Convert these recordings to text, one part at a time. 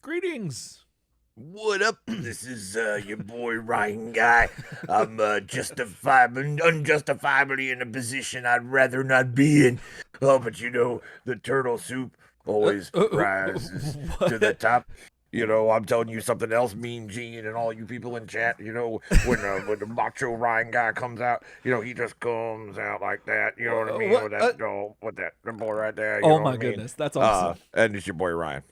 Greetings. What up? This is your boy Ryan Guy. I'm unjustifiably in a position I'd rather not be in. Oh, but the turtle soup always rises to the What? top. I'm telling you something else, Mean Gene and all you people in chat. When the macho Ryan Guy comes out, he just comes out like that. You know what I mean? What? With that, with that the boy right there. You Oh know my what I mean? goodness, that's awesome. And it's your boy Ryan.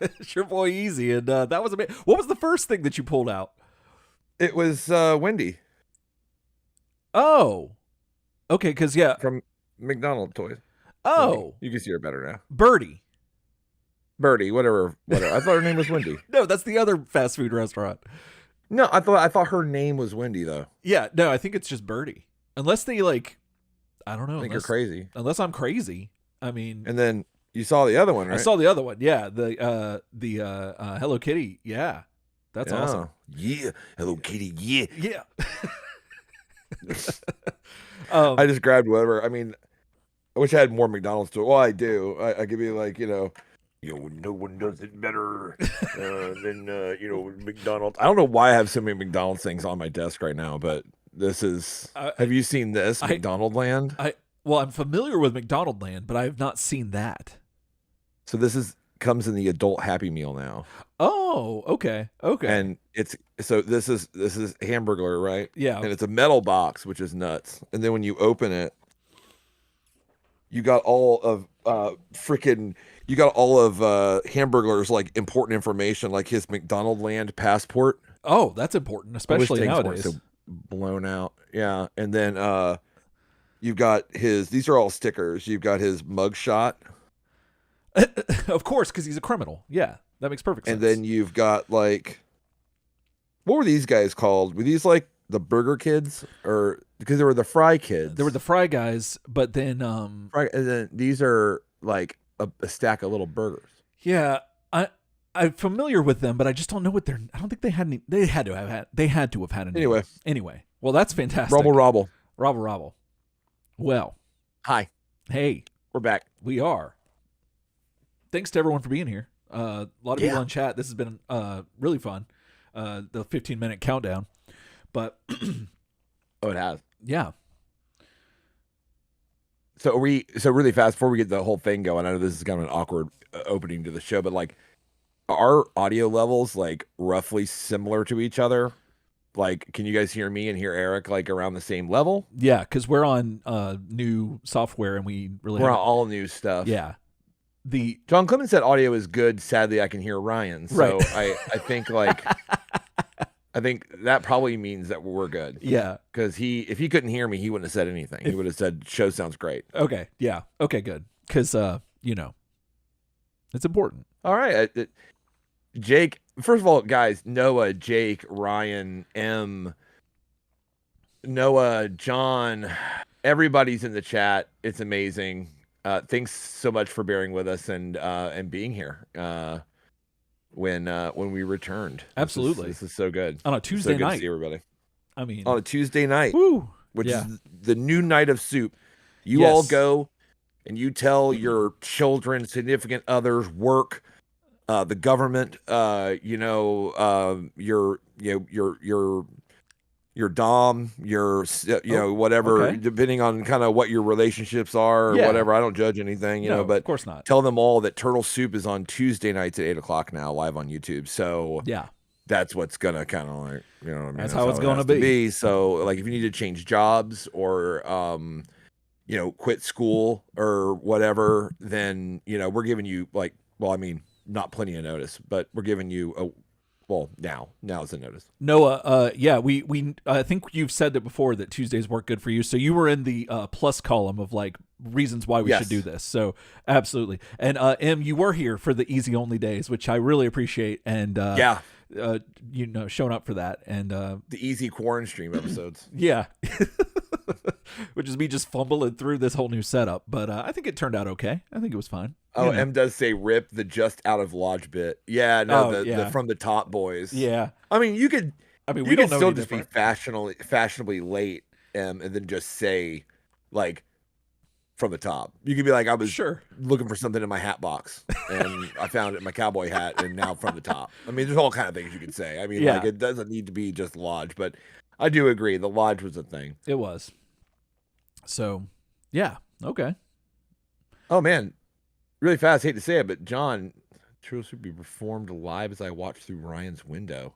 It's your boy Easy, and that was amazing. What was the first thing that you pulled out? It was Wendy. Oh, okay, because From McDonald's toys. Oh, you can see her better now. Birdie. Whatever. I thought her name was Wendy. No, that's the other fast food restaurant. No, I thought her name was Wendy though. Yeah, no, I think it's just Birdie. Unless they I don't know. I think you're crazy. Unless I'm crazy. I mean. And then you saw the other one, right? I saw the other one. Yeah, the Hello Kitty. Yeah, that's awesome. Yeah, Hello Kitty. Yeah. Yeah. I just grabbed whatever. I mean, I wish I had more McDonald's to it. Well, I do. I could be like, no one does it better than McDonald's. I don't know why I have so many McDonald's things on my desk right now, but this is. Have you seen this McDonald Land? Well, I'm familiar with McDonald Land, but I have not seen that. So this comes in the adult Happy Meal now. Oh, okay. And this is Hamburglar, right? Yeah. And it's a metal box, which is nuts. And then when you open it, you got all of Hamburglar's like important information, like his McDonald Land passport. Oh, that's important, especially nowadays. So blown out. Yeah. And then you've got these are all stickers. You've got his mugshot. Of course, because he's a criminal. Yeah, that makes perfect sense. And then you've got what were these guys called? Were these like the Burger Kids, or because they were the Fry Kids? They were the Fry guys, but then and then these are like a stack of little burgers. Yeah, I'm familiar with them, but I just don't know what I don't think they had any. They had to have had any. Anyway, well, that's fantastic. Robble. Well, hi. Hey, we're back. We are. Thanks to everyone for being here. A lot of people in chat. This has been really fun. The 15-minute countdown, but it has. Yeah. So really fast before we get the whole thing going. I know this is kind of an awkward opening to the show, but like, are audio levels like roughly similar to each other? Like, can you guys hear me and hear Eric like around the same level? Yeah, because we're on new software and we're on all new stuff. Yeah. John Clemens said audio is good. Sadly, I can hear Ryan. So right. I think I think that probably means that we're good. Yeah. Because if he couldn't hear me, he wouldn't have said anything. He would have said, show sounds great. Okay. Yeah. Okay, good. Because, it's important. All right. Jake, first of all, guys, Noah, Jake, Ryan, M, Noah, John, everybody's in the chat. It's amazing. Thanks so much for bearing with us and being here when we returned. Absolutely, this is so good on a Tuesday night. To see everybody. I mean, on a Tuesday night, which is the new night of soup. You all go and you tell your children, significant others, work, the government, your dom, whatever, depending on kind of what your relationships are or whatever. I don't judge anything, but of course not. Tell them all that Turtle Soup is on Tuesday nights at 8:00 now, live on YouTube. So that's what's gonna kind of like, what I mean? That's how it's gonna be. So like, if you need to change jobs or, quit school or whatever, then, we're giving you not plenty of notice, but we're giving you now's the notice. Noah, we I think you've said that before that Tuesdays work good for you. So you were in the plus column of like reasons why we should do this. So absolutely. And M, you were here for the easy only days, which I really appreciate. And showing up for that and the easy quarantine stream episodes. Yeah. Which is me just fumbling through this whole new setup, but I think it turned out okay. I think it was fine. Oh, M does say rip the just out of lodge bit. Yeah, no, the from the top boys. Yeah, I mean, you could. I mean, we could still just be fashionably late, and then just say like from the top. You could be like, I was sure looking for something in my hat box and I found it in my cowboy hat and now from the top. I mean, there's all kind of things you could say. I mean, like it doesn't need to be just lodge, but I do agree. The lodge was a thing. It was. So, yeah. Okay. Oh man. Really fast. Hate to say it, but John, Churro Soup be performed live as I watched through Ryan's window.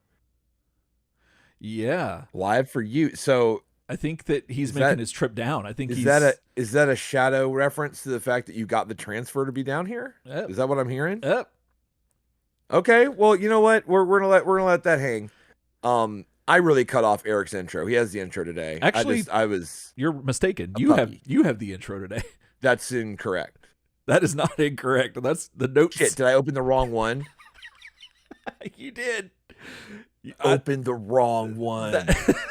Yeah. Live for you. So I think that he's making his trip down. I think is that a shadow reference to the fact that you got the transfer to be down here? Yep. Is that what I'm hearing? Yep. Okay. Well, you know what? We're gonna let that hang. I really cut off Eric's intro. He has the intro today. Actually, you're mistaken. You have the intro today. That's incorrect. That is not incorrect. That's the notes. Shit, did I open the wrong one? You did. You opened the wrong one.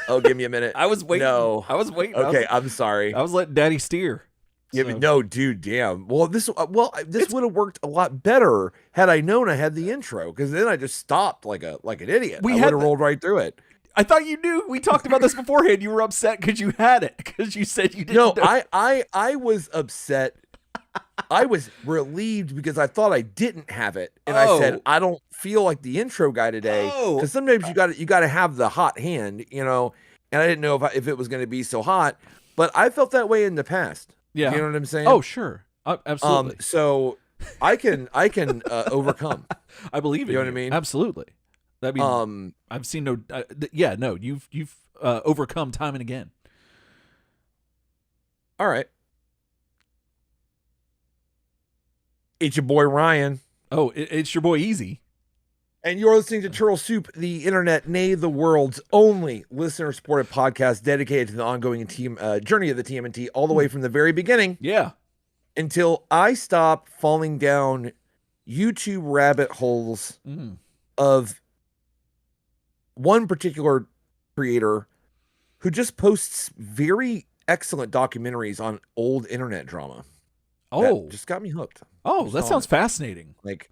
Oh, give me a minute. I was waiting. No. I was waiting. Okay, I'm sorry. I was letting Daddy steer. Yeah, so. No, dude, damn. Well, this would have worked a lot better had I known I had the intro, because then I just stopped like an idiot. I would have rolled right through it. I thought you knew. We talked about this beforehand. You were upset because you had it, because you said you didn't. No, I was upset. I was relieved because I thought I didn't have it, and I said I don't feel like the intro guy today, because sometimes you got to have the hot hand, you know. And I didn't know if it was going to be so hot, but I felt that way in the past. Yeah, you know what I'm saying? Oh, sure, absolutely. So I can overcome. I believe it. You know what I mean? Absolutely. I mean, I've seen no. No, you've overcome time and again. All right. It's your boy Ryan. Oh, it's your boy Easy. And you're listening to Churro Soup, the internet, nay, the world's only listener-supported podcast dedicated to the ongoing journey of the TMNT all the way from the very beginning. Yeah. Until I stop falling down YouTube rabbit holes of one particular creator who just posts very excellent documentaries on old internet drama. Oh. That just got me hooked. Oh, that sounds fascinating. Like,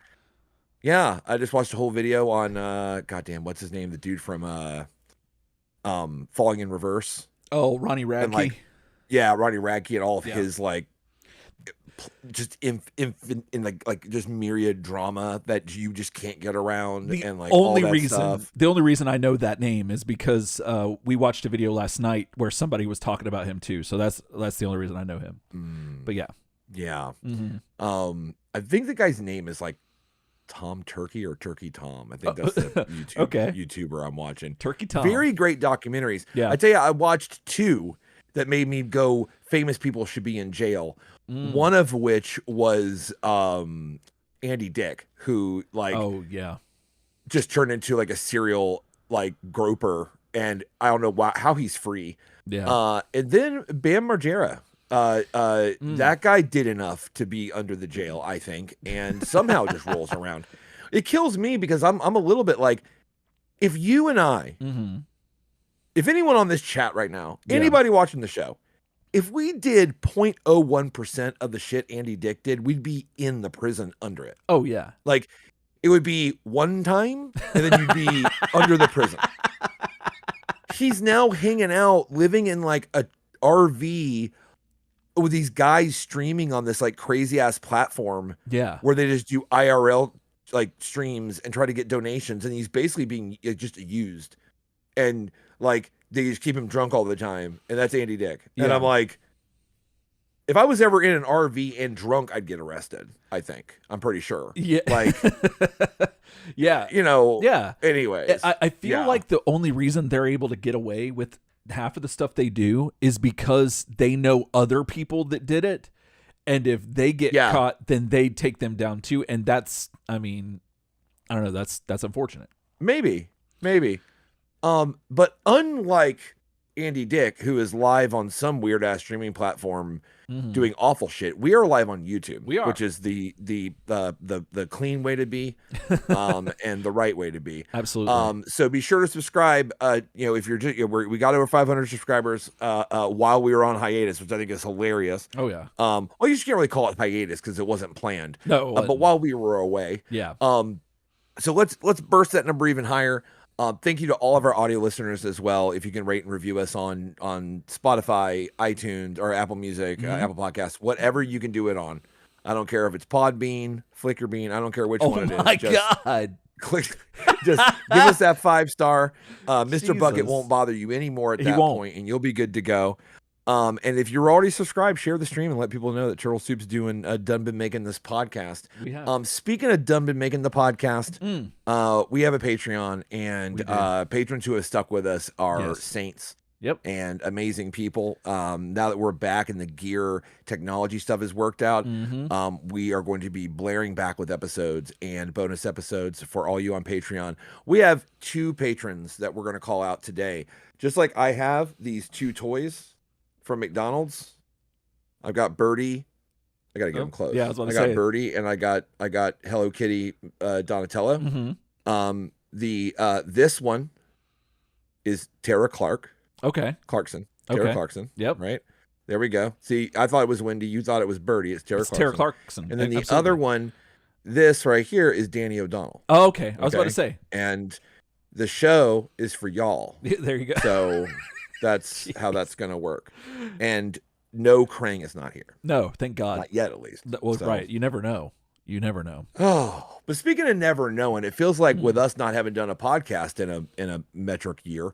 yeah, I just watched a whole video on goddamn, what's his name? The dude from Falling in Reverse. Oh, Ronnie Radke. Ronnie Radke and all of his like just in like just myriad drama that you just can't get around. The only reason I know that name is because we watched a video last night where somebody was talking about him too. So that's the only reason I know him. But yeah. Yeah. Mm-hmm. I think the guy's name is like Tom Turkey or Turkey Tom. I think that's the YouTuber I'm watching. Turkey Tom. Very great documentaries. Yeah. I tell you, I watched two that made me go, famous people should be in jail. One of which was Andy Dick, who just turned into like a serial like groper, and I don't know how he's free. Yeah. And then Bam Margera. That guy did enough to be under the jail, I think, and somehow just rolls around. It kills me because I'm a little bit like, if you and I, if anyone on this chat right now, anybody watching the show, if we did 0.01% of the shit Andy Dick did, we'd be in the prison under it. Oh yeah. Like it would be one time and then you'd be under the prison. He's now hanging out, living in like a RV with these guys streaming on this like crazy ass platform. Yeah. Where they just do IRL like streams and try to get donations. And he's basically being just used. And like, they just keep him drunk all the time. And that's Andy Dick. Yeah. And I'm like, if I was ever in an RV and drunk, I'd get arrested. I think. I'm pretty sure. Yeah. Like, yeah. You know. Yeah. Anyways. I feel like the only reason they're able to get away with half of the stuff they do is because they know other people that did it, and if they get caught, then they take them down too. And that's, I mean, I don't know, that's unfortunate. Maybe but unlike Andy Dick, who is live on some weird ass streaming platform doing awful shit, we are live on YouTube. We are, which is the clean way to be, and the right way to be. Absolutely. So be sure to subscribe. If you're just, we got over 500 subscribers while we were on hiatus, which I think is hilarious. Oh yeah. Well, you just can't really call it hiatus because it wasn't planned. No. But while we were away. Yeah. So let's burst that number even higher. Thank you to all of our audio listeners as well. If you can rate and review us on Spotify, iTunes, or Apple Music, Apple Podcasts, whatever you can do it on. I don't care if it's Podbean, Flickerbean. I don't care which one it is. Oh my God. Click, just give us that 5-star. Mr. Bucket won't bother you anymore at that point, and you'll be good to go. And if you're already subscribed, share the stream and let people know that Turtle Soup's doing done been making this podcast. We have. Speaking of done been making the podcast, we have a Patreon, and patrons who have stuck with us are saints. Yep. And amazing people. Now that we're back and the gear technology stuff is worked out, we are going to be blaring back with episodes and bonus episodes for all you on Patreon. We have 2 patrons that we're going to call out today. Just like I have these 2 toys from McDonald's. I've got Birdie. I got to get them close. Yeah, I was about to say. I got Birdie, and I got Hello Kitty Donatello. This one is Tara Clarkson. Tara Clarkson. Yep. Right. There we go. See, I thought it was Wendy. You thought it was Birdie. It's Tara Clarkson. Tara Clarkson. And then the other one, this right here, is Danny O'Donnell. Oh, okay. I was about to say. And the show is for y'all. There you go. So that's how that's going to work. And no, Krang is not here. No, thank God. Not yet, at least. Well, right. You never know. You never know. Oh, but speaking of never knowing, it feels like with us not having done a podcast in a metric year,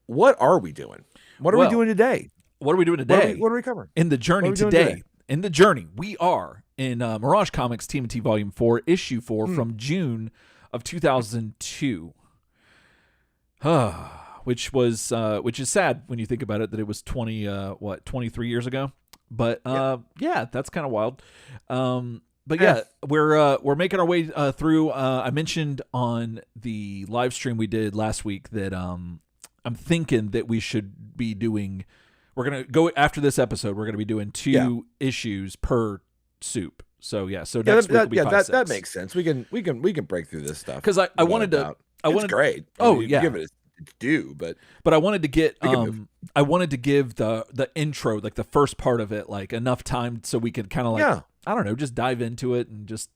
what are we doing? What are we doing today? What are we doing today? What are we covering? In the journey today. In the journey, we are in Mirage Comics TMNT Volume 4, Issue 4 from June of 2002. Which is sad when you think about it, that it was 23 years ago. But yeah, that's kind of wild. But yeah, we're making our way through. I mentioned on the live stream we did last week that I'm thinking that we should be doing. We're gonna go after this episode. We're gonna be doing 2 issues per soup. So next week will be 5, 6. That makes sense. We can break through this stuff because I wanted to. It's great. Give it its due, but I wanted to get I wanted to give the intro, like the first part of it, like enough time so we could kind of I don't know, just dive into it and just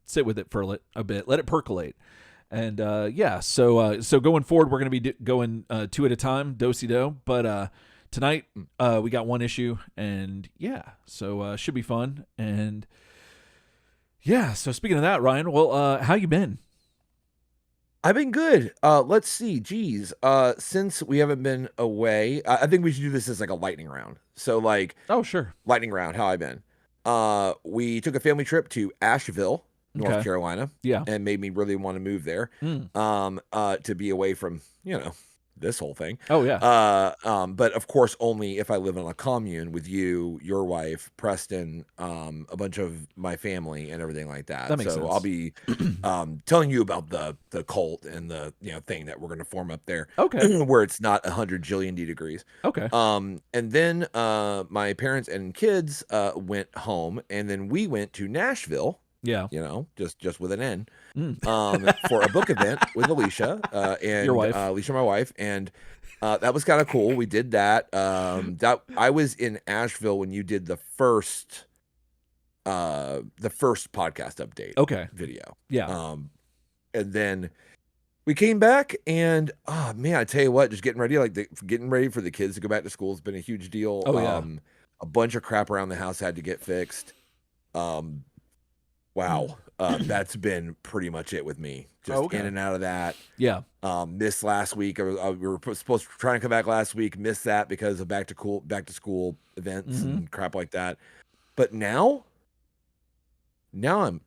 sit with it for a bit, let it percolate. And so going forward, we're going to be going 2 at a time, do-si-do. But tonight we got 1 issue, and so should be fun. And so speaking of that, Ryan, well, how you been? I've been good. Let's see. Geez. Since we haven't been away, I think we should do this as like a lightning round. So like, oh sure, lightning round. How I been? We took a family trip to Asheville, North Carolina. Yeah, and made me really want to move there. To be away from this whole thing. Oh yeah. But of course only if I live in a commune with you, your wife, Preston, a bunch of my family and everything like that. That makes sense. I'll be telling you about the cult and the thing that we're going to form up there. Okay. Where it's not 100 jillion degrees. Okay. And then my parents and kids went home, and then we went to Nashville. Yeah. Just with an N. For a book event with Alicia and your wife. Alicia, my wife, and that was kind of cool. We did that. That I was in Asheville when you did the first podcast update. Video. Yeah. And then we came back, and man, I tell you what, just getting ready for the kids to go back to school has been a huge deal. Oh yeah. A bunch of crap around the house had to get fixed. Wow. That's been pretty much it with me. Just in and out of that. Yeah. This last week, we were supposed to try and come back last week, missed that because of back to school events and crap like that. But now I'm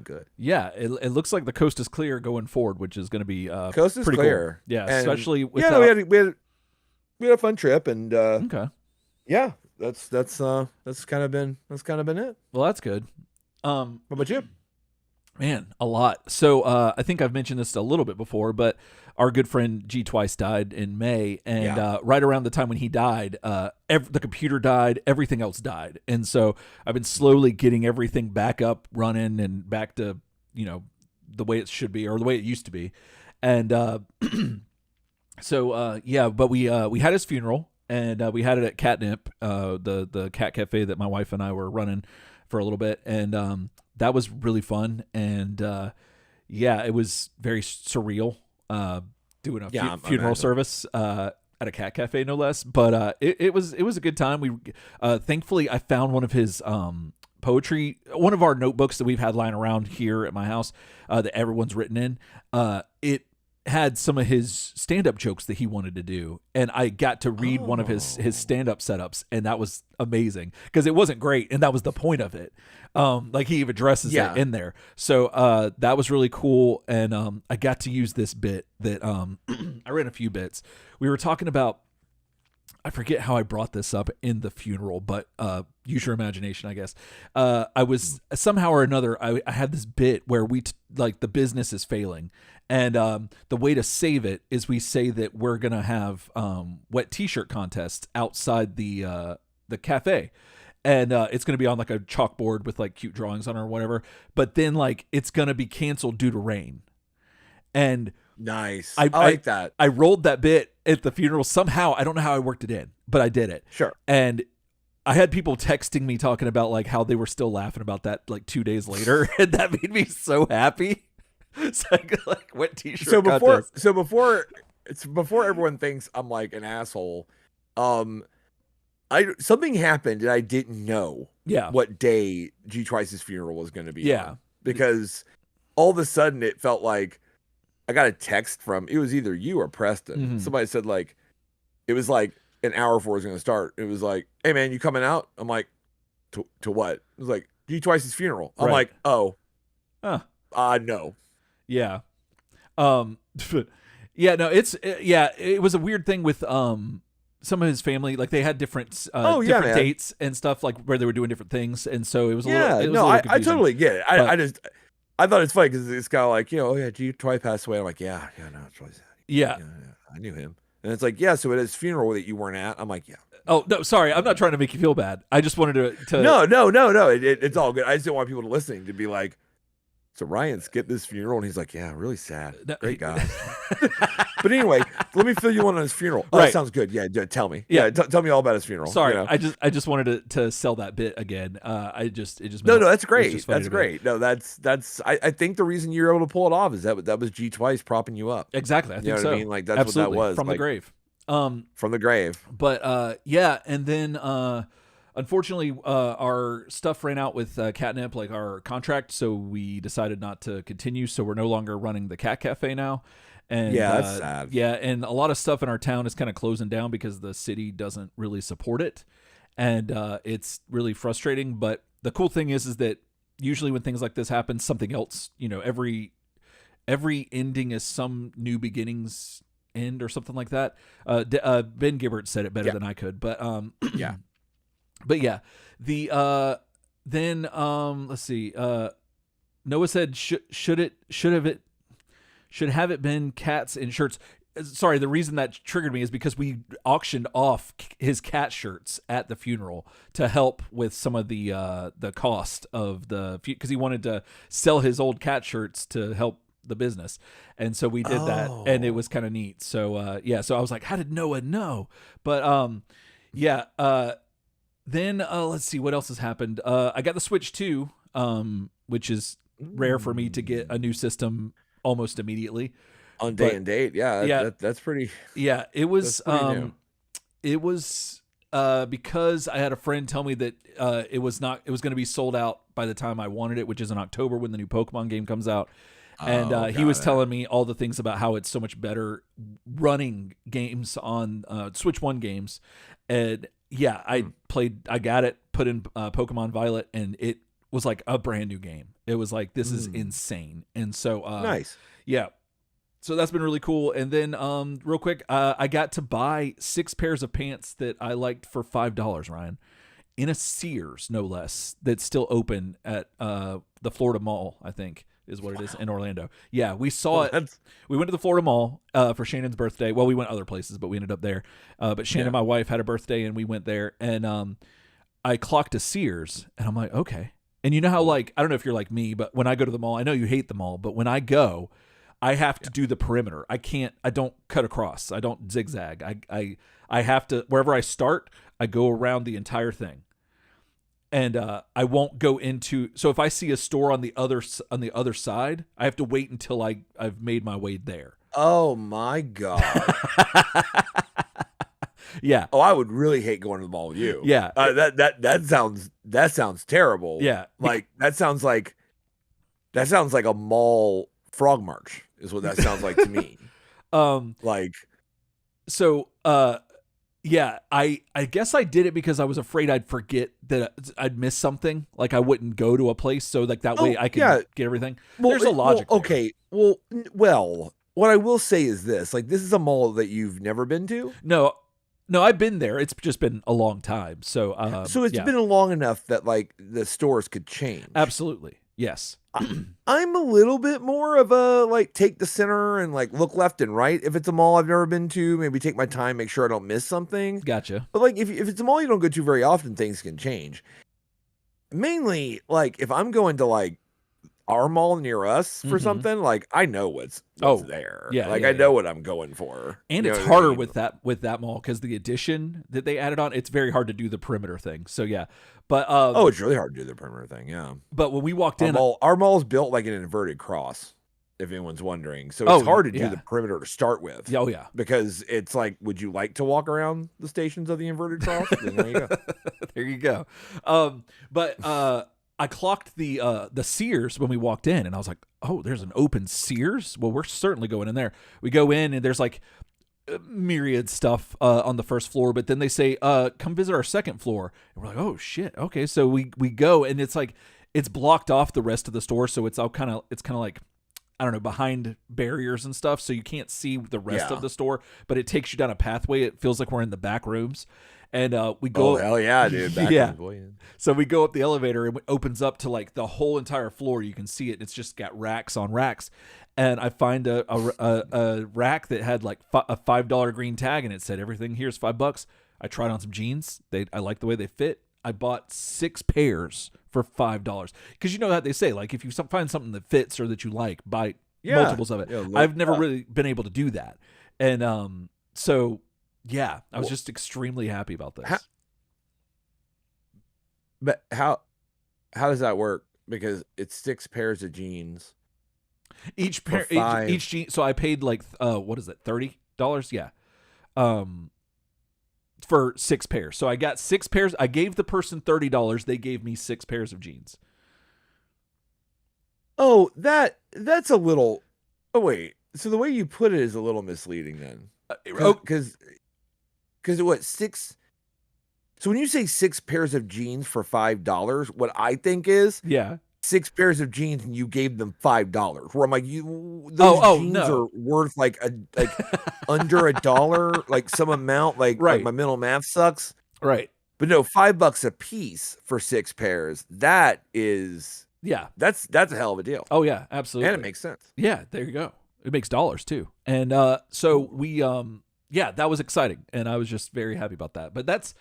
good. Yeah, it looks like the coast is clear going forward, which is going to be coast is pretty clear. Cool. Yeah, and especially with we had a fun trip, and okay. Yeah, that's kind of been it. Well, that's good. What about you? Man, a lot. So I think I've mentioned this a little bit before, but our good friend G Twice died in May, and right around the time when he died, the computer died, everything else died, and so I've been slowly getting everything back up, running, and back to the way it should be or the way it used to be, and but we had his funeral, and we had it at Catnip, the cat cafe that my wife and I were running for a little bit, and that was really fun, and it was very surreal. doing a funeral service at a cat cafe, no less. But it was a good time. We thankfully I found one of his poetry, one of our notebooks that we've had lying around here at my house that everyone's written in. It had some of his stand-up jokes that he wanted to do, and I got to read one of his stand-up setups, and that was amazing because it wasn't great, and that was the point of it. Like he even addresses it in there, so that was really cool. And I got to use this bit that I ran a few bits. We were talking about, I forget how I brought this up in the funeral, but use your imagination, I guess. I was somehow or another, I had this bit where like the business is failing, and the way to save it is we say that we're gonna have wet t-shirt contests outside the cafe, and it's gonna be on like a chalkboard with like cute drawings on it or whatever. But then like it's gonna be canceled due to rain, and nice. I like that. I rolled that bit at the funeral somehow. I don't know how I worked it in, but I did it. Sure. And I had people texting me talking about like how they were still laughing about that like 2 days later, and that made me so happy. So like wet t-shirt. So before everyone thinks I'm like an asshole, something happened and I didn't know what day G Twice's funeral was going to be. On, because all of a sudden it felt like I got a text from, it was either you or Preston. Mm-hmm. Somebody said like, it was like an hour before it was going to start. It was like, hey man, you coming out? I'm like, to what? It was like G Twice's funeral. I'm like, oh, no. Yeah. Yeah, no, it was a weird thing with some of his family. Like they had different dates and stuff, like where they were doing different things, and so it was a little I totally get it. I thought it's funny because it's kind of like, G Twice passed away. I'm like, no, it's really sad. Yeah, I knew him, and it's like, so at his funeral that you weren't at, I'm like, yeah. Oh no, sorry, I'm not trying to make you feel bad. I just wanted to. No. It's all good. I just didn't want people to listening to be like, so Ryan skipped this funeral, and he's like, yeah, really sad. Great guy. But anyway, let me fill you in on his funeral. Oh, that sounds good. Yeah, tell me. Yeah, tell me all about his funeral. Sorry, I just wanted to sell that bit again. It just no, that's great. That's great. No, that's I think the reason you're able to pull it off is that was G Twice propping you up. Exactly. I think you know so. What I mean? Like that's Absolutely. what that was from the grave. From the grave. But and then unfortunately, our stuff ran out with Catnip, like our contract, so we decided not to continue. So we're no longer running the Cat Cafe now. And that's sad. Yeah, and a lot of stuff in our town is kind of closing down because the city doesn't really support it, and it's really frustrating. But the cool thing is that usually when things like this happen, something else, every ending is some new beginnings end or something like that. Ben Gibbert said it better than I could, but yeah. But yeah, then let's see. Noah said should have it been cats in shirts. Sorry, the reason that triggered me is because we auctioned off his cat shirts at the funeral to help with some of the cost of because he wanted to sell his old cat shirts to help the business, and so we did that, and it was kind of neat. So so I was like, how did Noah know? But then let's see what else has happened. I got the Switch 2, which is rare for me to get a new system almost immediately. On day and date, that's pretty. Yeah, it was. It was because I had a friend tell me that it was going to be sold out by the time I wanted it, which is in October when the new Pokemon game comes out. And he was telling me all the things about how it's so much better running games on Switch 1 games. And yeah, I got it, put in Pokemon Violet, and it was like a brand new game. It was like, this is insane. And so, nice. Yeah. So that's been really cool. And then real quick, I got to buy 6 pairs of pants that I liked for $5, Ryan, in a Sears, no less, that's still open at the Florida Mall, I think is what it is in Orlando. Yeah, we saw it. We went to the Florida Mall for Shannon's birthday. Well, we went other places, but we ended up there. But Shannon, my wife, had a birthday, and we went there. And I clocked a Sears, and I'm like, okay. And you know how, like, I don't know if you're like me, but when I go to the mall, I know you hate the mall, but when I go, I have to do the perimeter. I don't cut across. I don't zigzag. I have to, wherever I start, I go around the entire thing. And I won't go into, so if I see a store on the other side, I have to wait until I've made my way there. Oh my God. Yeah. Oh, I would really hate going to the mall with you. Yeah. That sounds terrible. Yeah. Like that sounds like a mall frog march is what that sounds like to me. Yeah, I guess I did it because I was afraid I'd forget that I'd miss something. Like I wouldn't go to a place, so like that way I can get everything. Well, there's a logic. Well, okay. Well, what I will say is this: like, this is a mall that you've never been to. No, I've been there. It's just been a long time. So it's been long enough that like the stores could change. Absolutely. Yes. I'm a little bit more of a like take the center and like look left and right. If it's a mall I've never been to, maybe take my time, make sure I don't miss something. Gotcha. But like if it's a mall you don't go to very often, things can change. Mainly like if I'm going to like our mall near us for something, like I know what's there. Yeah. Like I know what I'm going for. And it's harder with that mall because the addition that they added on, it's very hard to do the perimeter thing. So yeah. But it's really hard to do the perimeter thing, yeah. But when we walked in, our mall is built like an inverted cross, if anyone's wondering. So it's hard to do the perimeter to start with. Oh yeah. Because it's like, would you like to walk around the stations of the inverted cross? Then there you go. There you go. But I clocked the Sears when we walked in, and I was like, "Oh, there's an open Sears. Well, we're certainly going in there." We go in, and there's like myriad stuff on the first floor, but then they say, "Come visit our second floor," and we're like, "Oh shit, okay." So we go, and it's like it's blocked off the rest of the store, so it's kind of like I don't know, behind barriers and stuff, so you can't see the rest of the store, but it takes you down a pathway. It feels like we're in the back rooms. And we go. Oh hell yeah, dude! So we go up the elevator and it opens up to like the whole entire floor. You can see it. It's just got racks on racks, and I find a rack that had like a $5 green tag, and it said everything here's $5. I tried on some jeans. I like the way they fit. I bought 6 pairs for $5 because you know how they say like if you find something that fits or that you like, buy multiples of it. Yeah, I've never really been able to do that, and so. Yeah, I was just extremely happy about this. But how does that work? Because it's 6 pairs of jeans. Each pair, each jean. So I paid like what is it, $30? Yeah, for 6 pairs. So I got 6 pairs. I gave the person $30. They gave me 6 pairs of jeans. Oh, that's a little. Oh wait, so the way you put it is a little misleading then. Because what 6? So when you say 6 pairs of jeans for $5, what I think is 6 pairs of jeans and you gave them $5. Where I'm like, those jeans are worth like under $1, like some amount, like my mental math sucks, right? But no, $5 a piece for 6 pairs. That is that's a hell of a deal. Oh yeah, absolutely, and it makes sense. Yeah, there you go. It makes dollars too, and so we Yeah, that was exciting, and I was just very happy about that. But that's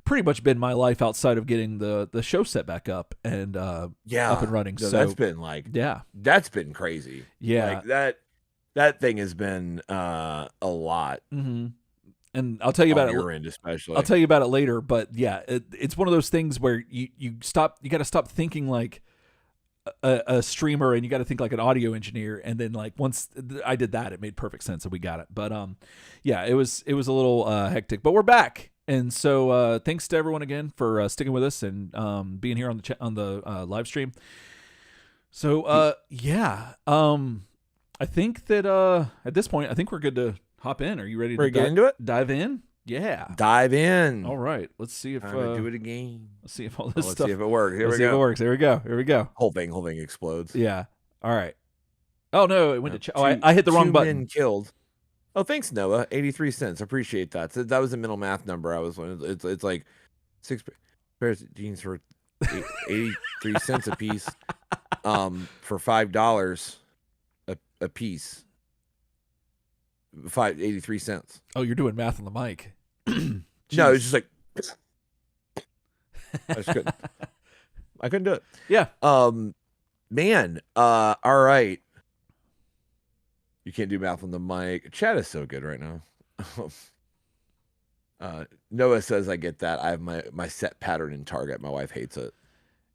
pretty much been my life outside of getting the show set back up and up and running. No, so that's been like that's been crazy. Yeah, like that thing has been a lot. Mm-hmm. And I'll tell you about it. Especially, I'll tell you about it later. But yeah, it's one of those things where you got to stop thinking like a streamer and you got to think like an audio engineer, and then like once I did that, it made perfect sense and we got it. But yeah, it was a little hectic, but we're back, and so thanks to everyone again for sticking with us and being here on the live stream. So I think that at this point I think we're good to hop in. Are you ready to get into it? Dive in? Yeah. Dive in. All right. Let's see if do it again. Let's see if all this stuff. Let's see if it works. Here we go. If it works. Here we go. Whole thing explodes. Yeah. All right. Oh no, it went to I hit the wrong button. 2 men killed. Oh, thanks Noah. 83 cents. Appreciate that. So that was a mental math number. It's like 6 pairs of jeans for 83 cents a piece. For $5 a piece. 83 cents. Oh, you're doing math on the mic. No, it's just like I couldn't do it. Yeah. Man. All right. You can't do math on the mic. Chat is so good right now. Noah says I get that. I have my set pattern in Target. My wife hates it.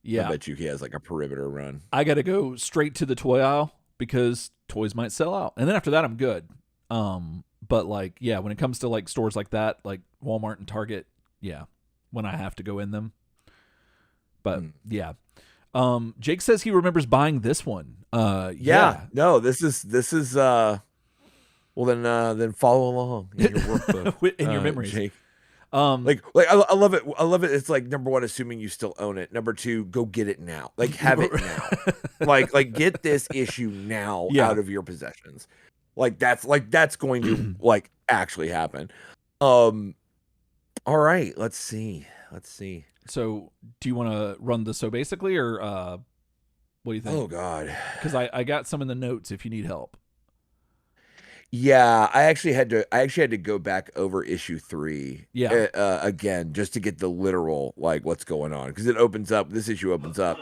Yeah. I bet you he has like a perimeter run. I got to go straight to the toy aisle because toys might sell out. And then after that, I'm good. But like, yeah, when it comes to like stores like that, like Walmart and Target, yeah, when I have to go in them. But yeah. Jake says he remembers buying this one. Yeah. No, this is well then follow along in your workbook. In your memories. Jake. Like I love it. I love it. It's like, number one, assuming you still own it. Number two, go get it now. Like, have it now. like get this issue now out of your possessions. Like that's going to like actually happen. All right, let's see. So, do you want to run the So Basically, or what do you think? Oh God, because I got some in the notes if you need help. Yeah, I actually had to go back over issue 3 again, just to get the literal, like, what's going on. Because this issue opens up,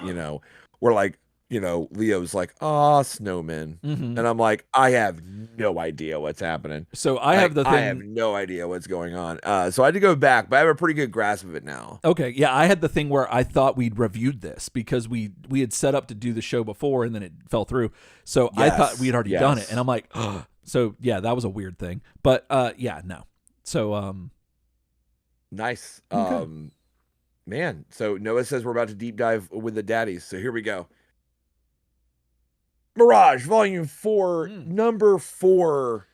where, like, Leo's like, snowman. Mm-hmm. And I'm like, I have no idea what's happening. So I have no idea what's going on. So I had to go back, but I have a pretty good grasp of it now. Okay, yeah, I had the thing where I thought we'd reviewed this because we had set up to do the show before and then it fell through. So I thought we'd already done it. And I'm like, so yeah, that was a weird thing. But yeah, no. So nice. Okay. Man, so Noah says we're about to deep dive with the daddies. So here we go. Mirage Volume 4, Number 4.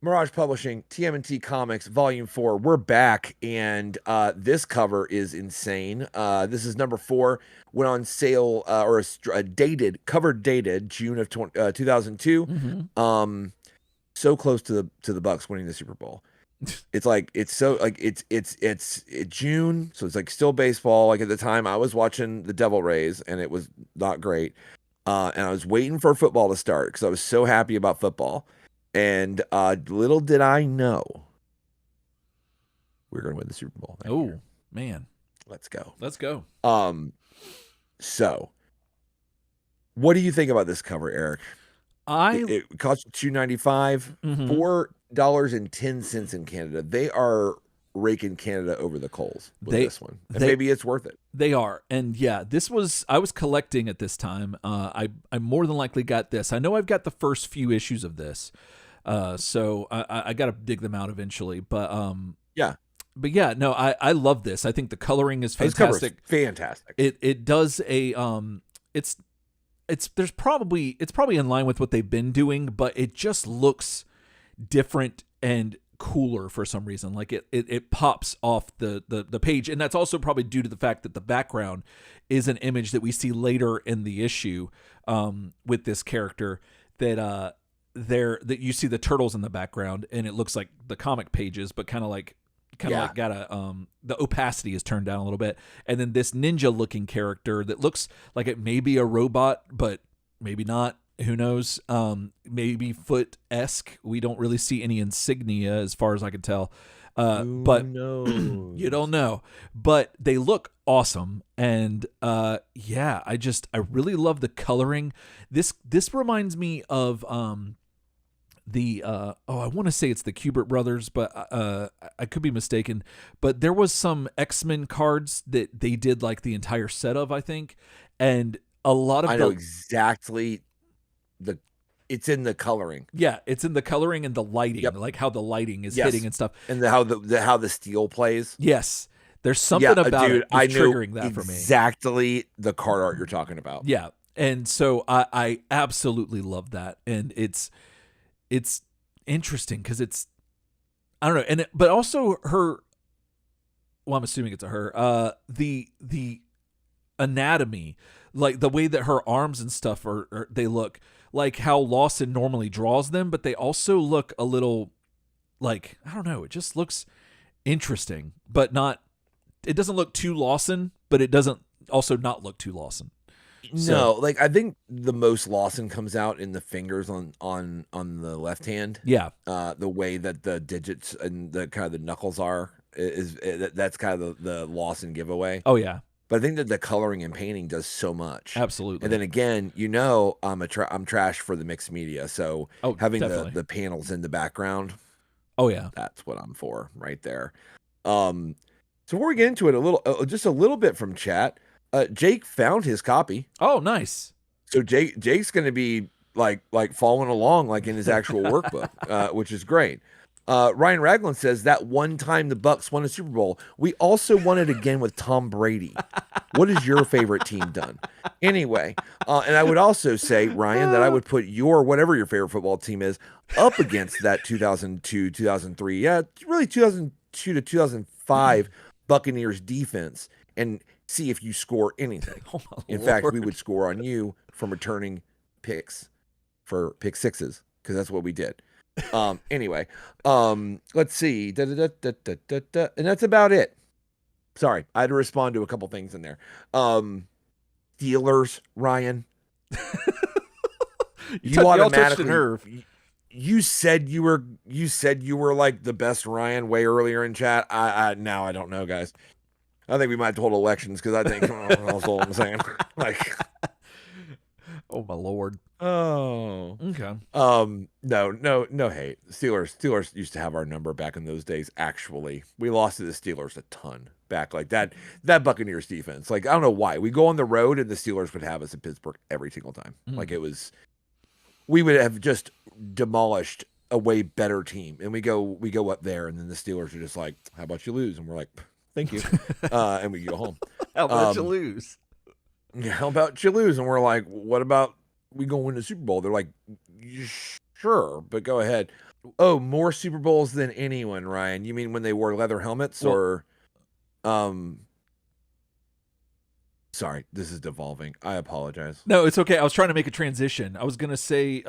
Mirage Publishing, TMNT Comics, Volume 4. We're back, and this cover is insane. This is number 4. Went on sale, or dated June of 2002. Mm-hmm. So close to the Bucks winning the Super Bowl. It's June, so it's like still baseball. Like, at the time, I was watching the Devil Rays, and it was not great. And I was waiting for football to start because I was so happy about football. And little did I know we were going to win the Super Bowl. Oh, man. Let's go. So what do you think about this cover, Eric? It cost you $2.95, $4.10 in Canada. They are raking Canada over the coals with this one. And maybe it's worth it. They are. And yeah, I was collecting at this time. I more than likely got this. I know I've got the first few issues of this. So I got to dig them out eventually. But yeah. But yeah, no, I love this. I think the coloring is fantastic. Fantastic. It does a it's probably in line with what they've been doing, but it just looks different and cooler for some reason. Like it pops off the page, and that's also probably due to the fact that the background is an image that we see later in the issue with this character that you see the turtles in the background, and it looks like the comic pages, but kind of like got the opacity is turned down a little bit, and then this ninja looking character that looks like it may be a robot, but maybe not. Who knows? Maybe Foot-esque. We don't really see any insignia as far as I can tell. But you don't know. But they look awesome. And yeah, I really love the coloring. This reminds me of I want to say it's the Kubert brothers, but I could be mistaken. But there was some X-Men cards that they did like the entire set of, I think. And a lot of exactly. It's in the coloring. Yeah, it's in the coloring and the lighting, like how the lighting is hitting and stuff, and how the steel plays. Yes, there's something about it that's triggering that for me. Exactly the card art you're talking about. Yeah, and so I absolutely love that, and it's interesting because it's I don't know, but also her. Well, I'm assuming it's a her. The anatomy, like the way that her arms and stuff they look like how Lawson normally draws them, but they also look a little like, I don't know, it just looks interesting, but it doesn't look too Lawson, but it doesn't also not look too Lawson. No, like I think the most Lawson comes out in the fingers on the left hand. Yeah. The way that the digits and the kind of the knuckles are that's kind of the Lawson giveaway. Oh yeah. But I think that the coloring and painting does so much. Absolutely. And then again, I'm trash for the mixed media. So having the panels in the background. Oh yeah. That's what I'm for right there. So before we get into it just a little bit from chat, Jake found his copy. Oh, nice. So Jake's going to be like following along like in his actual workbook, which is great. Ryan Ragland says that one time the Bucks won a Super Bowl, we also won it again with Tom Brady. What has your favorite team done? Anyway, and I would also say, Ryan, that I would put whatever your favorite football team is up against that 2002, 2003, really 2002 to 2005 Buccaneers defense and see if you score anything. In fact, we would score on you from returning picks for pick sixes because that's what we did. Anyway, let's see. And that's about it. Sorry, I had to respond to a couple things in there. Steelers, Ryan. you automatically touched a nerve. You said you were like the best Ryan way earlier in chat. Now I don't know, guys. I think we might have to hold elections because I think that's all I'm saying. Like, oh my Lord. Oh, okay. No hate. Steelers used to have our number back in those days. Actually, we lost to the Steelers a ton back like that. That Buccaneers defense, like I don't know why we go on the road and the Steelers would have us in Pittsburgh every single time. Like we would have just demolished a way better team, and we go up there, and then the Steelers are just like, "How about you lose?" And we're like, "Thank you," and we go home. How about you lose? Yeah, how about you lose? And we're like, "What about we go win the Super Bowl?" They're like, "Sure, but go ahead." Oh, more Super Bowls than anyone, Ryan. You mean when they wore leather helmets or sorry, this is devolving. I apologize. No, it's okay. I was trying to make a transition. I was going to say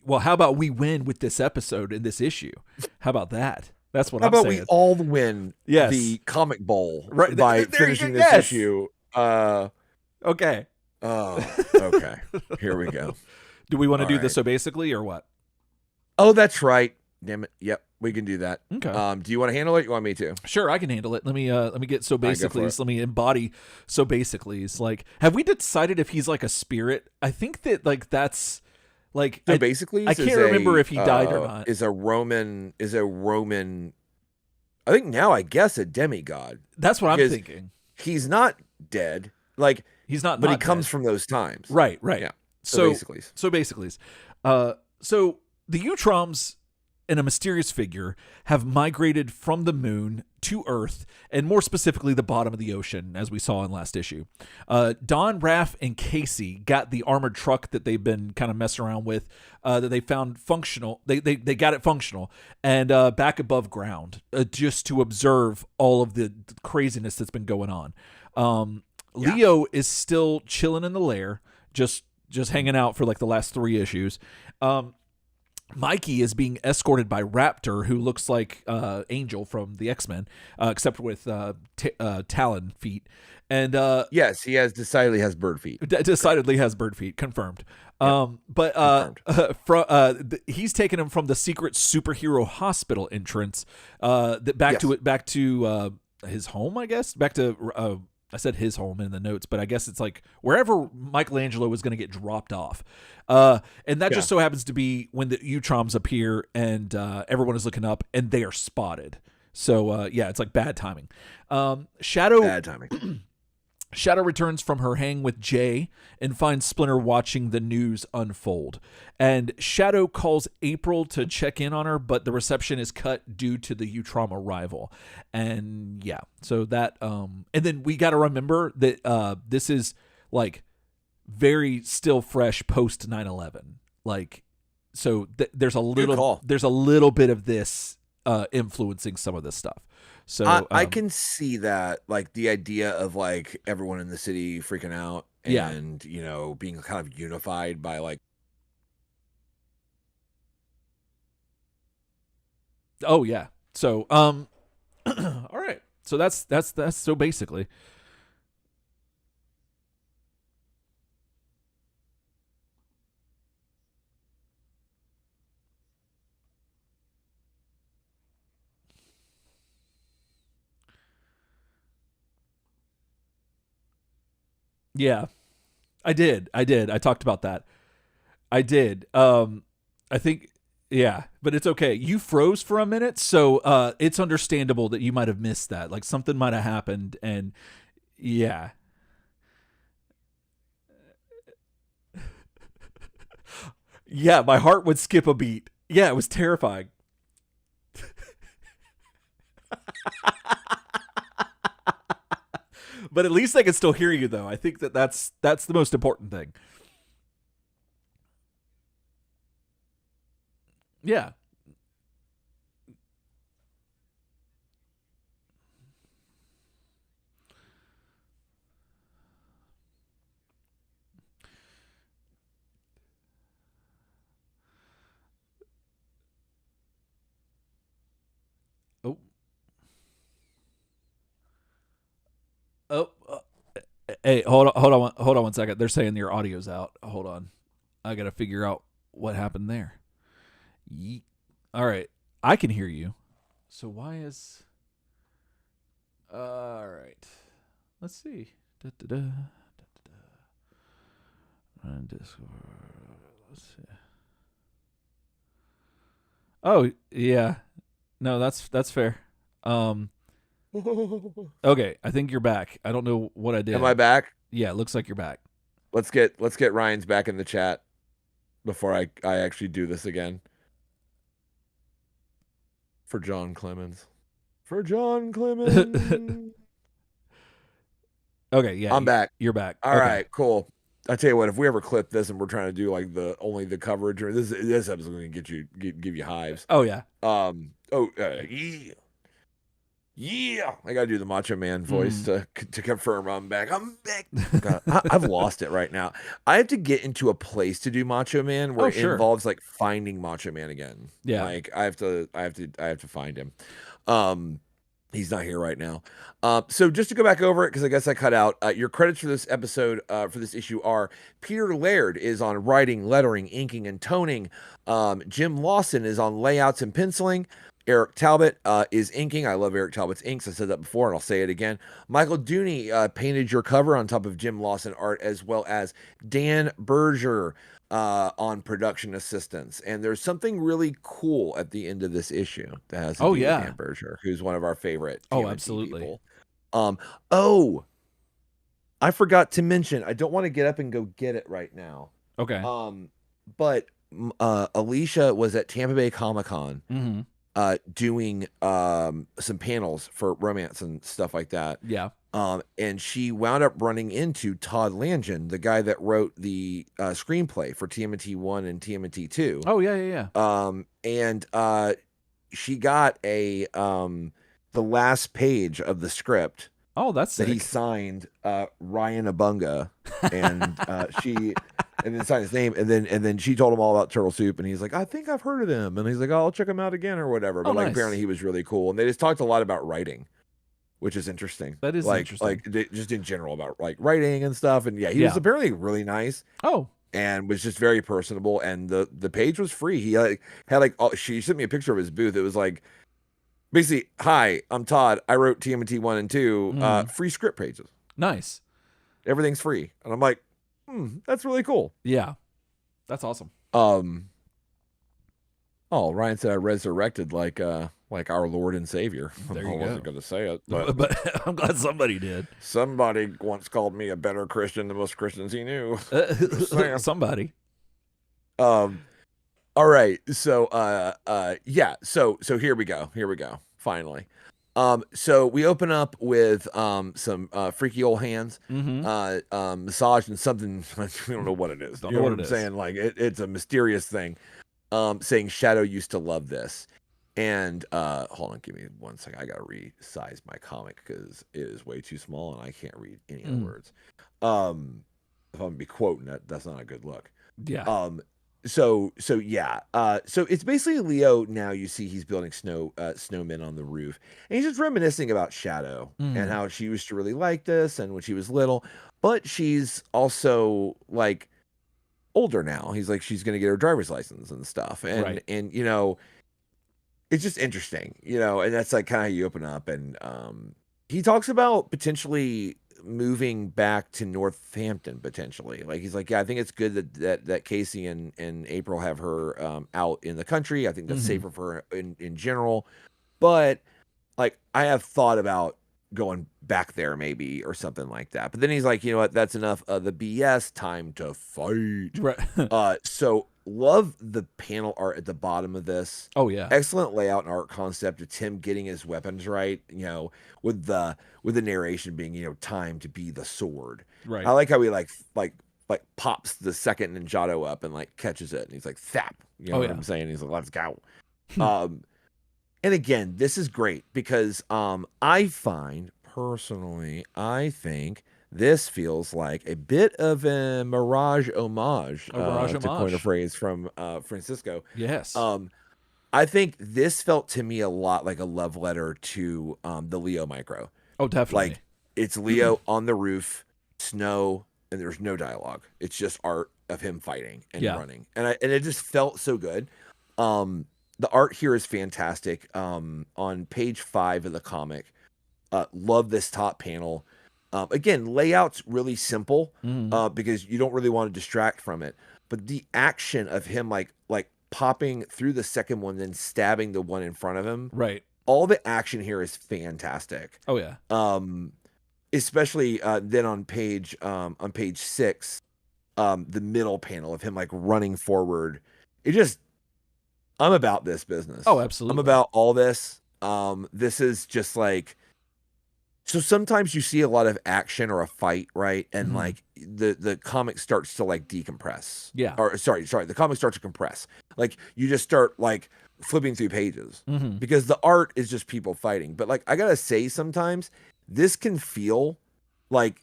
well, how about we win with this episode and this issue? How about that? That's what I'm saying. How about we all win the Comic Bowl by finishing this issue? Okay. Oh, okay. Here we go. Do we want to do this so basically or what? Oh, that's right. Damn it. Yep, we can do that. Okay. Do you want to handle it? You want me to? Sure, I can handle it. Let me get so basically. Let me embody so basically. It's like, have we decided if he's like a spirit? I think that like that's like so basically. I can't remember if he died or not. Is a Roman. I think now I guess a demigod. That's what I'm thinking. He's not dead. Like he's not, but he comes from those times. Right. Yeah. So basically. So the Utroms and a mysterious figure have migrated from the moon to Earth, and more specifically the bottom of the ocean, as we saw in last issue. Don, Raph, and Casey got the armored truck that they've been kind of messing around with, that they found functional. They got it functional and back above ground, just to observe all of the craziness that's been going on. Leo is still chilling in the lair, just hanging out for like the last 3 issues. Mikey is being escorted by Raptor, who looks like Angel from the X-Men, except with talon feet. And yes, he decidedly has bird feet. Decidedly has bird feet, confirmed. He's taken him from the secret superhero hospital entrance, back to his home, I guess. Back to I said his home in the notes, but I guess it's like wherever Michelangelo was going to get dropped off. And that just so happens to be when the Utroms appear and everyone is looking up and they are spotted. So, it's like bad timing. Shadow. Bad timing. Shadow returns from her hang with Jay and finds Splinter watching the news unfold. And Shadow calls April to check in on her, but the reception is cut due to the Utrom arrival. And so that, and then we got to remember that this is like very still fresh post 9/11. Like, so there's a little bit of this influencing some of this stuff. So I can see that, like the idea of like everyone in the city freaking out and being kind of unified by like. Oh yeah. So all right. So that's so basically. Yeah, I did. I talked about that. I did. I think, but it's okay. You froze for a minute, so it's understandable that you might have missed that. Like something might have happened, and yeah. Yeah, my heart would skip a beat. Yeah, it was terrifying. But at least I can still hear you, though. I think that's the most important thing. Yeah. Oh. Oh. Hey, hold on 1 second. They're saying your audio's out. Hold on. I got to figure out what happened there. Yeet. All right. I can hear you. So why is... All right. Let's see. Da, da, da, da, da. Discord. Let's see. Oh, yeah. No, that's fair. Okay, I think you're back. I don't know what I did. Am I back? Yeah, it looks like you're back. Let's get Ryan's back in the chat before I actually do this again. For John Clemens. For John Clemens. Okay, yeah. I'm back. You're back. All right, cool. I tell you what, if we ever clip this and we're trying to do like only the coverage, or this episode's going to give you hives. Oh yeah. Yeah. I got to do the Macho Man voice to confirm I'm back. I'm back. God, I've lost it right now. I have to get into a place to do Macho Man where it involves like finding Macho Man again. Yeah. Like I have to find him. He's not here right now. So just to go back over it, because I guess I cut out, your credits for this episode, for this issue are Peter Laird is on writing, lettering, inking, and toning. Jim Lawson is on layouts and penciling. Eric Talbot is inking. I love Eric Talbot's inks. I said that before, and I'll say it again. Michael Dooney painted your cover on top of Jim Lawson art, as well as Dan Berger on production assistance. And there's something really cool at the end of this issue that has to do with Dan Berger, who's one of our favorite absolutely people. I forgot to mention, I don't want to get up and go get it right now. Okay. But Alicia was at Tampa Bay Comic-Con doing some panels for romance and stuff like that. Yeah. And she wound up running into Todd Langen, the guy that wrote the screenplay for TMNT 1 and TMNT 2. Oh, yeah. And she got the last page of the script. Oh, that's that sick. He signed Ryan Abunga, and and then signed his name, and then she told him all about Turtle Soup, and he's like, I think I've heard of them, and he's like, oh, I'll check them out again or whatever. But apparently he was really cool, and they just talked a lot about writing, which is interesting. That is interesting. Like just in general about like writing and stuff, and he was apparently really nice. Oh. And was just very personable, and the page was free. He she sent me a picture of his booth. It was like, basically, hi, I'm Todd. I wrote TMNT 1 and 2, free script pages. Nice. Everything's free. And I'm like, that's really cool. Yeah. That's awesome. Ryan said I resurrected like our Lord and Savior. There you I wasn't going to say it, but I'm glad somebody did. Somebody once called me a better Christian than most Christians he knew. Somebody. All right. So So here we go. Finally. So we open up with some freaky old hands, massage and something. We don't know what it is. Don't know what I'm saying? Like it's a mysterious thing. Saying Shadow used to love this. And hold on, give me 1 second. I gotta resize my comic because it is way too small and I can't read any of the words. If I'm gonna be quoting it, that's not a good look. Yeah. So it's basically Leo. Now you see he's building snowmen on the roof, and he's just reminiscing about Shadow and how she used to really like this, and when she was little, but she's also like older now. He's like, she's gonna get her driver's license and stuff, and and it's just interesting, and that's like kind of how you open up, and he talks about potentially moving back to Northampton potentially. Like he's like, yeah, I think it's good that Casey and April have her out in the country. I think that's safer for her in general. But like I have thought about going back there maybe or something like that. But then he's like, you know what, that's enough of the BS, time to fight. Right. So love the panel art at the bottom of this. Oh yeah. Excellent layout and art concept. It's him getting his weapons right, with the narration being, time to be the sword. Right. I like how he like pops the second Ninjato up and like catches it and he's like thap. You know what I'm saying? He's like, let's go. And again, this is great because I find personally, I think this feels like a bit of a Mirage homage, to coin a phrase from Francisco. Yes. I think this felt to me a lot like a love letter to the Leo Micro. Oh, definitely. Like it's Leo on the roof, snow, and there's no dialogue. It's just art of him fighting and running, and it just felt so good. The art here is fantastic. On page 5 of the comic, love this top panel. Again, layout's really simple because you don't really want to distract from it. But the action of him like popping through the second one, then stabbing the one in front of him. Right. All the action here is fantastic. Oh yeah. Especially then on page 6, the middle panel of him like running forward. I'm about this business. Oh, absolutely. I'm about all this. This is just like, so sometimes you see a lot of action or a fight, right? And like the comic starts to like decompress. Yeah. Or sorry, the comic starts to compress. Like you just start like flipping through pages because the art is just people fighting. But like I gotta say, sometimes this can feel like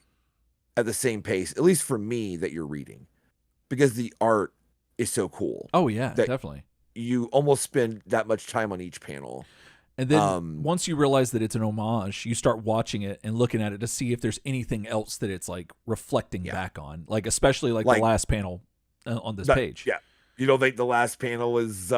at the same pace, at least for me, that you're reading, because the art is so cool. Oh yeah, definitely. You almost spend that much time on each panel. And then once you realize that it's an homage, you start watching it and looking at it to see if there's anything else that it's like reflecting back on, like especially like the last panel on this page. Yeah. You don't think the last panel is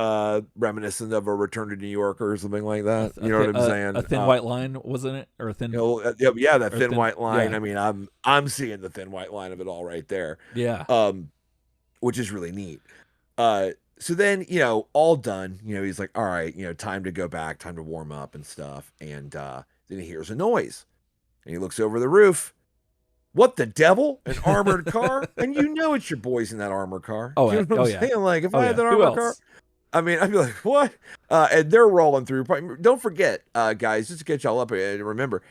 reminiscent of a Return to New York or something like that? You know what I'm saying? A thin white line, wasn't it? Or a thin? That thin white line. Yeah. I mean, I'm seeing the thin white line of it all right there. Yeah. Which is really neat. So then, all done, he's like, all right, time to go back, time to warm up and stuff. And then he hears a noise and he looks over the roof. What the devil? An armored car? And it's your boys in that armored car. Oh, you know what I'm saying? Like, if I had that Who armored car, I mean, I'd be like, what? And they're rolling through. Don't forget, guys, just to get y'all up and remember,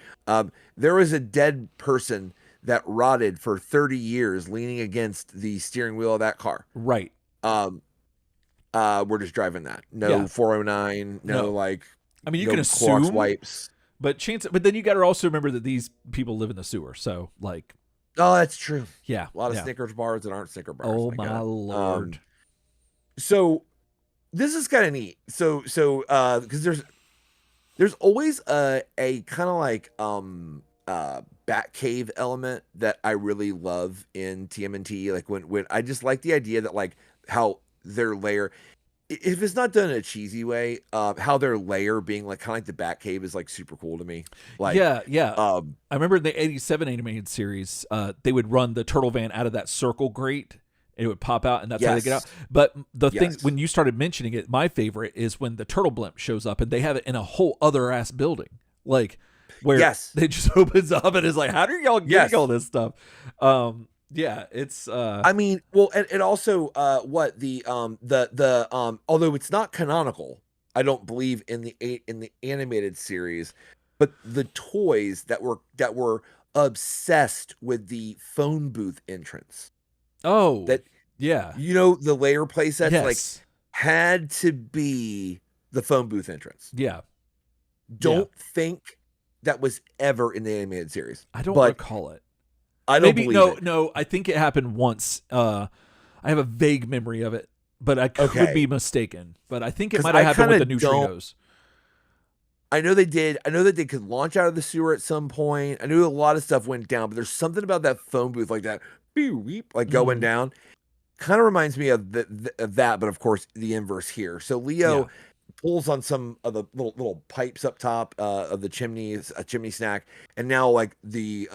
there was a dead person that rotted for 30 years leaning against the steering wheel of that car. Right. We're just driving that. No 409. No, like. I mean, you can assume wipes. But then you got to also remember that these people live in the sewer. So like. Oh, that's true. Yeah. A lot of Snickers bars that aren't Snickers bars. Oh my Lord. So this is kind of neat. So because there's always a kind of like Batcave element that I really love in TMNT. Like when I just like the idea that like how their layer, if it's not done in a cheesy way, how their layer being like kind of like the Batcave is like super cool to me. Like yeah. I remember in the 87 animated series, they would run the turtle van out of that circle grate. It would pop out, and that's how they get out. But the thing, when you started mentioning it, my favorite is when the turtle blimp shows up, and they have it in a whole other ass building, like where it just opens up and is like, how do y'all get all this stuff? Yeah, it's. I mean, well, it also what the although it's not canonical, I don't believe in the animated series, but the toys that were obsessed with the phone booth entrance. Oh, the layer playsets like had to be the phone booth entrance. Yeah, don't think that was ever in the animated series. I don't recall it. I don't believe it. No, I think it happened once. I have a vague memory of it, but I could be mistaken. But I think it might have happened with the Neutrinos. I know they did. I know that they could launch out of the sewer at some point. I knew a lot of stuff went down, but there's something about that phone booth like that, like going down. Kind of reminds me of that, but of course the inverse here. So Leo pulls on some of the little pipes up top of the chimneys, a chimney snack, and now like the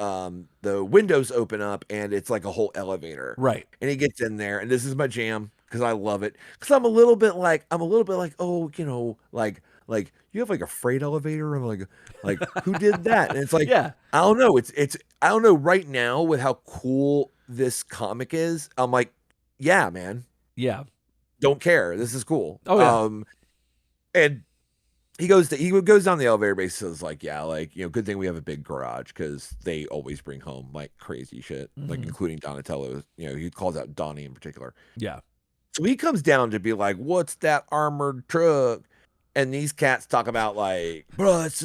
windows open up and it's like a whole elevator. Right. And he gets in there, and this is my jam because I love it. Because I'm a little bit like, oh, like you have like a freight elevator, and like who did that? And it's like, I don't know. It's I don't know right now with how cool this comic is. I'm like, yeah, man. Yeah. don't care. This is cool. Oh yeah. And he goes down the elevator base, says like, yeah, like, good thing we have a big garage because they always bring home like crazy shit, like including Donatello. He calls out Donnie in particular. Yeah. So he comes down to be like, what's that armored truck? And these cats talk about like, bro, it's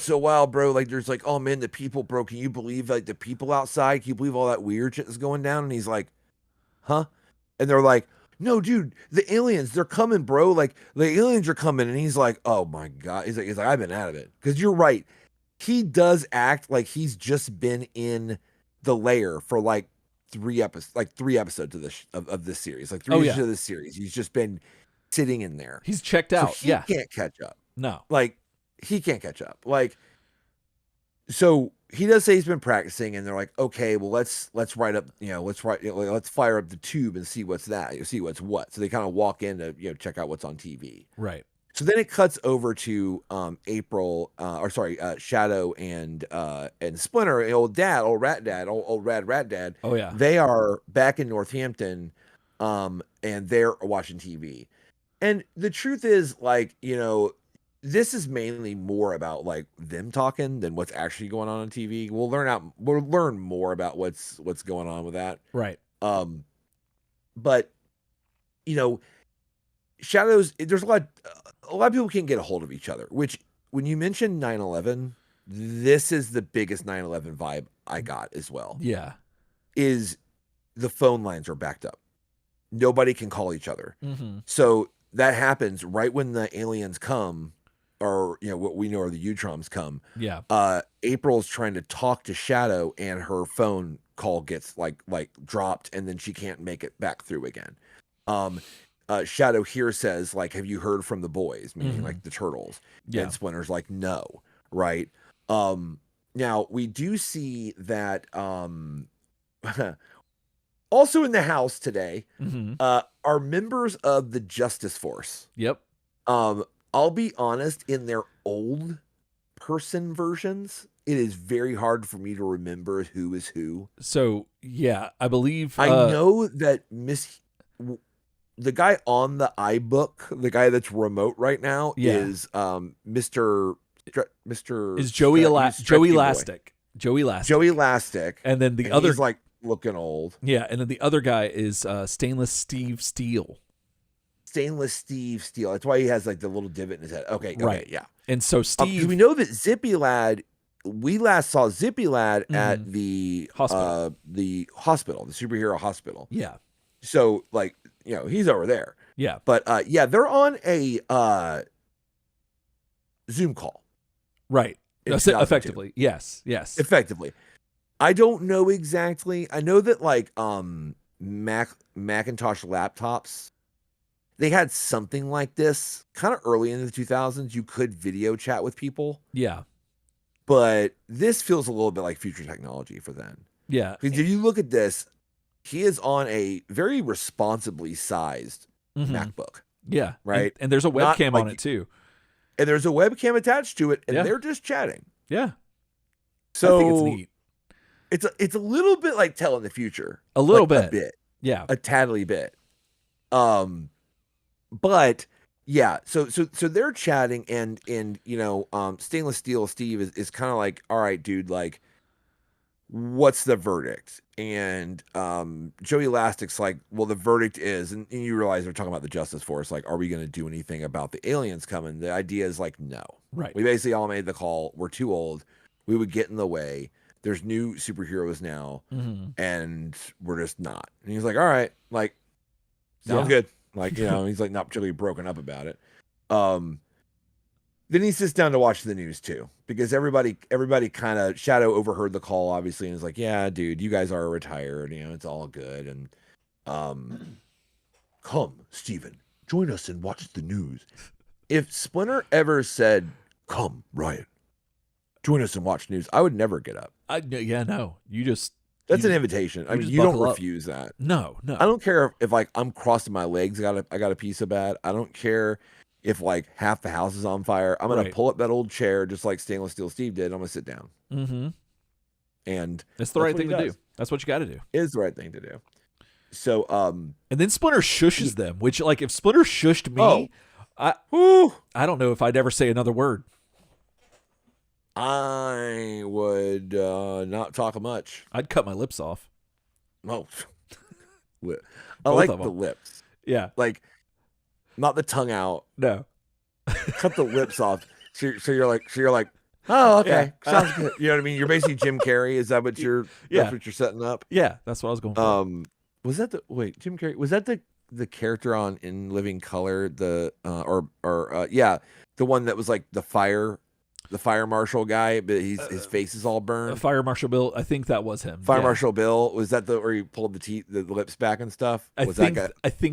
so wild, bro. Like, there's like, oh man, the people, bro. Can you believe like the people outside? Can you believe all that weird shit is going down? And he's like, huh? And they're like, no, dude, the aliens, they're coming, bro. Like, the aliens are coming. And he's like, oh my God. He's like, I've been out of it. Because you're right. He does act like he's just been in the lair for like three episodes of this series. Like three episodes of this series. He's just been sitting in there. He's checked out. So he can't catch up. No. Like, he can't catch up. Like, so he does say he's been practicing, and they're like, okay, well, let's fire up the tube and see what's what. So they kind of walk in to check out what's on TV. Right. So then it cuts over to Shadow and Splinter, old rat dad. Oh yeah. They are back in Northampton, and they're watching TV. And the truth is, like, this is mainly more about like them talking than what's actually going on TV. We'll learn more about what's going on with that. Right. But Shadows, there's a lot of people can't get a hold of each other, which when you mention 9/11, this is the biggest 9/11 vibe I got as well. Yeah. Is the phone lines are backed up. Nobody can call each other. Mm-hmm. So that happens right when the aliens come, or what we know are the Utroms come. Yeah. April's trying to talk to Shadow, and her phone call gets like dropped, and then she can't make it back through again. Shadow here says like, have you heard from the boys, meaning like the turtles? Yeah. And Splinter's like, no. Right. Now we do see that also in the house today are members of the Justice Force. Yep. I'll be honest, in their old person versions, it is very hard for me to remember who is who. So yeah, I believe I know that the guy on the iBook, the guy that's remote right now, is Mr. is Joey Elastic. Joey Elastic. And then the other, he's like looking old. Yeah, and then the other guy is Stainless Steve Steel. Stainless Steve Steel. That's why he has like the little divot in his head. Okay, right. Yeah. And so Steve, we know that Zippy Lad. We last saw Zippy Lad at the hospital, the superhero hospital. Yeah. So like, he's over there. Yeah. But they're on a Zoom call. Right. Effectively. Yes. Effectively. I don't know exactly. I know that like Macintosh laptops, they had something like this kind of early in the 2000s. You could video chat with people. Yeah. But this feels a little bit like future technology for them. Yeah. Because if you look at this, he is on a very responsibly sized MacBook. Yeah. Right. And there's a webcam on it too. And there's a webcam attached to it, and they're just chatting. Yeah. So I think it's neat. It's a little bit like telling the future. A little bit. A bit. Yeah. A tattly bit. But yeah, so they're chatting, and Stainless Steel Steve is kind of like, all right, dude, like, what's the verdict? And Joey Elastic's like, well, the verdict is, and you realize they're talking about the Justice Force, like, are we going to do anything about the aliens coming? The idea is like, no. Right. We basically all made the call. We're too old. We would get in the way. There's new superheroes now, and we're just not. And he's like, all right, like, sounds good. Like, he's like not particularly broken up about it. Then he sits down to watch the news too, because everybody kind of, Shadow overheard the call, obviously, and is like, yeah, dude, you guys are retired. It's all good. And come, Steven, join us and watch the news. If Splinter ever said, come, Ryan, join us and watch news, I would never get up. No. That's an invitation. I mean, you don't refuse that. No. I don't care if like I'm crossing my legs, I got a piece of bad. I don't care if like half the house is on fire. I'm gonna pull up that old chair just like Stainless Steel Steve did. I'm gonna sit down. Mm-hmm. And that's the right thing to do. That's what you got to do. It is the right thing to do. and then Splinter shushes them, which, like, if Splinter shushed me, I don't know if I'd ever say another word. I would not talk much. I'd cut my lips off. Oh, I like the lips. Yeah, like not the tongue out. No, cut the lips off. So you're like, oh, okay, sounds good. You know what I mean? You're basically Jim Carrey. Is that what you're? That's what you're setting up. Yeah, that's what I was going for. Was that Jim Carrey? Was that the character on In Living Color? The one that was like the fire marshal guy, but his face is all burned. Fire Marshal Bill, I think that was him. Fire Marshal Bill, was that where he pulled the lips back and stuff? I think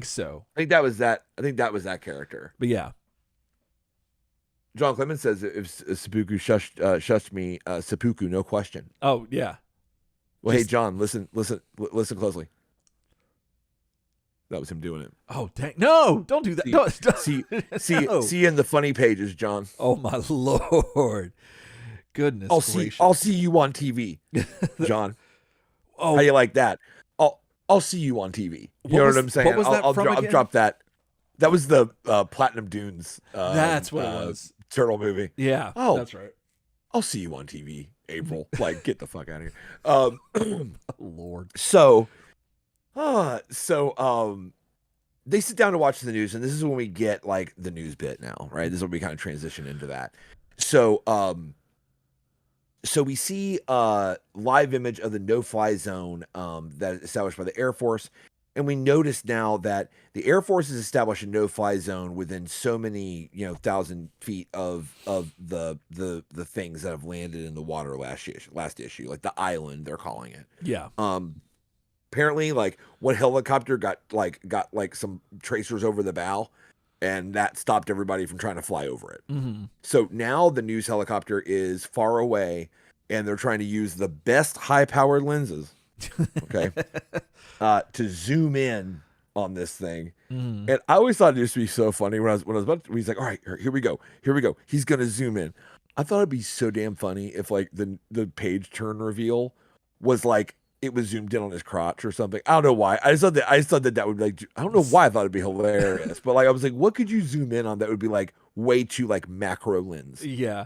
so. I think that was that character. But yeah. John Clemens says if seppuku shushed me, seppuku, no question. Oh yeah. Well, hey John, listen closely. That was him doing it. Oh dang! No, don't do that. See in the funny pages, John. Oh my Lord, goodness! I'll see you on TV, John. Oh, how you like that? I'll see you on TV. You know what I'm saying? What was that I'll drop that. That was the Platinum Dunes. That's what it was. Turtle movie. Yeah. Oh, that's right. I'll see you on TV, April. Like, get the fuck out of here. Lord. So they sit down to watch the news, and this is when we get like the news bit now, right? This is when we kind of transition into that. So we see live image of the no-fly zone that is established by the Air Force, and we notice now that the Air Force has established a no-fly zone within so many 1,000 feet of the things that have landed in the water last issue, like the island they're calling it. Yeah. Apparently, like one helicopter got some tracers over the bow, and that stopped everybody from trying to fly over it. Mm-hmm. So now the news helicopter is far away, and they're trying to use the best high-powered lenses, okay, to zoom in on this thing. Mm. And I always thought it used to be so funny when I was about to, he's like, all right, here we go. He's gonna zoom in. I thought it'd be so damn funny if like the page turn reveal was like it was zoomed in on his crotch or something. I don't know why. I just thought that would be like, I don't know why I thought it'd be hilarious, but like I was like, what could you zoom in on that would be like way too like macro lens? Yeah.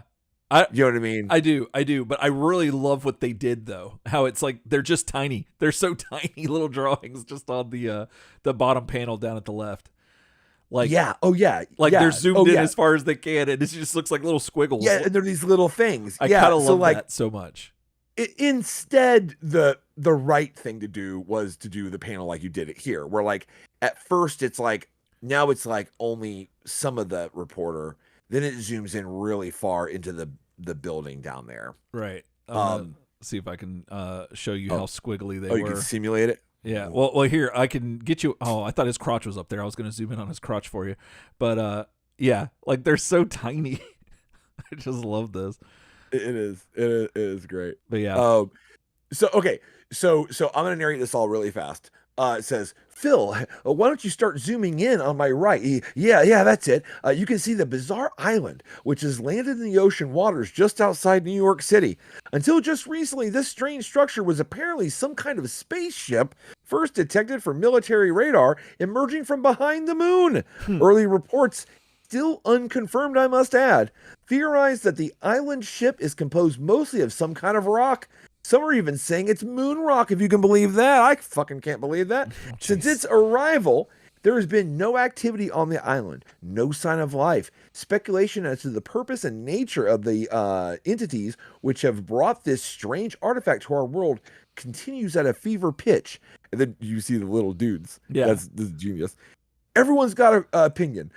You know what I mean? I do, but I really love what they did though. How it's like they're just tiny. They're so tiny little drawings just on the bottom panel down at the left. Like they're zoomed in as far as they can, and it just looks like little squiggles. Yeah, and they're these little things. I kind of love that so much. Instead, the right thing to do was to do the panel like you did it here, where like at first it's like now it's like only some of the reporter. Then it zooms in really far into the building down there. Right. See if I can show you how squiggly they were. Oh, you can simulate it? Yeah. Well, here, I can get you. Oh, I thought his crotch was up there. I was going to zoom in on his crotch for you. But yeah, like they're so tiny. I just love this. It is great. But yeah. So I'm going to narrate this all really fast. It says, Phil, why don't you start zooming in on my right? Yeah, that's it. You can see the bizarre island, which has landed in the ocean waters just outside New York City. Until just recently, this strange structure was apparently some kind of spaceship first detected from military radar emerging from behind the moon. Early reports, still unconfirmed I must add, theorized that the island ship is composed mostly of some kind of rock. Some are even saying it's moon rock, if you can believe that. I fucking can't believe that. Since its arrival, there has been no activity on the island, no sign of life. Speculation as to the purpose and nature of the entities which have brought this strange artifact to our world continues at a fever pitch. And then you see the little dudes. Yeah. That's genius. Everyone's got an opinion.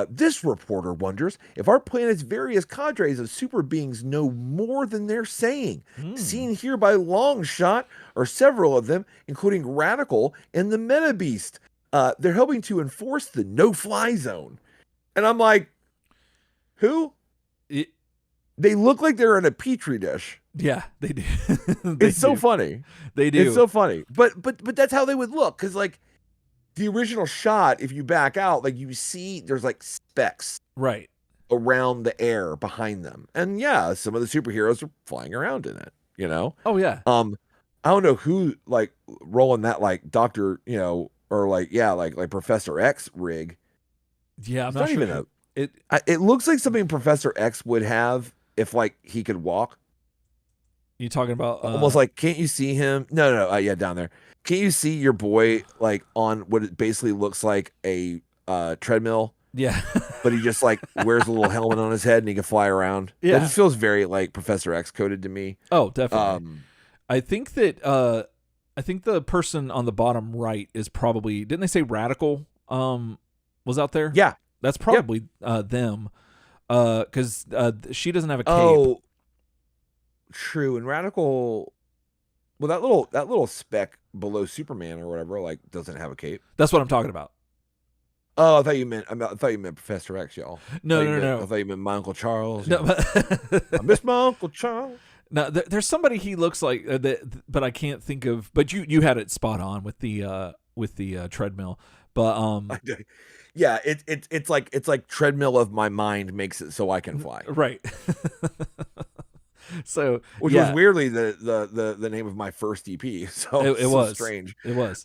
This reporter wonders if our planet's various cadres of super beings know more than they're saying. Seen here by Longshot are several of them, including Radical and the Meta Beast. They're helping to enforce the no-fly zone. And I'm like, who? They look like they're in a petri dish. Yeah, they do. It's so funny. They do. It's so funny. But that's how they would look, because like, the original shot, if you back out, like you see there's like specks right around the air behind them. And yeah, some of the superheroes are flying around in it, Oh yeah. I don't know who like rolling that like Doctor, or like like Professor X rig. Yeah, I'm It's not not sure even who it looks like something Professor X would have if like he could walk. you talking about. Almost like, can't you see him? No, yeah, down there. Can't you see your boy like on what it basically looks like a treadmill? Yeah. But he just like wears a little helmet on his head and he can fly around. That Yeah. just feels very like Professor X coded to me. Oh, definitely. I think that I think the person on the bottom right is probably, didn't they say Radical was out there? Yeah. That's probably them. Cuz she doesn't have a cape. Oh. True. And Radical, well, that little speck below Superman or whatever like doesn't have a cape. That's what I'm talking about. Oh, I thought you meant Professor X, y'all. No. I thought you meant my Uncle Charles. No, I miss my Uncle Charles. No, there's somebody he looks like that, but I can't think of. But you had it spot on with the treadmill. But yeah, it's like treadmill of my mind makes it so I can fly. Right. So which was weirdly the name of my first EP. So it was strange. It was.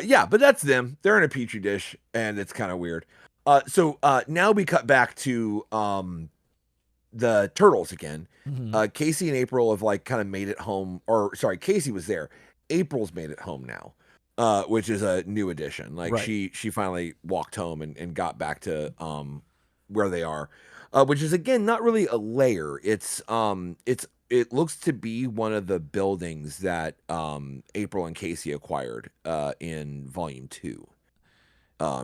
Yeah, but that's them. They're in a petri dish, and it's kind of weird. So now we cut back to the turtles again. Mm-hmm. Casey and April have like kind of made it home, or sorry, Casey was there. April's made it home now, which is a new addition. Like she finally walked home and got back to where they are, which is again not really a lair. It looks to be one of the buildings that April and Casey acquired in Volume 2.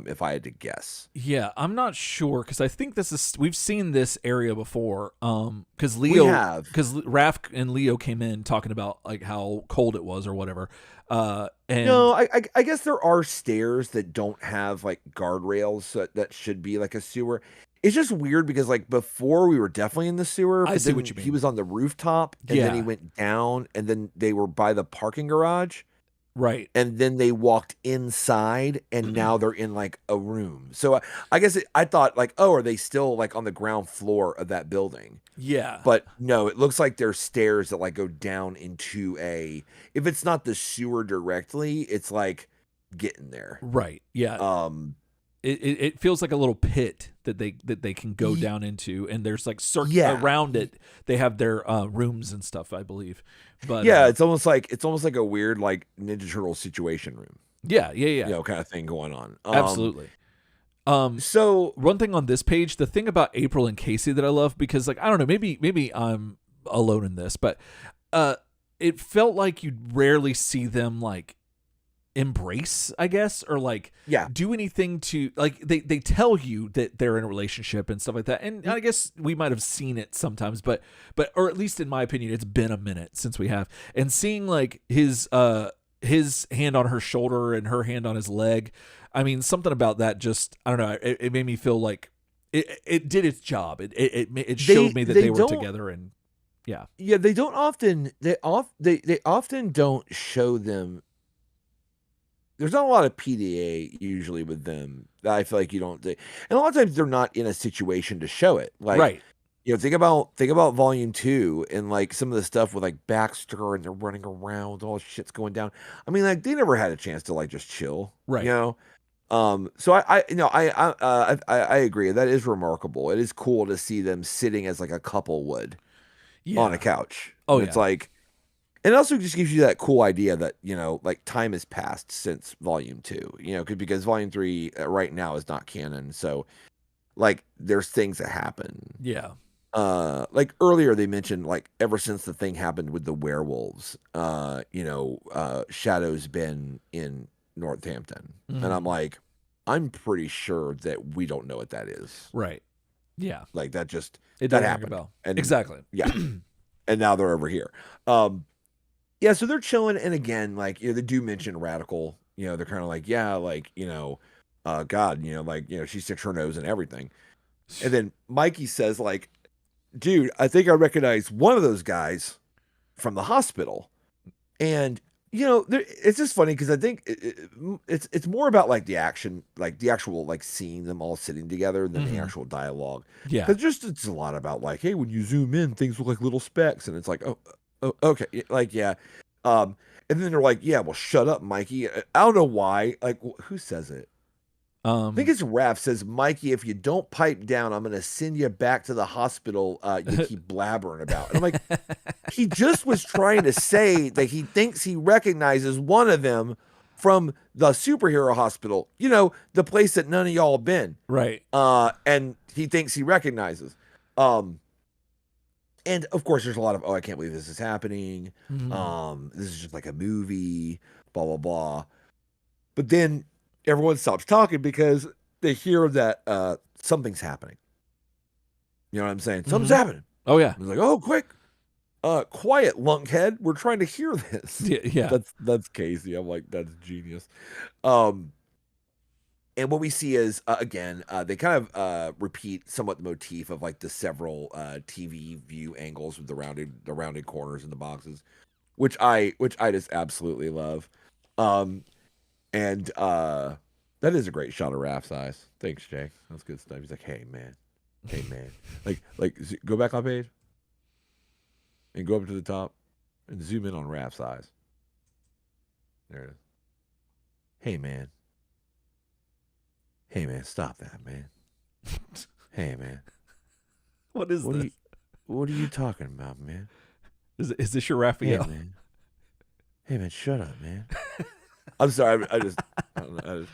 If I had to guess. Yeah, I'm not sure because I think we've seen this area before. Because Raph and Leo came in talking about like how cold it was or whatever. And no, I guess there are stairs that don't have like guardrails that should be like a sewer. It's just weird because like before we were definitely in the sewer. I see what you mean. He was on the rooftop and then he went down and then they were by the parking garage. Right. And then they walked inside and now they're in like a room. So I guess I thought like, oh, are they still like on the ground floor of that building? Yeah. But no, it looks like there's stairs that like go down into if it's not the sewer directly, it's like getting there. Right. Yeah. It feels like a little pit that they can go down into, and there's like around it. They have their rooms and stuff, I believe. But yeah, it's almost like a weird like Ninja Turtle situation room. Yeah. Kind of thing going on. Absolutely. So one thing on this page, the thing about April and Casey that I love, because like I don't know, maybe I'm alone in this, but it felt like you'd rarely see them like embrace, I guess, or like do anything to like they tell you that they're in a relationship and stuff like that, and I guess we might have seen it sometimes, but or at least in my opinion it's been a minute since we have, and seeing like his hand on her shoulder and her hand on his leg, I mean something about that just I don't know, it made me feel like it did its job. It showed me that they were together. And they don't often they often don't show them. There's not a lot of PDA usually with them. I feel like you don't, and a lot of times they're not in a situation to show it. Like, think about Volume 2 and like some of the stuff with like Baxter and they're running around, all shit's going down. I mean, like they never had a chance to like just chill, right? So I agree. That is remarkable. It is cool to see them sitting as like a couple would on a couch. Oh, it's like. And it also just gives you that cool idea that, like time has passed since Volume 2, because Volume 3 right now is not canon. So like there's things that happen. Yeah. Like earlier they mentioned like ever since the thing happened with the werewolves, Shadow's been in Northampton. Mm-hmm. And I'm like, I'm pretty sure that we don't know what that is. Right. Yeah. Like that just, that happened. And, exactly. Yeah. And now they're over here. Yeah, so they're chilling, and again, like they do mention Radical. They're kind of like, God, she sticks her nose in everything. And then Mikey says, like, dude, I think I recognize one of those guys from the hospital. And it's just funny because I think it's more about like the action, like the actual like seeing them all sitting together than the actual dialogue. Yeah, because it's a lot about like, hey, when you zoom in, things look like little specks, and it's like, oh. Oh, okay, like yeah. And then they're like, yeah, well, shut up, Mikey. I don't know why. Like, who says it? I think it's Raph says, Mikey, if you don't pipe down, I'm gonna send you back to the hospital. You keep blabbering about. And I'm like, he just was trying to say that he thinks he recognizes one of them from the superhero hospital. You know, the place that none of y'all been. Right. And he thinks he recognizes. And of course, there's a lot of, I can't believe this is happening. This is just like a movie, blah, blah, blah. But then everyone stops talking because they hear that something's happening. You know what I'm saying? Something's happening. Oh, yeah. It's like, oh, quick. Quiet, lunkhead. We're trying to hear this. Yeah. That's Casey. I'm like, that's genius. And what we see is, again, they kind of repeat somewhat the motif of like the several TV view angles with the rounded corners in the boxes, which I just absolutely love. And that is a great shot of Raph's eyes. Thanks, Jake. That's good stuff. He's like, hey man, like go back on page and go up to the top and zoom in on Raph's eyes. There it is. Hey man, stop that, man. Hey man, what is this? What are you talking about, man? Is this your Raphael? Hey man, shut up, man. I'm sorry. I don't know.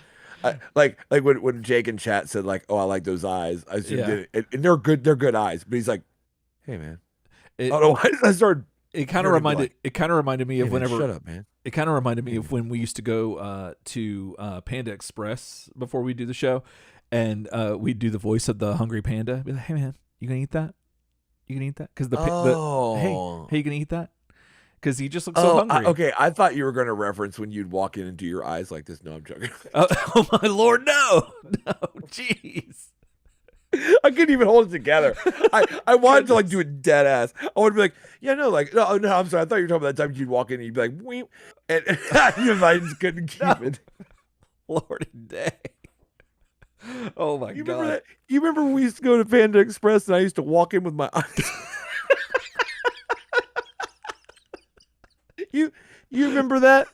Like when Jake in chat said like, "Oh, I like those eyes." I said, and they're good. They're good eyes. But he's like, "Hey, man." I don't know why I started. It kind of reminded me of whenever. Shut up, man. It kind of reminded me of when we used to go to Panda Express before we do the show, and we'd do the voice of the hungry panda. Be like, "Hey, man, you gonna eat that? You gonna eat that?" Because hey, you gonna eat that? Because he just looks so hungry. Okay, I thought you were going to reference when you'd walk in and do your eyes like this. No, I'm joking. Oh my Lord, no, jeez. I couldn't even hold it together. I wanted to like do it dead ass. I would be like, yeah, no, like, no, I'm sorry. I thought you were talking about that time you'd walk in and you'd be like, weep, and I just couldn't keep it. Lord day. Oh my God. God. You remember when we used to go to Panda Express and I used to walk in with my eyes? You remember that?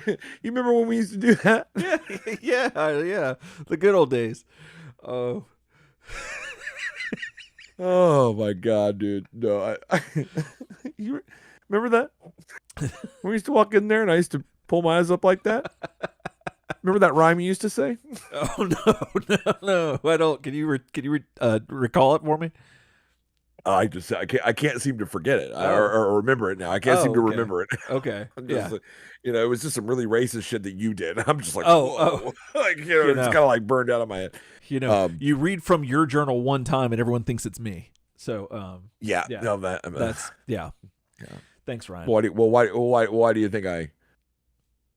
You remember when we used to do that? Yeah. The good old days. Oh. Oh my God, dude. No, you remember that? We used to walk in there and I used to pull my eyes up like that. Remember that rhyme you used to say? Oh no. I don't. Can you recall it for me? I can't seem to forget it or remember it now. I can't seem to remember it. Okay. Yeah. It was just some really racist shit that you did. I'm just like, like, it's kind of like burned out of my head. You read from your journal one time and everyone thinks it's me. So, no, that's yeah. Thanks, Ryan. Why do you think I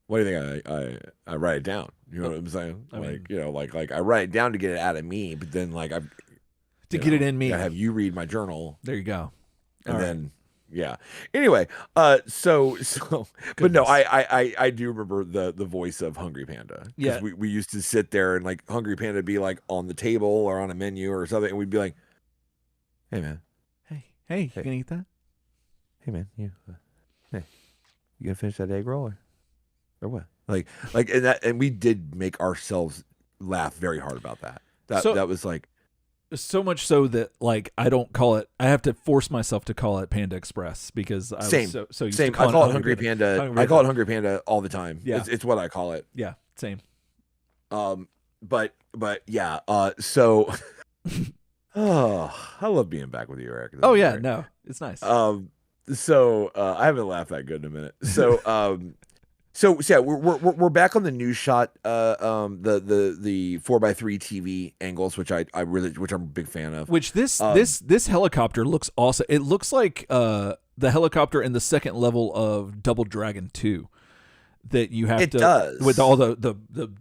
write it down? You know what I'm saying? Like I write it down to get it out of me, but then like get it in me. I have you read my journal. There you go. And then, yeah. Anyway, so, but no, I do remember the voice of Hungry Panda. Yeah. We used to sit there and like Hungry Panda would be like on the table or on a menu or something. And we'd be like, hey man. Hey, you gonna eat that? Hey man, you gonna finish that egg roll or what? Like, and we did make ourselves laugh very hard about that. That was like, so much so that like I don't call it. I have to force myself to call it Panda Express because I was so used to I call it Hungry Panda. I call it Hungry Panda all the time. Yeah, it's what I call it. Yeah, same. But yeah. So, I love being back with you, Eric. Oh yeah, great. No, it's nice. So I haven't laughed that good in a minute. So So yeah, we're back on the news shot, the 4x3 TV angles, which I'm a big fan of. Which this helicopter looks awesome. It looks like the helicopter in the second level of Double Dragon 2 that you have with all the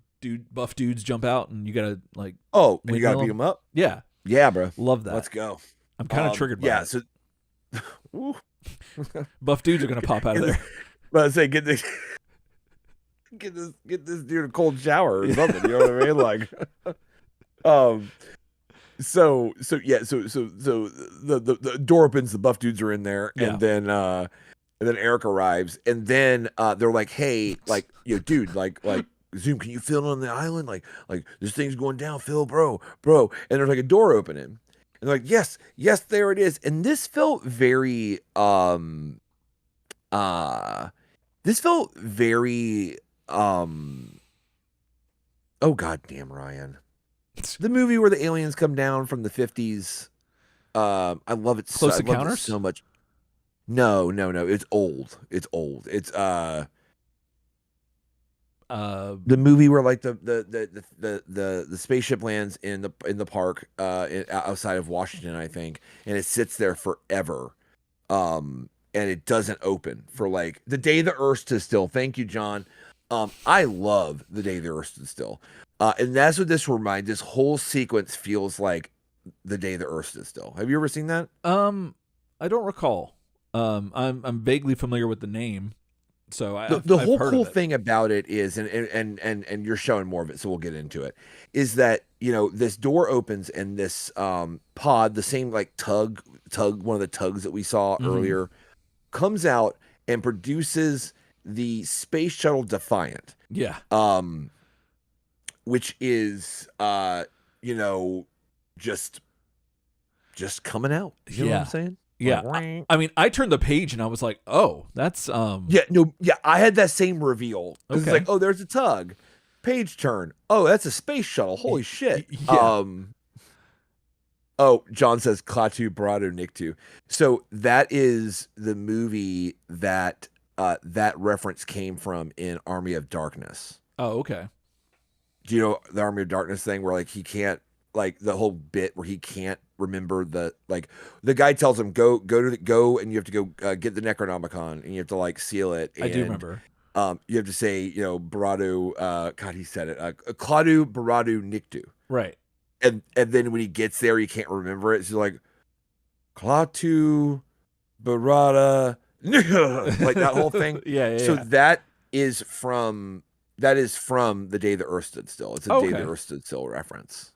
buff dudes jump out and you gotta like you gotta beat them up. Yeah, bro, love that. Let's go. I'm kind of triggered by that. So buff dudes are gonna pop out of there. But I say get this dude a cold shower or something. You know what I mean? Like, the door opens, the buff dudes are in there, Yeah. and then Eric arrives, and then they're like, hey, like, dude, like Zoom, can you fill it on the island? Like this thing's going down, Phil, bro. And there's like a door opening. And they're like, yes, there it is. And this felt very oh god damn, Ryan. The movie where the aliens come down from the 50s. I love it. Close Encounters? So much. No. It's old. It's the movie where like the spaceship lands in the park outside of Washington, I think, and it sits there forever. And it doesn't open for like the day the Earth stood still. Thank you, John. I love the day the Earth stood still. And that's what this whole sequence feels like, the day the Earth stood still. Have you ever seen that? I don't recall. I'm vaguely familiar with the name. So the whole cool thing about it is, and you're showing more of it, so we'll get into it, is that, this door opens and this pod, the same like tug, one of the tugs that we saw earlier, comes out and produces the Space Shuttle Defiant. Yeah. Which is just coming out. You know what I'm saying? Yeah. Like, I mean, I turned the page and I was like, oh, that's Yeah, I had that same reveal. Okay. It's like, oh, there's a tug. Page turn. Oh, that's a space shuttle. Holy shit. Yeah. Oh, John says Klaatu Barada Nikto. So that is the movie that that reference came from in Army of Darkness. Oh, okay. Do you know the Army of Darkness thing where like he can't, like the whole bit where he can't remember the guy tells him go and you have to go get the Necronomicon and you have to like seal it. And, I do remember. You have to say, Baradu, God, he said it, Klaatu Baradu Nikto. Right. And then when he gets there, he can't remember it. So like Klaatu Barada, like that whole thing. Yeah. So that is from the day the Earth stood still. It's a day the Earth stood still reference.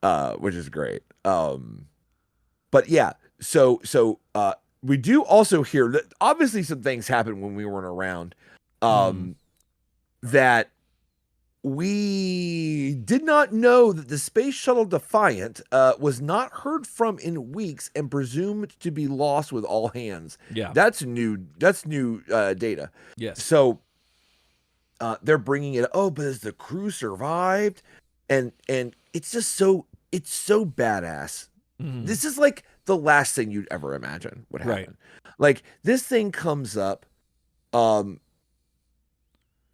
Which is great. But yeah, so we do also hear that obviously some things happened when we weren't around. That we did not know that the Space Shuttle Defiant was not heard from in weeks and presumed to be lost with all hands. Yeah, that's new data. Yes. So they're bringing it. Oh, but has the crew survived? And it's just so badass. This is like the last thing you'd ever imagine would happen. Right. Like this thing comes up. Oh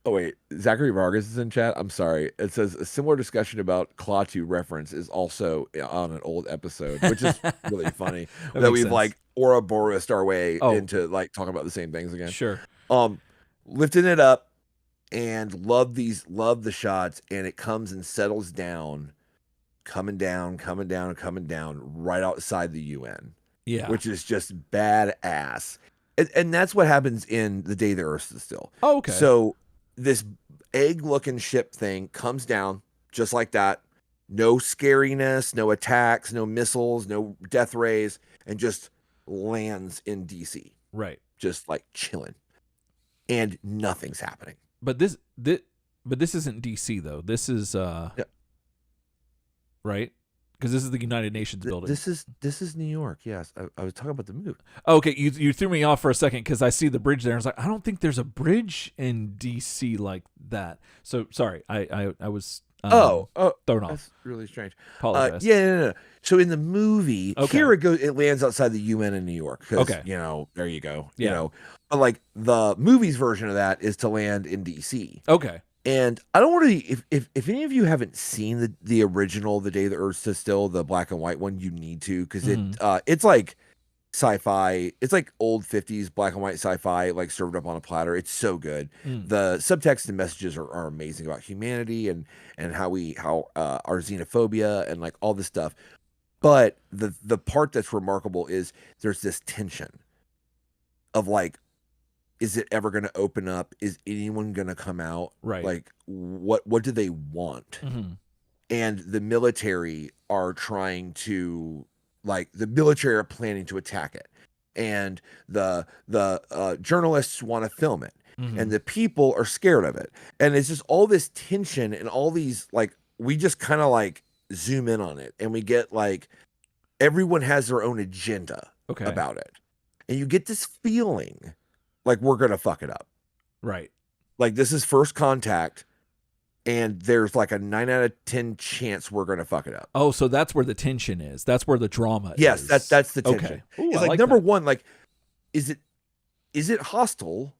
wait, Zachary Vargas is in chat. I'm sorry. It says a similar discussion about Klaatu reference is also on an old episode, which is really funny that we've sense. Like Ouroboros our way into like talking about the same things again. Sure. Lifting it up and love the shots, and it comes and settles down, coming down right outside the UN. Yeah. Which is just badass. And that's what happens in The Day the Earth is Still. Oh, okay. So this egg-looking ship thing comes down just like that. No scariness, no attacks, no missiles, no death rays, and just lands in DC. Right. Just like chilling. And nothing's happening. But this isn't DC though. This is right? Because this is the United Nations building. This is New York. Yes, I was talking about the movie. Okay, you threw me off for a second because I see the bridge there. I was like, I don't think there's a bridge in DC like that. So sorry, I was thrown off. That's really strange. Apologize. No. So in the movie, here it goes. It lands outside the UN in New York. Okay, there you go. Yeah. But like the movie's version of that is to land in DC. Okay. And I don't want to. If any of you haven't seen the original, The Day the Earth Stood Still, the black and white one, you need to, because it's like sci-fi. It's like old 50s black and white sci-fi, like served up on a platter. It's so good. The subtext and messages are amazing about humanity and how our xenophobia and like all this stuff. But the part that's remarkable is there's this tension of like, is it ever going to open up? Is anyone going to come out? Right. Like, what do they want? and the military are trying to, like, the military are planning to attack it, and the journalists want to film it, and the people are scared of it, and it's just all this tension and all these, like, we just kind of like zoom in on it, and we get like everyone has their own agenda about it, and you get this feeling like we're gonna fuck it up, right? Like, this is first contact, and there's like a 9 out of 10 chance we're gonna fuck it up. Oh, so that's where the tension is. That's where the drama yes, is. That's the tension. Okay. Ooh, it's I like number that. one, like, is it hostile?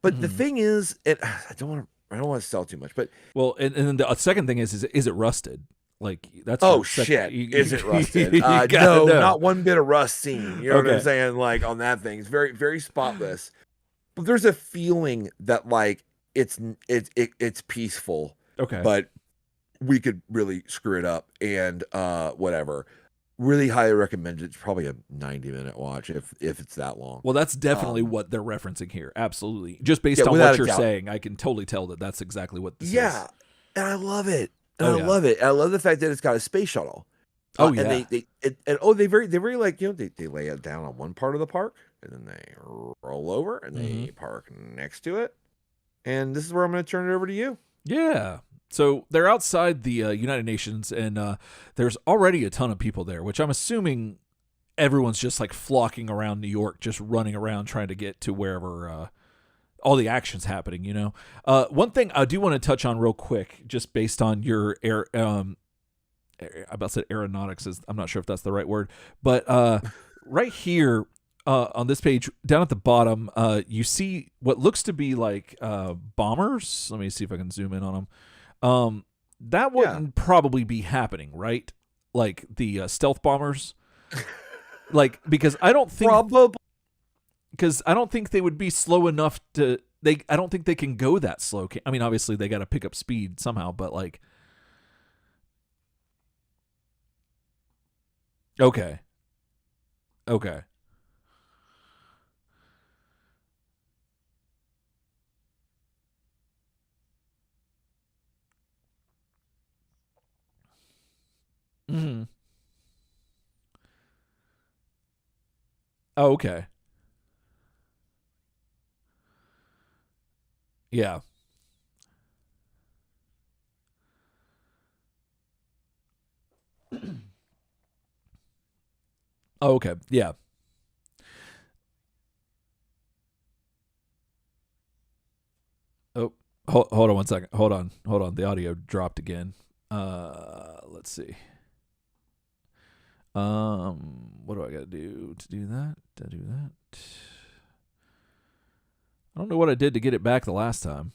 But the thing is, I don't want to sell too much, but well, and then the second thing is it rusted? Like, that's shit, is it rusted? No, know. Not one bit of rust seen. You know what I'm saying? Like, on that thing, it's very, very spotless. But there's a feeling that, like, it's peaceful. Okay. But we could really screw it up, and whatever. Really highly recommend it. It's probably a 90-minute watch if it's that long. Well, that's definitely what they're referencing here. Absolutely. Just based on what you're saying, I can totally tell that that's exactly what this is. Yeah, and I love it. And I love it. I love the fact that it's got a space shuttle. Oh yeah. And they very like, you know, they lay it down on one part of the park, and then they roll over and they park next to it. And this is where I'm going to turn it over to you. Yeah. So they're outside the United Nations, and there's already a ton of people there, which I'm assuming everyone's just like flocking around New York, just running around trying to get to wherever all the action's happening, you know. One thing I do want to touch on real quick, just based on your I about said aeronautics, I'm not sure if that's the right word, but right here on this page, down at the bottom, you see what looks to be like bombers. Let me see if I can zoom in on them. That wouldn't probably be happening, right? Like the stealth bombers, like, because I don't think they would be slow enough to. I don't think they can go that slow. I mean, obviously they got to pick up speed somehow, but like, okay. Mm-hmm. Oh, okay. Yeah. Oh, okay. Yeah. Oh, hold on 1 second. Hold on. The audio dropped again. Let's see. What do I got to do that? To do that? I don't know what I did to get it back the last time.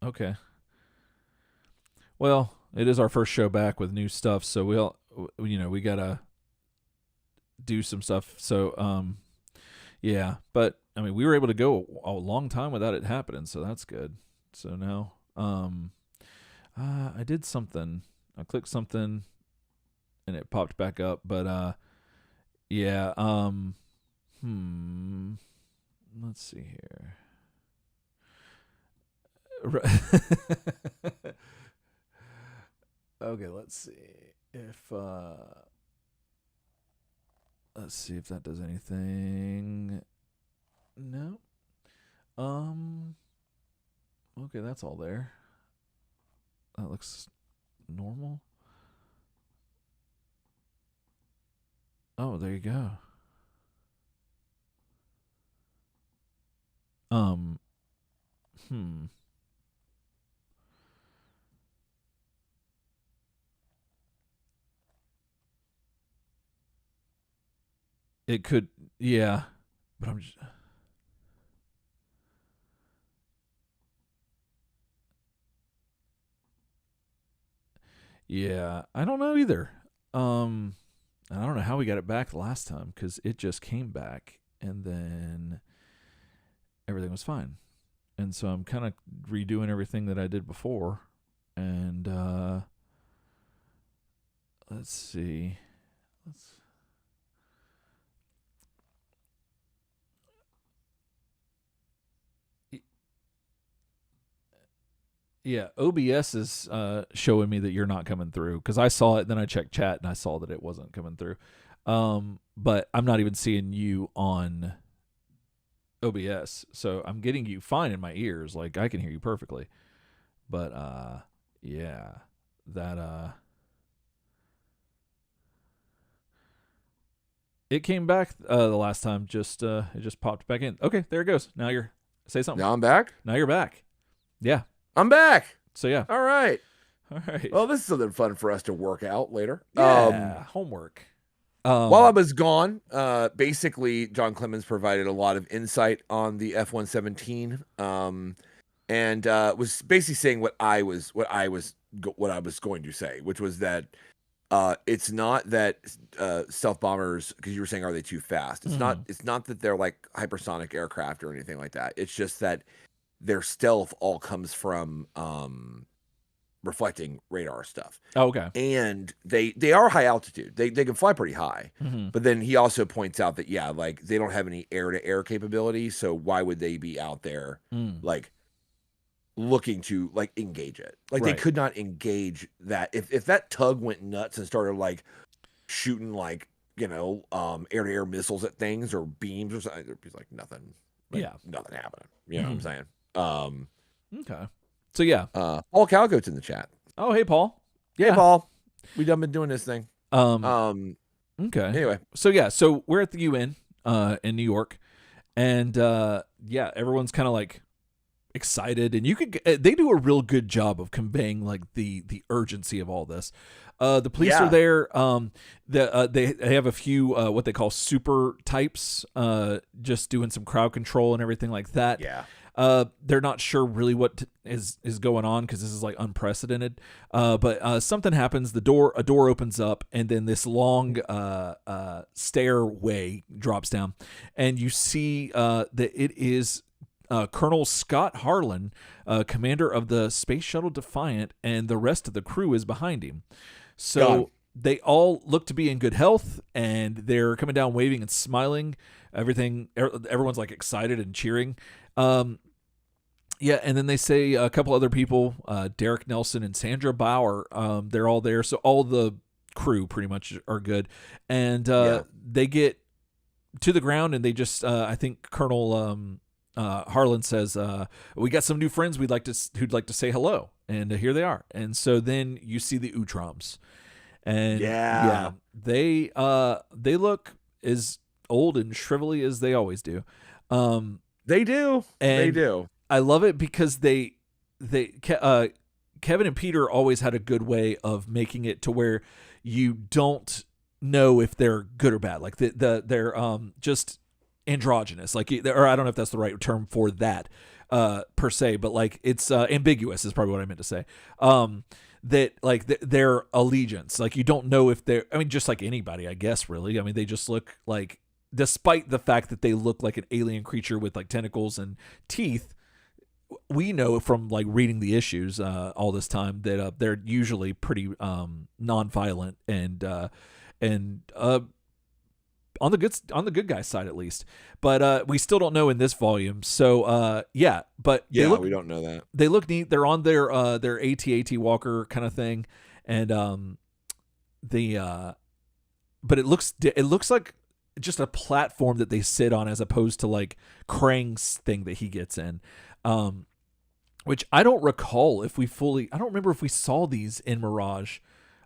Okay. Well, it is our first show back with new stuff, so we gotta do some stuff. So, yeah. But I mean, we were able to go a long time without it happening, so that's good. So now, I did something. I clicked something, and it popped back up. But yeah. Let's see here. Okay, let's see if that does anything. No. Okay, that's all there. That looks normal. Oh, there you go. It could, yeah, but I'm just. Yeah, I don't know either. I don't know how we got it back last time because it just came back and then everything was fine. And so I'm kind of redoing everything that I did before. And let's see. Yeah, OBS is showing me that you're not coming through because I saw it, then I checked chat and I saw that it wasn't coming through. But I'm not even seeing you on OBS, so I'm getting you fine in my ears. Like I can hear you perfectly. But yeah, that it came back the last time. Just it just popped back in. Okay, there it goes. Now you're say something. Now I'm back. Now you're back. Yeah, I'm back. So yeah. All right. Well, Well, this is something fun for us to work out later. Yeah, homework. While I was gone, basically John Clemens provided a lot of insight on the F-117, and was basically saying what I was going to say, which was that it's not that stealth bombers, because you were saying, are they too fast? It's not that they're like hypersonic aircraft or anything like that. It's just that their stealth all comes from reflecting radar stuff. Oh, okay. And they are high altitude. They can fly pretty high. Mm-hmm. But then he also points out that like they don't have any air-to-air capability, so why would they be out there like looking to like engage it? Like Right. they could not engage that. If that tug went nuts and started like shooting like, air-to-air missiles at things or beams or something, there'd be like nothing. Nothing happening. You know what I'm saying? Okay. So yeah. Paul Calgoat's in the chat. Oh, hey Paul. Yeah. Hey Paul. We've been doing this thing. Okay. Anyway. So yeah, so we're at the UN in New York, and everyone's kind of like excited, and they do a real good job of conveying like the urgency of all this. The police are there. They have a few what they call super types, just doing some crowd control and everything like that. Yeah. They're not sure really what is going on because this is like unprecedented. But something happens. A door opens up, and then this long stairway drops down, and you see that it is Colonel Scott Harlan, commander of the Space Shuttle Defiant, and the rest of the crew is behind him. So they all look to be in good health, and they're coming down waving and smiling. Everyone's like excited and cheering. And then they say a couple other people, Derek Nelson and Sandra Bauer, they're all there. So all the crew pretty much are good. And they get to the ground, and they just, I think Colonel Harlan says, we got some new friends who'd like to say hello. And here they are. And so then you see the Utroms. And they look as old and shrivelly as they always do. They do. They do. I love it because Kevin and Peter always had a good way of making it to where you don't know if they're good or bad. Like they're just androgynous. Like, or I don't know if that's the right term for that per se, but like it's ambiguous is probably what I meant to say. That like their allegiance, like you don't know if they're. I mean, just like anybody, I guess. Really, I mean, they just look like. Despite the fact that they look like an alien creature with like tentacles and teeth, we know from like reading the issues all this time that they're usually pretty non-violent and on the good guy side at least. But we still don't know in this volume. So we don't know that. They look neat. They're on their AT-AT walker kind of thing, and but it looks like just a platform that they sit on as opposed to like Krang's thing that he gets in, which I don't recall I don't remember if we saw these in Mirage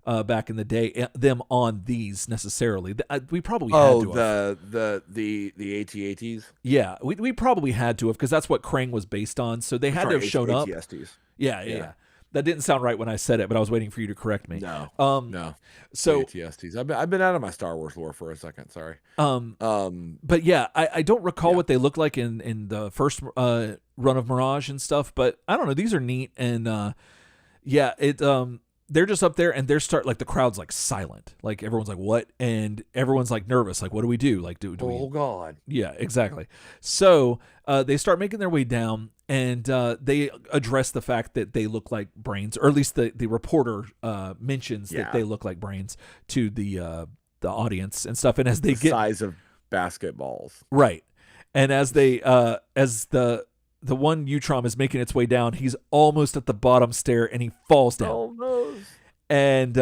back in the day, them on these necessarily. We probably had to have. The AT-ATs? Yeah, we probably had to have, because that's what Krang was based on, so they had to have shown up. AT-STs. Yeah. That didn't sound right when I said it, but I was waiting for you to correct me. No. So AT-STs. I've been out of my Star Wars lore for a second. Sorry. But yeah, I don't recall what they look like in the first run of Mirage and stuff. But I don't know. These are neat, and they're just up there, and the crowd's like silent, like everyone's like what, and everyone's like nervous, like what do we do? Like do we? Oh God. Yeah, exactly. So they start making their way down. And they address the fact that they look like brains, or at least the reporter mentions that they look like brains to the audience and stuff. And as they get size of basketballs, right, and as they as the the one Utrom is making its way down. He's almost at the bottom stair, and he falls down. Almost. And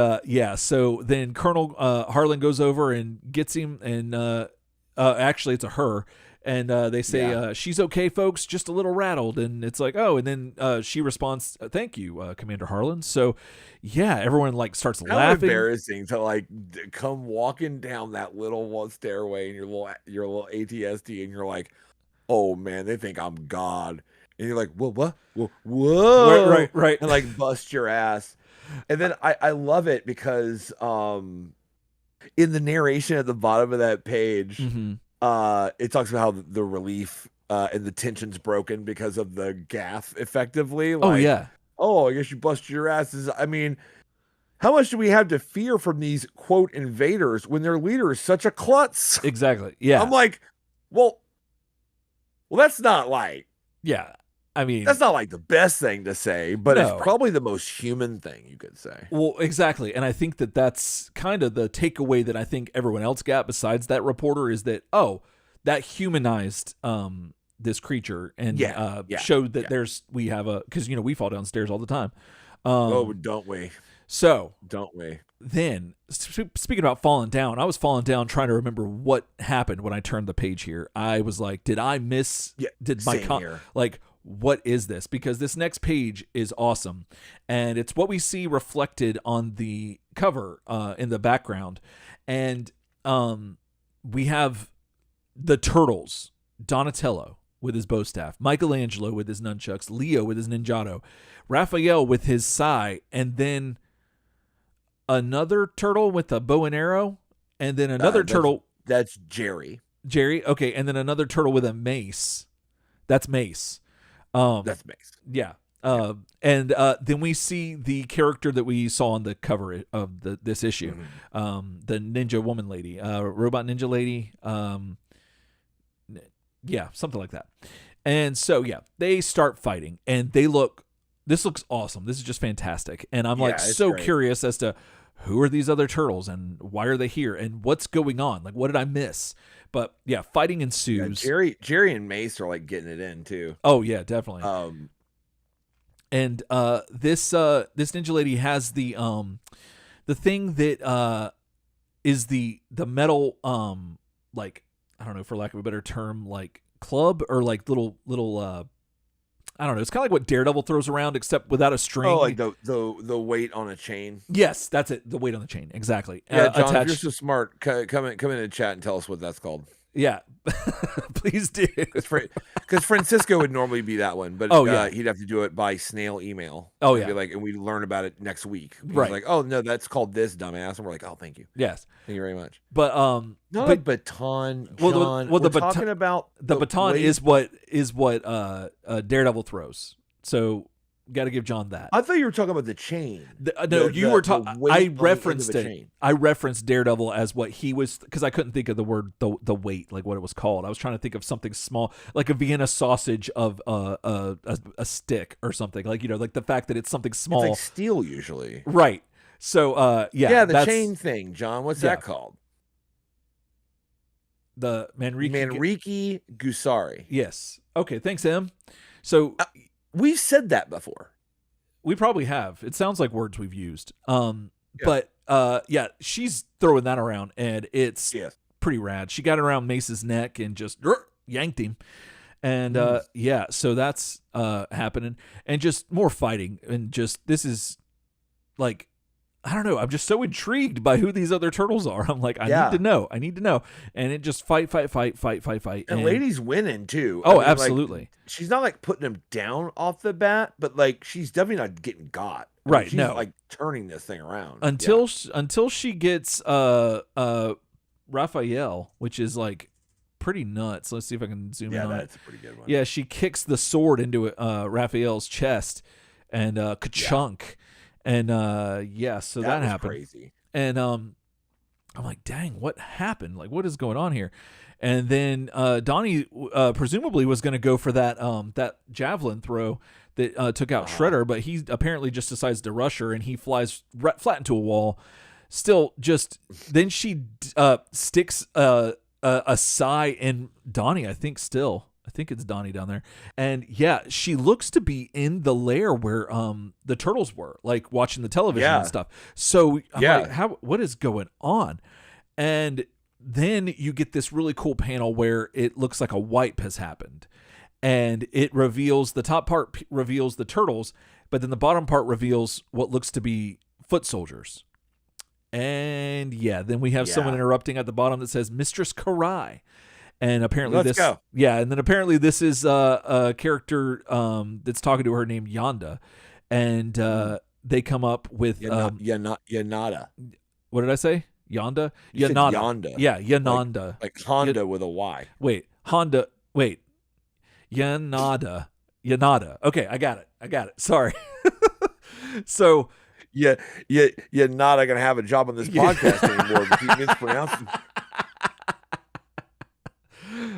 so then Colonel Harlan goes over and gets him, and actually it's a her. And they say, she's okay, folks, just a little rattled. And it's like, oh, and then she responds, thank you, Commander Harlan. So, yeah, everyone like starts laughing. How embarrassing to like come walking down that little stairway in your little ATST, and you're like, oh man, they think I'm God. And you're like, whoa. Right. And like bust your ass. And then I love it because in the narration at the bottom of that page, it talks about how the relief and the tension's broken because of the gaff, effectively. Like, I guess you busted your asses. I mean, how much do we have to fear from these, quote, invaders when their leader is such a klutz? Exactly. Yeah. I'm like, well, that's not like... Yeah. I mean... That's not like the best thing to say, but it's probably the most human thing you could say. Well, exactly. And I think that that's kind of the takeaway that I think everyone else got besides that reporter is that, that humanized this creature and showed that we have because we fall downstairs all the time. Don't we? So don't we? Then speaking about falling down, I was falling down trying to remember what happened when I turned the page here. I was like, did I miss? Yeah, did my what is this? Because this next page is awesome, and it's what we see reflected on the cover in the background, and we have the turtles, Donatello with his bow staff, Michelangelo with his nunchucks, Leo with his ninjato, Raphael with his sai, and then another turtle with a bow and arrow, and then another turtle. That's Jerry. Okay, and then another turtle with a mace. That's Mace. That's Mace. Yeah. And then we see the character that we saw on the cover of this issue, the ninja woman lady, robot ninja lady. Yeah, something like that. And so, they start fighting, and this looks awesome. This is just fantastic. And I'm curious as to who are these other turtles and why are they here and what's going on? Like, what did I miss? But fighting ensues. Yeah, Jerry and Mace are like getting it in too. Oh yeah, definitely. And this ninja lady has the thing that is the metal like, I don't know, for lack of a better term, like club or like little I don't know. It's kind of like what Daredevil throws around, except without a string. Oh, like the weight on a chain. Yes, that's it. The weight on the chain. Exactly. Yeah, John, if you're so smart, come in the chat and tell us what that's called. Yeah, please do. Because Francisco would normally be that one, but he'd have to do it by snail email. Oh, yeah. And we'd learn about it next week. Right. He's like, oh, no, that's called this, dumbass. And we're like, oh, thank you. Yes. Thank you very much. But not a baton, John. Well, we're talking about the baton is what Daredevil throws. So got to give John that. I thought you were talking about the chain. You were talking. I referenced it. Chain. I referenced Daredevil as what he was, because I couldn't think of the word the weight, like what it was called. I was trying to think of something small, like a Vienna sausage of a stick or something, like like the fact that it's something small. It's like steel usually, right? So the chain thing, John. What's that called? The Manriki Gusari. Yes. Okay. Thanks, Em. So. We've said that before. We probably have. It sounds like words we've used. But she's throwing that around, and it's pretty rad. She got around Mace's neck and just yanked him. And so that's happening, and just more fighting, and just this is like, I don't know. I'm just so intrigued by who these other turtles are. I'm like, I need to know. And it just fight. And Lady's winning too. Oh, absolutely. Like, she's not like putting him down off the bat, but like she's definitely not getting got. Right. She's like turning this thing around until she gets Raphael, which is like pretty nuts. Let's see if I can zoom in on it. Yeah, that's a pretty good one. Yeah, she kicks the sword into Raphael's chest and ka-chunk. Yeah. And so that happened. Crazy. And I'm like, dang, what happened? Like, what is going on here? And then Donnie presumably was going to go for that javelin throw that took out Shredder, but he apparently just decides to rush her, and he flies flat into a wall. Still, then she sticks a sai in Donnie, I think, still. I think it's Donnie down there. And yeah, she looks to be in the lair where the turtles were, like watching the television and stuff. So I'm like, what is going on? And then you get this really cool panel where it looks like a wipe has happened. And it reveals, the top part reveals the turtles, but then the bottom part reveals what looks to be foot soldiers. And yeah, then we have someone interrupting at the bottom that says Mistress Karai. And apparently and then apparently this is a character that's talking to her named Yonda. And they come up with Yanada. What did I say? Yonda? Yonda. Yeah, Yananda. Like Honda with a Y. Wait, Honda. Wait. Yanada. Okay, I got it. Sorry. So you're not gonna have a job on this podcast anymore because you mispronounced it.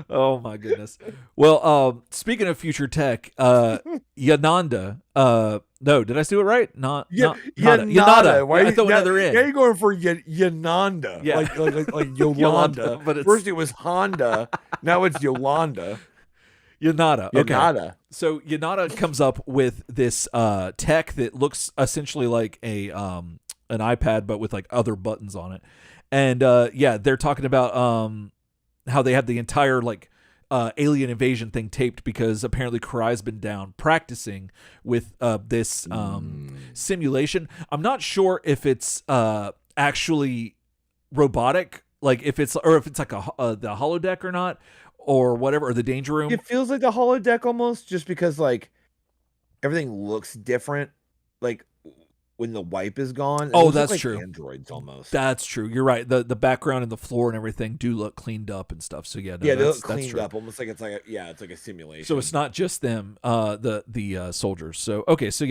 Oh my goodness. Well, speaking of future tech, Yananda. No, did I do it right? Yanada. Why I thought another in. Now you're going for Yananda. Yeah. Like Yolanda. But first it was Honda. Now it's Yolanda. Yanada. Okay. Yanada. So Yanada comes up with this tech that looks essentially like an iPad, but with like other buttons on it. And they're talking about how they have the entire like alien invasion thing taped because apparently Karai's been down practicing with this simulation. I'm not sure if it's actually robotic, like if it's like the holodeck or not, or whatever, or the danger room. It feels like the holodeck almost, just because like everything looks different. Like when the wipe is gone. Oh, that's true. Androids almost. That's true. You're right. The background and the floor and everything do look cleaned up and stuff. So yeah, they look cleaned up, almost like it's like a simulation. So it's not just them, the soldiers. So okay, so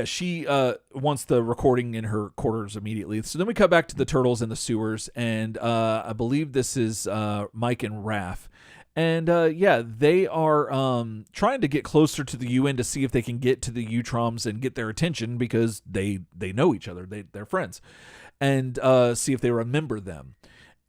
she wants the recording in her quarters immediately. So then we cut back to the turtles in the sewers, and I believe this is Mike and Raph. And they are trying to get closer to the UN to see if they can get to the Utroms and get their attention because they know each other, they're friends, and see if they remember them.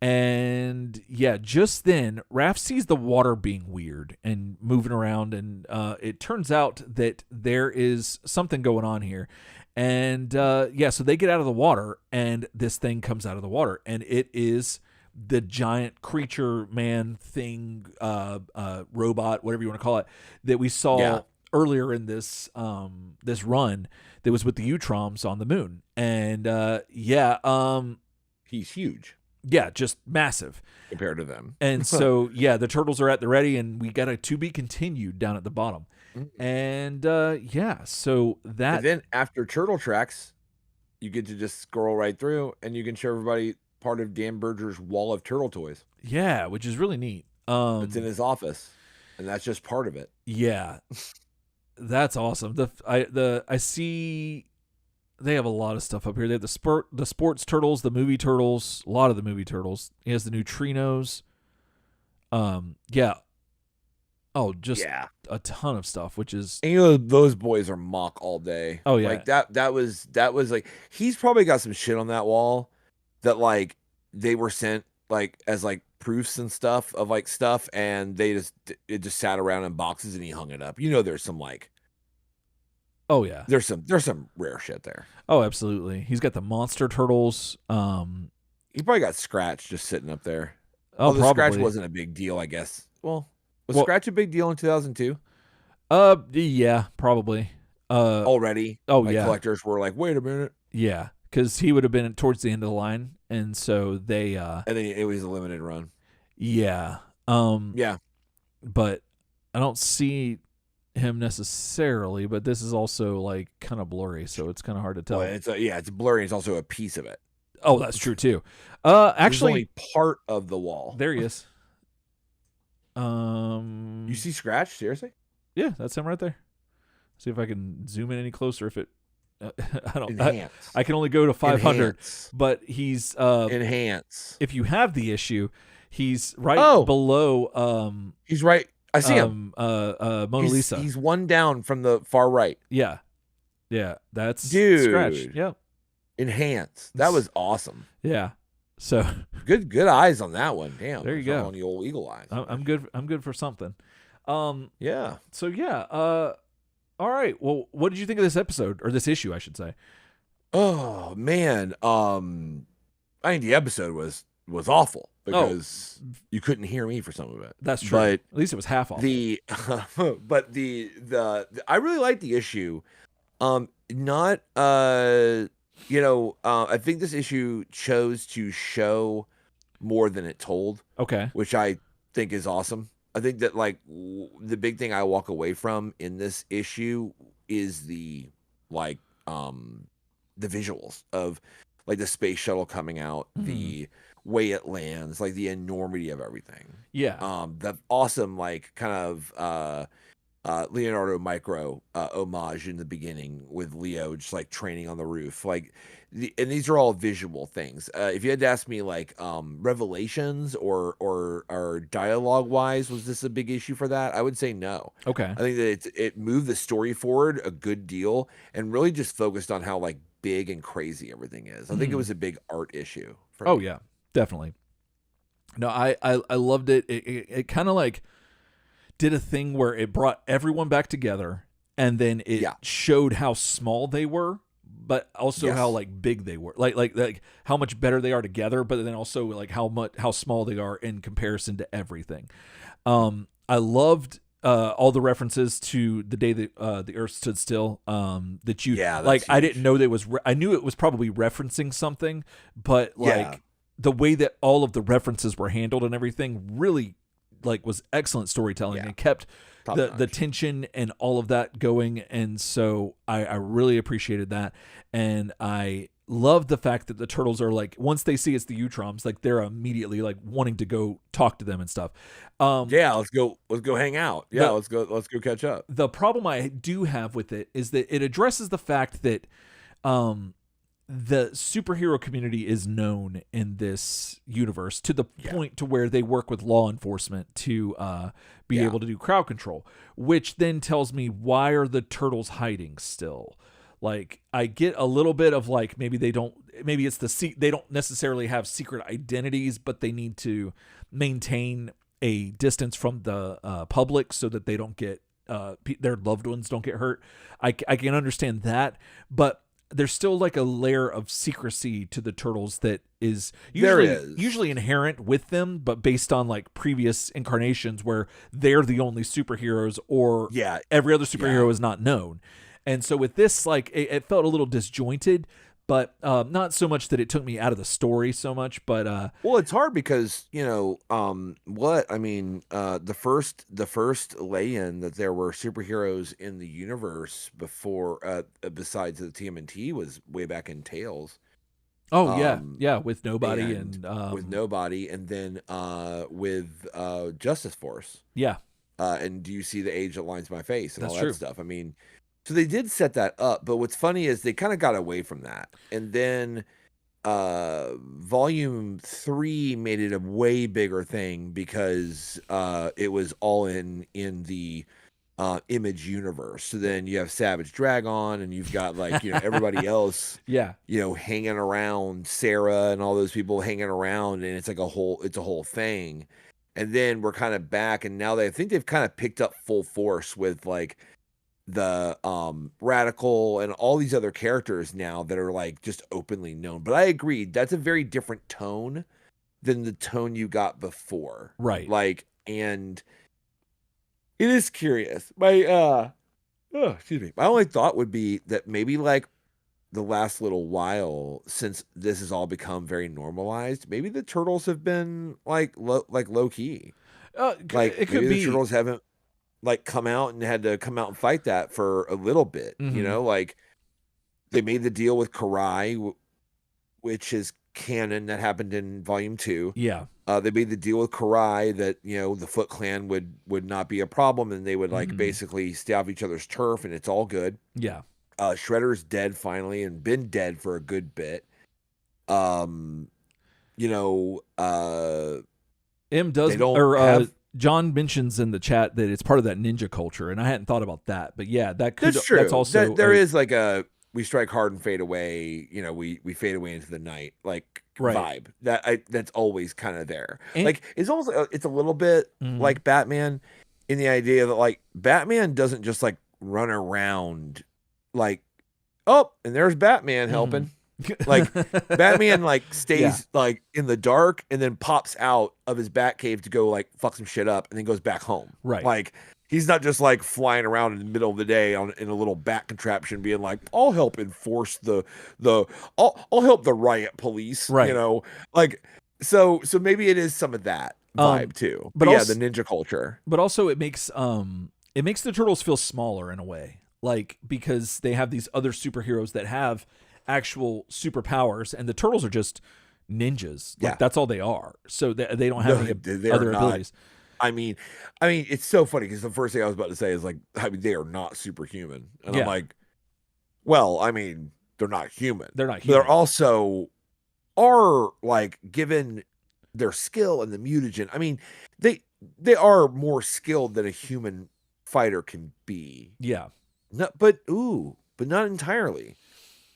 And yeah, just then Raph sees the water being weird and moving around, and it turns out that there is something going on here. And so they get out of the water, and this thing comes out of the water, and it is the giant creature man thing, robot, whatever you want to call it, that we saw earlier in this this run that was with the Utroms on the moon. And he's huge. Yeah, just massive compared to them. And so the turtles are at the ready, and we got a to be continued down at the bottom. Mm-hmm. And so that, and then after Turtle Tracks, you get to just scroll right through, and you can show everybody part of Dan Berger's wall of turtle toys. Yeah, which is really neat. It's in his office, and that's just part of it. Yeah, that's awesome. I see they have a lot of stuff up here. They have the sports turtles, the movie turtles, a lot of the movie turtles. He has the neutrinos. Just a ton of stuff, which is, and those boys are mock all day. Oh yeah, like that was like, he's probably got some shit on that wall that like they were sent like as like proofs and stuff of like stuff, and it just sat around in boxes, and he hung it up. There's some like, oh yeah, there's some rare shit there. Oh, absolutely. He's got the monster turtles. He probably got Scratch just sitting up there. Oh, probably. Scratch wasn't a big deal, I guess. Was Scratch a big deal in 2002? Yeah, probably. Already. Oh, yeah. Collectors were like, wait a minute. Yeah, because he would have been towards the end of the line, and so they. And then it was a limited run. Yeah. Yeah. But I don't see him necessarily, but this is also like kind of blurry, so it's kind of hard to tell. Well, it's blurry. It's also a piece of it. Oh, that's true too. Actually, only part of the wall. There he is. You see Scratch? Seriously? Yeah, that's him right there. See if I can zoom in any closer. If it, I don't. I can only go to 500, but he's enhance. If you have the issue, he's right below. He's right. I see him. Mona Lisa. He's one down from the far right. Yeah. That's Scratch. Yeah. Enhance. That was awesome. Yeah. So good eyes on that one. Damn. There you go. On the old eagle eyes. I'm good. I'm good for something. Yeah. So yeah. All right. Well, what did you think of this episode, or this issue, I should say? Oh man. I think the episode was awful because you couldn't hear me for some of it. That's true. But at least it was half awful. But the I really liked the issue. Not I think this issue chose to show more than it told. Okay. Which I think is awesome. I think that like the big thing I walk away from in this issue is the visuals of like the space shuttle coming out, the way it lands, like the enormity of everything. Yeah. The awesome like kind of Leonardo Micro homage in the beginning with Leo just like training on the roof, like and these are all visual things. If you had to ask me like revelations or dialogue wise, was this a big issue for that? I would say no. Okay. I think that it moved the story forward a good deal and really just focused on how like big and crazy everything is. I think it was a big art issue for me. Yeah, definitely. No, I loved it. It kind of like did a thing where it brought everyone back together, and then it showed how small they were, but also how like big they were, like how much better they are together, but then also like how small they are in comparison to everything. I loved all the references to the day that the Earth stood still. That you like, huge. I didn't know that was. I knew it was probably referencing something, but like the way that all of the references were handled and everything really like was excellent storytelling and kept the tension and all of that going. And so I really appreciated that. And I love the fact that the turtles are like, once they see it's the Utroms, like they're immediately like wanting to go talk to them and stuff. Let's go hang out. Yeah, let's go catch up. The problem I do have with it is that it addresses the fact that the superhero community is known in this universe to the point to where they work with law enforcement to be able to do crowd control, which then tells me, why are the turtles hiding still? Like, I get a little bit of like, maybe they don't necessarily have secret identities, but they need to maintain a distance from the public so that they don't get their loved ones don't get hurt. I can understand that, but there's still like a layer of secrecy to the turtles that is usually inherent with them, but based on like previous incarnations where they're the only superheroes, or every other superhero is not known. And so with this, like it felt a little disjointed, but not so much that it took me out of the story so much, but well, it's hard because the first lay-in that there were superheroes in the universe before besides the TMNT was way back in Tales. With Nobody and with Nobody, and then with Justice Force. And do you see the age that lines my face and all that stuff? I mean, so they did set that up, but what's funny is they kind of got away from that. And then Volume 3 made it a way bigger thing because it was all in the Image universe. So then you have Savage Dragon, and you've got like everybody else hanging around, Sarah and all those people hanging around, and it's like a whole thing. And then we're kind of back, and now I think they've kind of picked up full force with like the Radical and all these other characters now that are like just openly known. But I agree, that's a very different tone than the tone you got before, right? Like, and it is curious. My only thought would be that maybe like the last little while, since this has all become very normalized, maybe the turtles have been like low key. Like it could be the turtles haven't like come out and had to come out and fight that for a little bit. Like they made the deal with Karai, which is canon, that happened in Volume 2. They made the deal with Karai that the Foot Clan would not be a problem, and they would like basically stay off each other's turf, and it's all good. Shredder's dead finally, and been dead for a good bit. M does John mentions in the chat that it's part of that ninja culture, and I hadn't thought about that, but that could. That's true. That's also there is like a we strike hard and fade away, we fade away into the night, like Right. vibe that's always kind of there. And, Like it's almost it's a little bit like Batman in the idea that like Batman doesn't just like run around like, oh, and there's Batman helping. Like Batman like stays like in the dark and then pops out of his Batcave to go like fuck some shit up and then goes back home. Right. Like he's not just like flying around in the middle of the day in a little bat contraption being like, I'll help enforce I'll help the riot police, right. Like so maybe it is some of that vibe too. But yeah, the ninja culture. But also it makes the Turtles feel smaller in a way. Like because they have these other superheroes that have actual superpowers, and the Turtles are just ninjas. Like that's all they are. So they don't have any other abilities. I mean, it's so funny because the first thing I was about to say is like, I mean, they are not superhuman, and I'm like, well, I mean, they're not human. They're not human. They're also are like given their skill and the mutagen. I mean, they are more skilled than a human fighter can be. Yeah. But not entirely.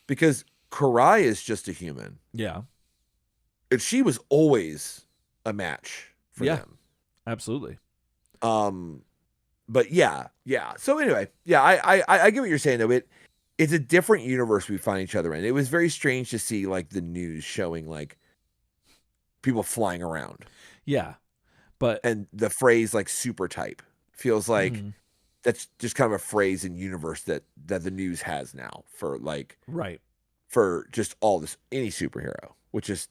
Because Karai is just a human. Yeah. And she was always a match for them. Absolutely. But yeah. So anyway, I get what you're saying though. It's a different universe we find each other in. It was very strange to see like the news showing like people flying around. Yeah. And the phrase like super type feels like that's just kind of a phrase in universe that the news has now for like for just all this any superhero, which is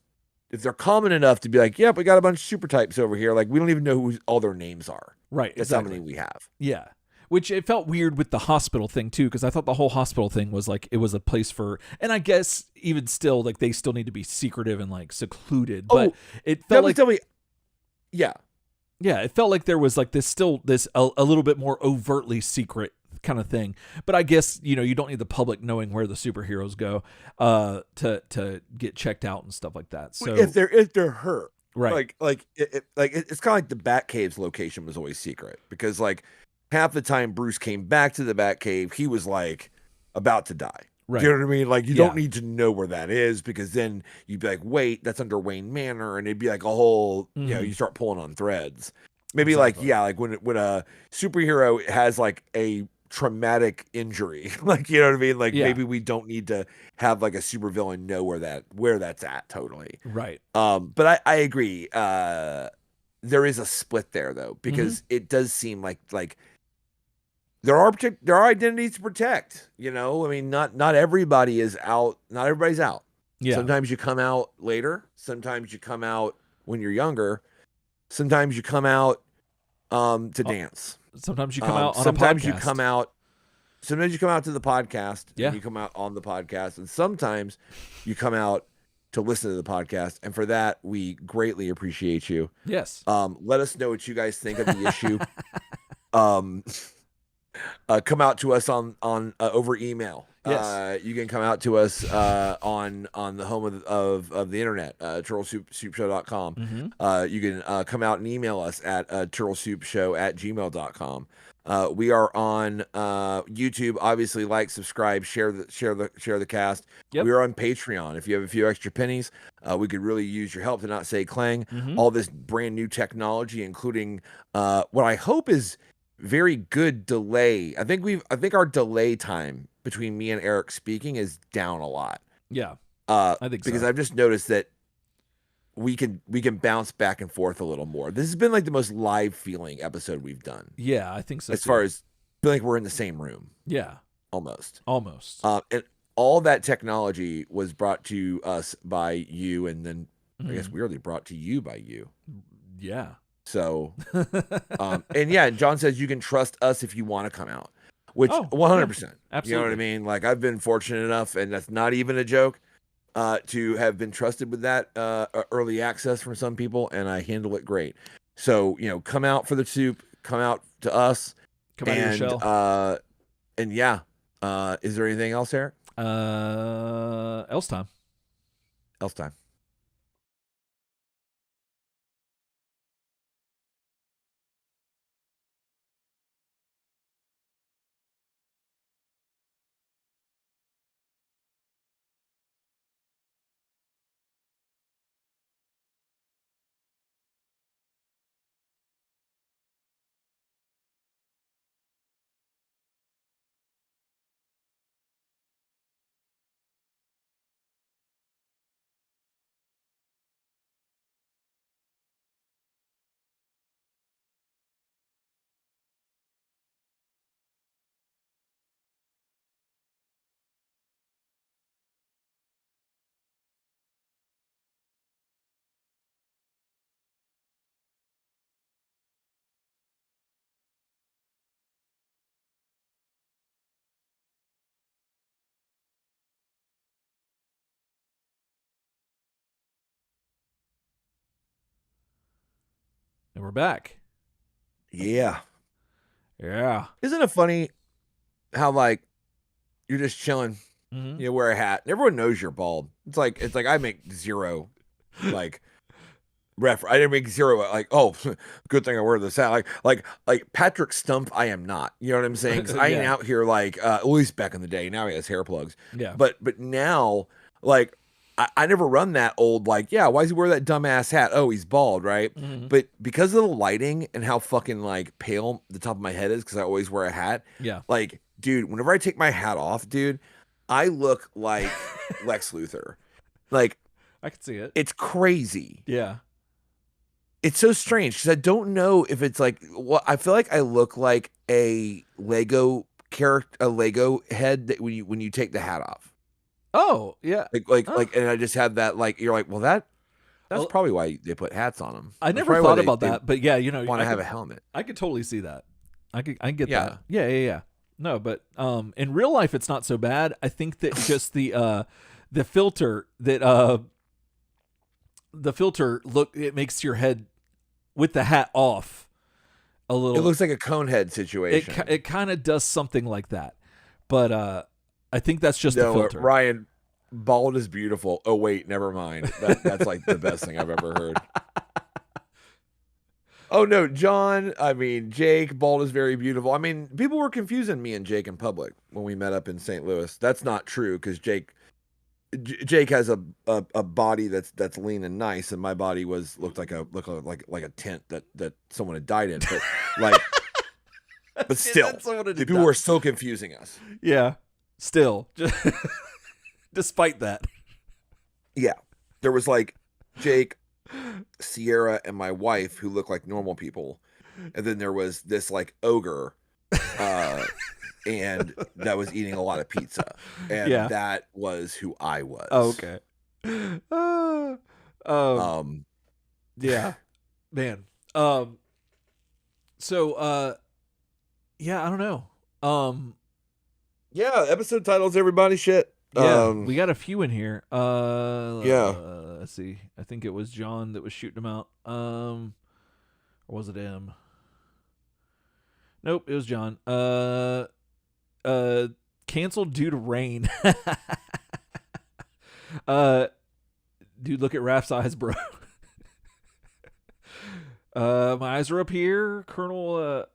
if they're common enough to be like, yep, we got a bunch of super types over here. Like we don't even know who all their names are. Right. That's how many we have. Yeah. Which it felt weird with the hospital thing too, because I thought the whole hospital thing was like it was a place for, and I guess even still like they still need to be secretive and like secluded. But it felt Yeah, it felt like there was like this a little bit more overtly secret kind of thing. But I guess, you don't need the public knowing where the superheroes go to get checked out and stuff like that. So if they're hurt. Right. It's kind of like the Batcave's location was always secret because like half the time Bruce came back to the Batcave, he was like about to die. Right. Do you know what I mean? Like you don't need to know where that is because then you'd be like, wait, that's under Wayne Manor, and it'd be like a whole, you start pulling on threads. Maybe exactly. like when a superhero has like a traumatic injury, like you know what I mean? Like maybe we don't need to have like a supervillain know where that's at totally. Right. But I agree. There is a split there though because it does seem like there are identities to protect, I mean, not everybody is out. Not everybody's out. Yeah. Sometimes you come out later. Sometimes you come out when you're younger. Sometimes you come out to dance. Sometimes you come out on sometimes a podcast. Sometimes you come out to the podcast. Yeah. And you come out on the podcast. And sometimes you come out to listen to the podcast. And for that, we greatly appreciate you. Yes. Let us know what you guys think of the issue. Come out to us on over email. Yes. You can come out to us on the home of the internet, turtlesoupshow.com. You can come out and email us at turtlesoupshow@gmail.com. We are on YouTube. Obviously, like, subscribe, share the cast. Yep. We are on Patreon. If you have a few extra pennies, we could really use your help to not say clang. All this brand new technology, including what I hope is very good delay. I think our delay time between me and Eric speaking is down a lot. Yeah. I think so. Because I've just noticed that we can bounce back and forth a little more. This has been like the most live feeling episode we've done. Yeah, I think so. As far as feeling like we're in the same room. Yeah. Almost. And all that technology was brought to us by you, and then I guess weirdly brought to you by you. Yeah. So, and yeah, John says you can trust us if you want to come out, which 100%. Absolutely. You know what I mean? Like I've been fortunate enough, and that's not even a joke, to have been trusted with that early access from some people, and I handle it great. So, come out for the soup, come out to us, come out of your shell. And yeah, is there anything else, Eric? Else time. we're back. Yeah. Yeah. Isn't it funny how like you're just chilling, you wear a hat, and everyone knows you're bald. It's like I make zero like I didn't make zero like, oh, good thing I wear this hat. Like Patrick Stump, I am not. You know what I'm saying? 'Cause I ain't out here like at least back in the day. Now he has hair plugs. Yeah. But now, like, I never run that old like, yeah, why does he wear that dumbass hat? Oh, he's bald, right? But because of the lighting and how fucking like pale the top of my head is, because I always wear a hat. Yeah. Like, dude, whenever I take my hat off, dude, I look like Lex Luthor. Like, I can see it. It's crazy. Yeah. It's so strange because I don't know if it's like, well, I feel like I look like a Lego character, a Lego head that when you take the hat off. Oh yeah, like, and I just have that like, you're like, well, that's probably why they put hats on them. I never thought about that, but yeah, you know, want to have a helmet. I could totally see that. I get that. Yeah. No, but in real life, it's not so bad. I think that just the filter that it makes your head with the hat off a little. It looks like a cone head situation. It kind of does something like that, but I think that's just the filter. Ryan, bald is beautiful. Oh wait, never mind. That's like the best thing I've ever heard. Oh no, John. I mean, Jake, bald is very beautiful. I mean, people were confusing me and Jake in public when we met up in St. Louis. That's not true because Jake has a body that's lean and nice, and my body looked like a tent that someone had died in. But like, but still, people were so confusing us. Yeah, still, despite that. Yeah, there was like Jake, Sierra, and my wife who look like normal people, and then there was this like ogre. And that was eating a lot of pizza, and that was who I was. Oh, okay. Yeah, man. So, yeah, I don't know. Yeah, episode titles, everybody. Shit. Yeah, we got a few in here. Yeah. Let's see. I think it was John that was shooting them out. Or was it M? Nope, it was John. Canceled due to rain. Dude, look at Raph's eyes, bro. My eyes are up here. Colonel,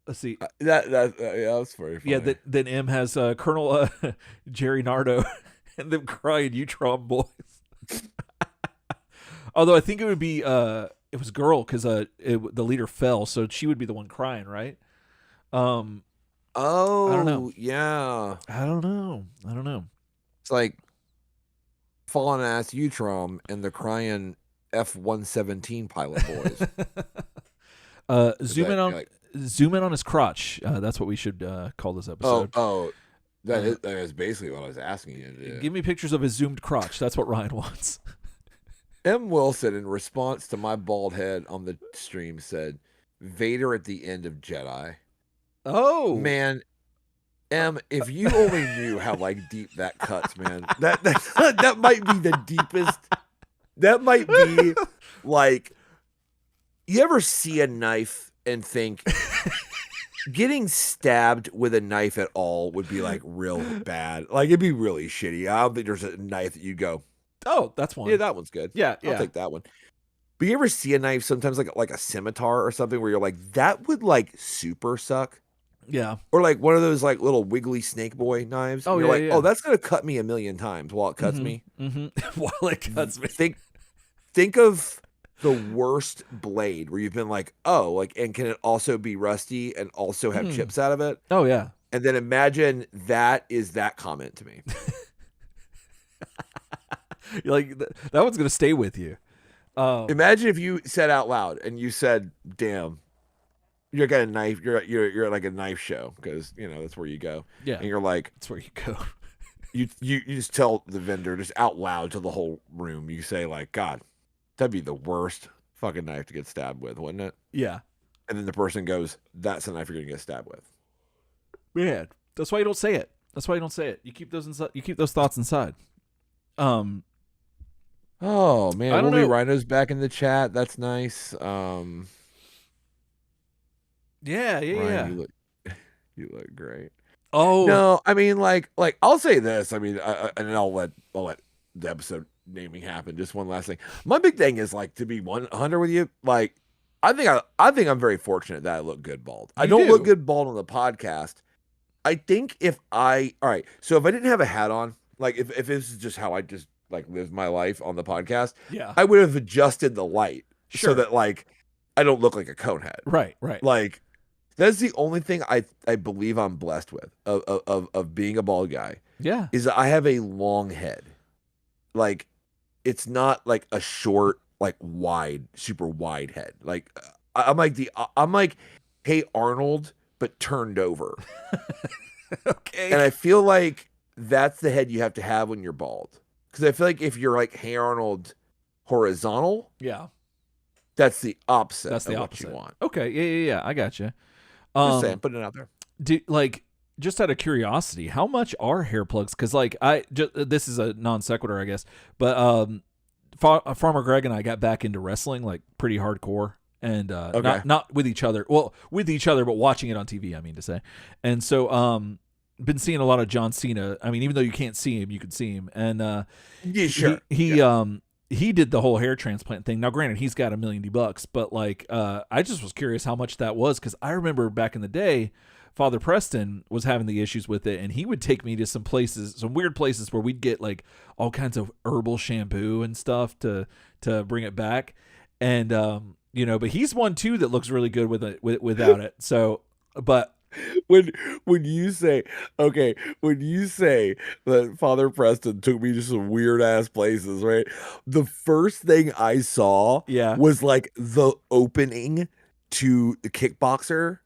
let's see. That's very funny. Yeah, then M has Colonel Jerry Nardo and them crying Utron boys. Although I think it would be it was girl because the leader fell, so she would be the one crying, right? Oh, I don't know. Yeah. I don't know. It's like fallen ass Utrom and the crying F-117 pilot boys. Zoom in on his crotch. That's what we should call this episode. That is basically what I was asking you to do. Give me pictures of his zoomed crotch. That's what Ryan wants. M. Wilson, in response to my bald head on the stream, said, "Vader at the end of Jedi." Oh man, M, if you only knew how like deep that cuts, man. That might be the deepest. That might be like, you ever see a knife and think getting stabbed with a knife at all would be like real bad. Like it'd be really shitty. I don't think there's a knife that you go, oh, that's one. Yeah, that one's good. Yeah. I'll take that one. But you ever see a knife sometimes like a scimitar or something where you're like, that would like super suck? Yeah. Or like one of those like little wiggly snake boy knives. Oh, you're yeah. Oh, that's gonna cut me 1,000,000 times while it cuts me. While it cuts me. Think of the worst blade where you've been like, oh, like, and can it also be rusty and also have chips out of it? Oh yeah. And then imagine that is that comment to me. You're like, that one's gonna stay with you. Imagine if you said out loud and you said, "Damn, you're got a knife. You're like a knife show because you know that's where you go." Yeah, and you're like, that's where you go. you just tell the vendor just out loud to the whole room. You say like, "God, that'd be the worst fucking knife to get stabbed with, wouldn't it?" Yeah. And then the person goes, "That's the knife you're gonna get stabbed with." Man, that's why you don't say it. You keep those inside. You keep those thoughts inside. Oh man, Willie Rhino's back in the chat. That's nice. Yeah, yeah, Ryan, yeah. You look great. Oh no, I mean like I'll say this. I mean, and then I'll let the episode naming happen. Just one last thing. My big thing is like to be 100 with you. Like I think I'm very fortunate that I look good bald. I don't look good bald on the podcast. I think all right. So if I didn't have a hat on, like if this is just how I just like live my life on the podcast, yeah, I would have adjusted the light so that like I don't look like a conehead. Right. Like that's the only thing I believe I'm blessed with of being a bald guy. Yeah. Is that I have a long head. Like it's not like a short, like wide, super wide head. Like I'm like Hey Arnold, but turned over. Okay. And I feel like that's the head you have to have when you're bald. Because I feel like if you're like Hey Arnold horizontal, yeah, that's the opposite. That's the opposite. What you want. Okay, yeah. I got you. Just saying, putting it out there. Just out of curiosity, how much are hair plugs? Because like this is a non sequitur, I guess, but Farmer Greg and I got back into wrestling like pretty hardcore. And not with each other. Well, with each other, but watching it on TV, I mean to say. And so been seeing a lot of John Cena. I mean, even though you can't see him, you can see him. And yeah, sure. He did the whole hair transplant thing. Now, granted, he's got $1 million, but like I just was curious how much that was, because I remember back in the day, Father Preston was having the issues with it, and he would take me to some weird places where we'd get like all kinds of herbal shampoo and stuff to bring it back. And but he's one too that looks really good without it. So, but when you say that Father Preston took me to some weird ass places, right? The first thing I saw was like the opening to the Kickboxer.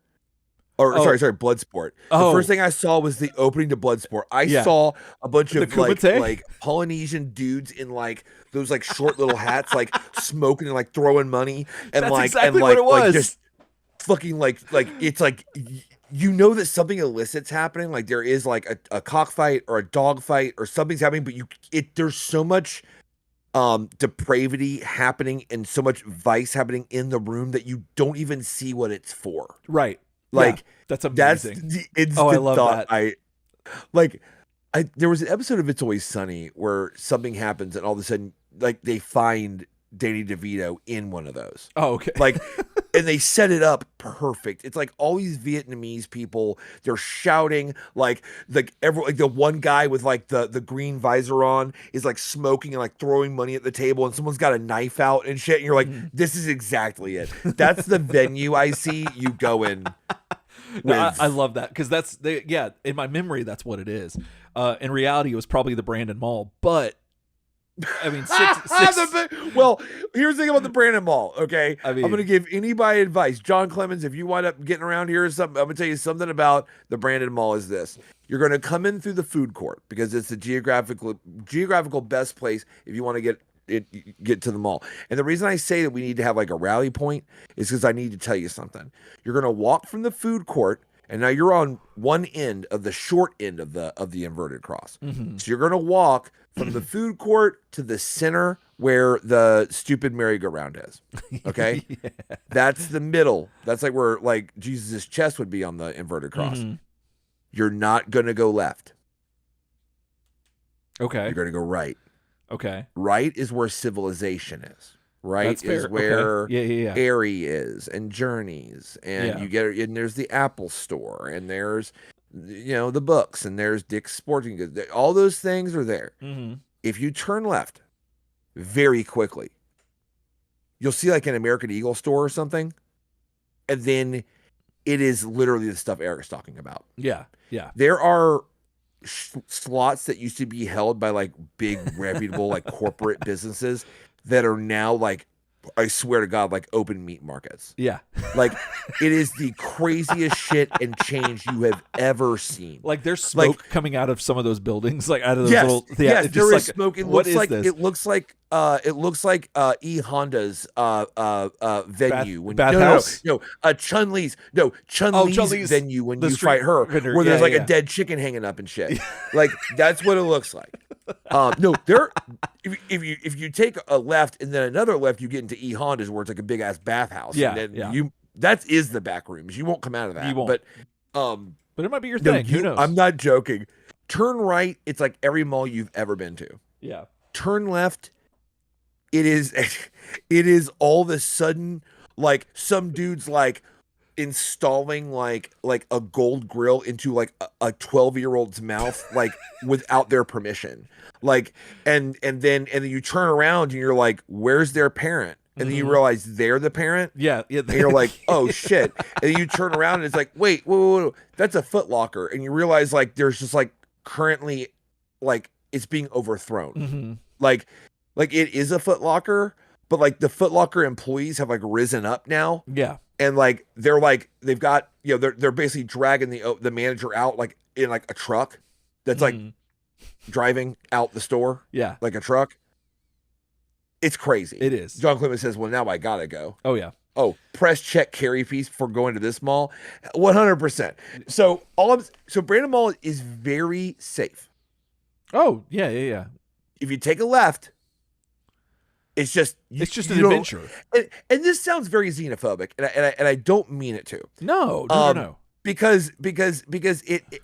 Sorry, Bloodsport. The first thing I saw was the opening to Bloodsport. I saw a bunch of like Polynesian dudes in like those like short little hats, like smoking and like throwing money, and that's like exactly and like, what it was. like just fucking like it's like that something illicit's happening. Like there is like a cockfight or a dog fight or something's happening, but there's so much depravity happening and so much vice happening in the room that you don't even see what it's for. Right. Like that's amazing. That's the instant I love thought. that. There was an episode of It's Always Sunny where something happens and all of a sudden, like they find Danny DeVito in one of those. Oh, okay. Like, and they set it up perfect. It's like all these Vietnamese people, they're shouting like the one guy with like the green visor on is like smoking and like throwing money at the table, and someone's got a knife out and shit. And you're like, this is exactly it. That's the venue I see you go in. No, I love that, because in my memory, that's what it is. In reality, it was probably the Brandon Mall, but I mean, well, here's the thing about the Brandon Mall. Okay, I mean, I'm going to give anybody advice. John Clemens, if you wind up getting around here or something, I'm going to tell you something about the Brandon Mall is this. You're going to come in through the food court because it's the geographical best place if you want to get to the mall. And the reason I say that we need to have like a rally point is because I need to tell you something. You're going to walk from the food court, and now you're on one end of the short end of the inverted cross. Mm-hmm. So you're going to walk from the food court to the center where the stupid merry-go-round is. Okay? Yeah. That's the middle. That's like where like Jesus' chest would be on the inverted cross. Mm-hmm. You're not going to go left. Okay. You're going to go right. Okay. Right is where civilization is. Right is where Airy is, and Journeys, and you get, and there's the Apple Store, and there's the books, and there's Dick's Sporting Goods. All those things are there. Mm-hmm. If you turn left very quickly, you'll see like an American Eagle store or something, and then it is literally the stuff Eric's talking about. Yeah. There are slots that used to be held by like big reputable like corporate businesses that are now like, I swear to God, like open meat markets. Yeah. Like it is the craziest shit and change you have ever seen. Like there's smoke coming out of some of those buildings, like out of those little. Yes, there is smoke. It looks like E Honda's venue. Bathhouse? No, Chun-Li's venue when you fight her, where there's like a dead chicken hanging up and shit. Like that's what it looks like. No, there. If you take a left and then another left, you get into E Honda's where it's like a big ass bathhouse. Yeah, and then that is the back rooms. You won't come out of that. You won't. But it might be your thing. Who knows? I'm not joking. Turn right. It's like every mall you've ever been to. Yeah. Turn left. It is all of a sudden like some dude's like installing like a gold grill into like a 12-year-old's mouth, like without their permission. Like, and then you turn around and you're like, where's their parent? And then you realize they're the parent. Yeah. And you're like, oh shit. And then you turn around and it's like, wait, whoa, that's a Foot Locker. And you realize like there's just like currently like it's being overthrown. Like it is a Foot Locker, but like the Foot Locker employees have like risen up now. Yeah. And like they're like they've got, you know, they're basically dragging the manager out like in like a truck that's like driving out the store. Yeah. Like a truck. It's crazy. It is. John Clement says, well, now I gotta go. Oh yeah. Oh, press check carry piece before going to this mall. 100%. So Brandon Mall is very safe. Oh, yeah. If you take a left, it's just an adventure. And this sounds very xenophobic, and I don't mean it to. No. Because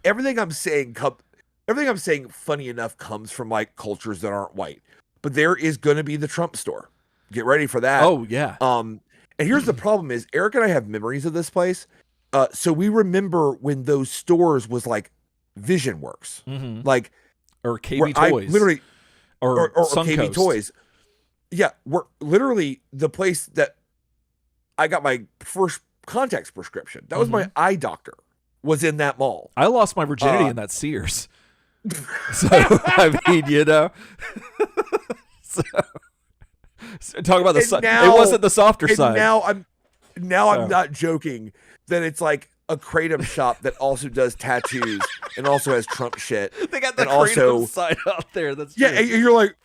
everything I'm saying funny enough comes from like cultures that aren't white. But there is going to be the Trump store. Get ready for that. Oh yeah. And here's the problem: is Eric and I have memories of this place. So we remember when those stores was like Vision Works, like or KB Toys, literally, or KB Toys. Yeah, we're literally the place that I got my first contacts prescription. That was my eye doctor. Was in that mall. I lost my virginity in that Sears. So I mean, you know. So talk about the it wasn't the softer side. I'm not joking that it's like a Kratom shop that also does tattoos and also has Trump shit. They got the Kratom side out there. That's true. And you're like,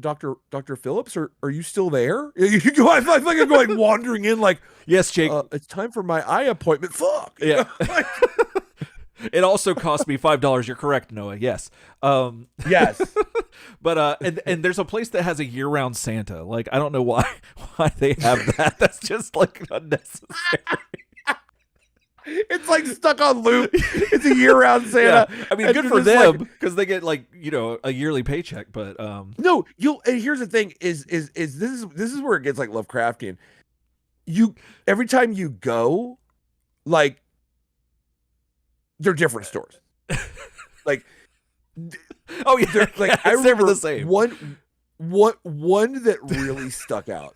Dr. Phillips, are you still there? You go. I feel like I'm going wandering in like, yes, Jake. It's time for my eye appointment. Fuck. Yeah. It also cost me $5. You're correct, Noah. Yes. Yes. But and there's a place that has a year-round Santa. Like I don't know why they have that. That's just like unnecessary. It's like stuck on loop. It's a year-round Santa. Yeah. I mean, good for them because they get like, you know, a yearly paycheck. But no, and here's the thing: is this is where it gets like Lovecraftian. Every time you go, like. They're different stores. Like, oh yeah, like yeah, I remember the same. One that really stuck out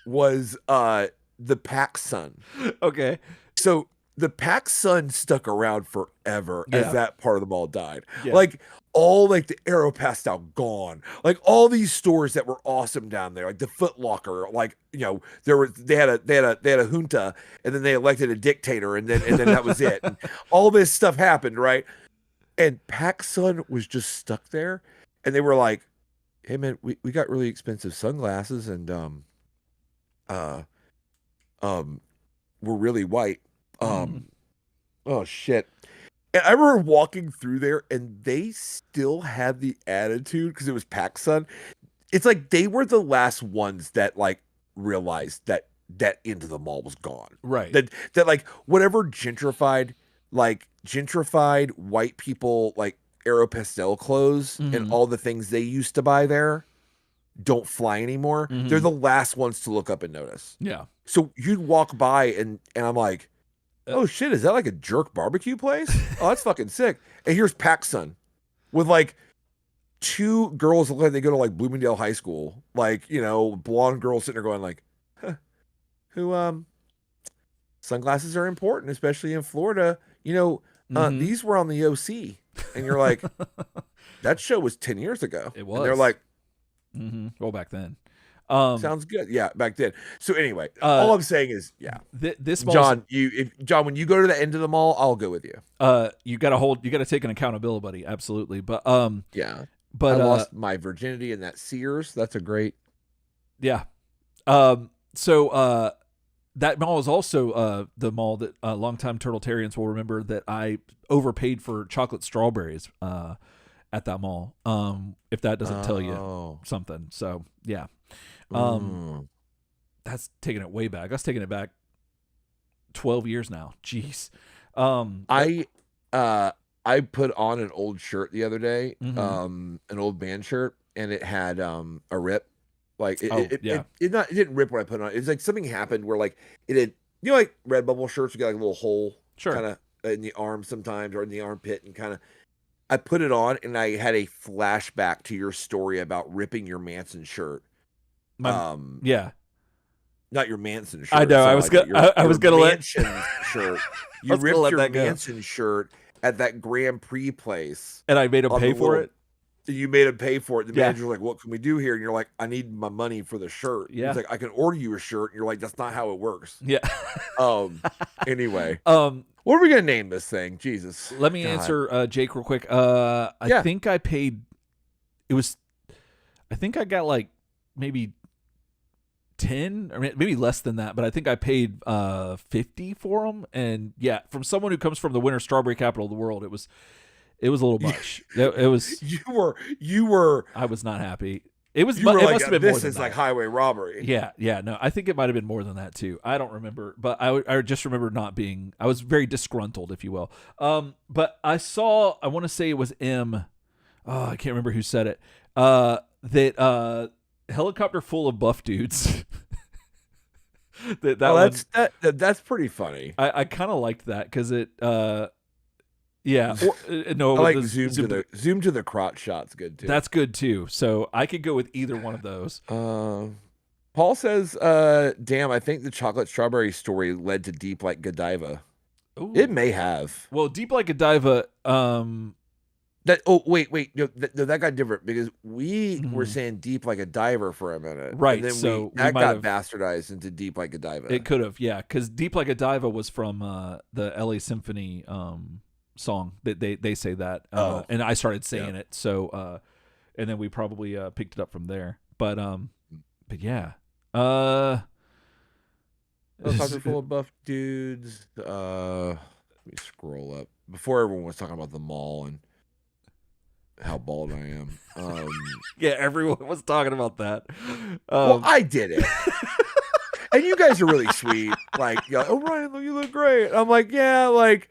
was the PacSun. Okay, so the PacSun stuck around forever as that part of the mall died. Yeah. Like all like the Aeropostale gone. Like all these stores that were awesome down there, like the Foot Locker. Like you know, they had a junta, and then they elected a dictator, and then that was it. And all this stuff happened, right? And PacSun was just stuck there, and they were like, "Hey man, we got really expensive sunglasses, and we're really white." Oh shit. And I remember walking through there and they still had the attitude because it was PacSun. It's like they were the last ones that like realized that into the mall was gone. Right. That like whatever gentrified white people like Aeropostale clothes and all the things they used to buy there don't fly anymore. They're the last ones to look up and notice. Yeah. So you'd walk by and I'm like, oh shit, is that like a jerk barbecue place? Oh, that's fucking sick. And here's PacSun with like two girls that look like they go to like Bloomingdale High School. Like, you know, blonde girls sitting there going like, who sunglasses are important, especially in Florida. You know, these were on the OC. And you're like, that show was 10 years ago. It was. And they're like, well, back then. Sounds good. Yeah, back then. So anyway, all I'm saying is, yeah. This John, John, when you go to the end of the mall, I'll go with you. You gotta take an accountability, buddy. Absolutely. But yeah. But I lost my virginity in that Sears. That's a great. Yeah. So that mall is also the mall that longtime Turtletarians will remember that I overpaid for chocolate strawberries at that mall. If that doesn't tell you something. So yeah. that's taking it way back. That's taking it back 12 years now. Jeez. I put on an old shirt the other day, mm-hmm. an old band shirt, and it had a rip. Like it didn't rip when I put it on. It's like something happened where like it had, you know, like Redbubble shirts, you got like a little hole kind of in the arm sometimes or in the armpit, and kind of I put it on and I had a flashback to your story about ripping your Manson shirt. Yeah. Not your Manson shirt. I know. I was gonna. I was gonna let shirt. You ripped your Manson shirt at that Grand Prix place, and I made him pay for it. You made him pay for it. The manager's like, "What can we do here?" And you're like, "I need my money for the shirt." Yeah. He's like, "I can order you a shirt." And you're like, "That's not how it works." Yeah. Anyway. What are we gonna name this thing? Jesus. Let me answer Jake real quick. I think I paid. It was. I think I got like maybe 10 or maybe less than that, but I think I paid 50 for them. And yeah, from someone who comes from the winter strawberry capital of the world, it was a little much. It was. You were. I was not happy. It was. You were it like, must have been this more than is that. like highway robbery. Yeah. No, I think it might have been more than that too. I don't remember, but I just remember not being. I was very disgruntled, if you will. But I saw. I want to say it was M. Oh, I can't remember who said it. That helicopter full of buff dudes. That's pretty funny. I kind of liked that because it. Yeah. No, I like zoom to the crotch shot's good too. That's good too. So I could go with either one of those. Paul says, damn, I think the chocolate strawberry story led to Deep Like Godiva. Ooh. It may have. Well, Deep Like Godiva, wait. No, that got different because we were saying Deep Like a Diver for a minute. Right. And then that got bastardized into Deep Like a Diva. It could have, yeah. Because Deep Like a Diva was from the LA Symphony song. They say that. And I started saying it. So, and then we probably picked it up from there. But yeah. Helicopter full of buff dudes. Let me scroll up. Before everyone was talking about the mall and how bald I am. Yeah, everyone was talking about that. Well, I did it. And you guys are really sweet. Like, oh, Ryan, you look great. I'm like, yeah, like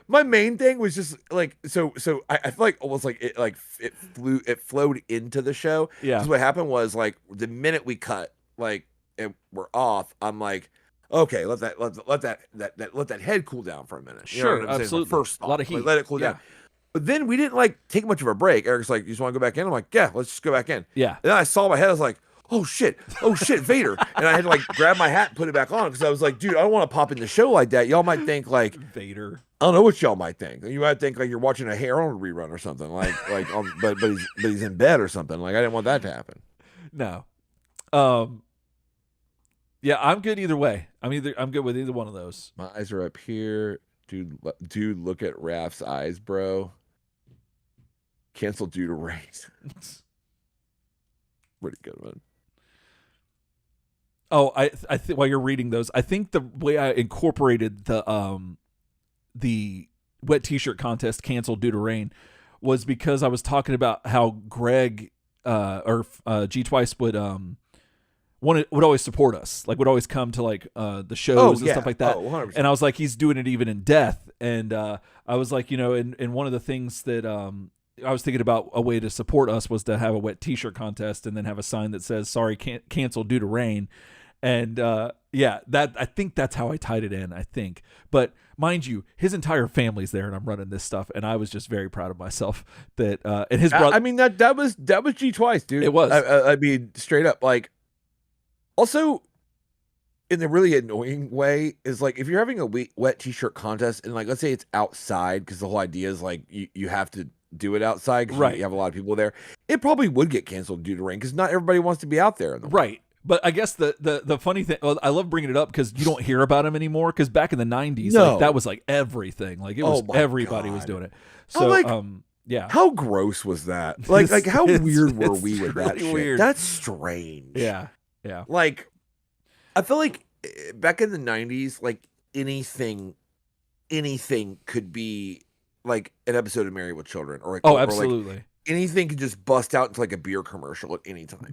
my main thing was just like, so I feel like almost like it flowed into the show. Yeah. Because what happened was like the minute we cut, like, and we're off, I'm like, okay, let that head cool down for a minute. You sure, absolutely. First, a lot of heat. Let it cool down. But then we didn't like take much of a break. Eric's like, you just want to go back in? I'm like, yeah, let's just go back in. Yeah. And then I saw my head. I was like, oh shit, Vader. And I had to like grab my hat and put it back on because I was like, dude, I don't want to pop in the show like that. Y'all might think like Vader. I don't know what y'all might think. You might think like you're watching a Harold rerun or something. But he's in bed or something. Like I didn't want that to happen. No. Yeah, I'm good either way. I'm good with either one of those. My eyes are up here. Dude, look at Raph's eyes, bro. Cancel due to rain. Pretty good one. Oh, I think while you're reading those, I think the way I incorporated the wet t-shirt contest canceled due to rain was because I was talking about how Greg or G Twice would always support us, like would always come to like the shows and stuff like that. 100%. And I was like, he's doing it even in death. And I was like, and one of the things that I was thinking about a way to support us was to have a wet t-shirt contest and then have a sign that says sorry, can't cancel due to rain. And that I think that's how I tied it in, I think. But mind you, his entire family's there and I'm running this stuff, and I was just very proud of myself that and his brother. I mean that was G Twice, dude. It was. I mean, straight up, like. Also, in the really annoying way, is like if you're having a wet t-shirt contest and like let's say it's outside because the whole idea is like you have to do it outside because you have a lot of people there. It probably would get canceled due to rain because not everybody wants to be out there. Right. But I guess the funny thing, I love bringing it up because you don't hear about him anymore. Because back in the 90s, like, that was like everything. Like it was everybody was doing it. So yeah. How gross was that? Like how weird were we with that shit? Weird. That's strange. Yeah. Like I feel like back in the 90s, like anything could be like an episode of Married with Children or absolutely. anything could just bust out into like a beer commercial at any time.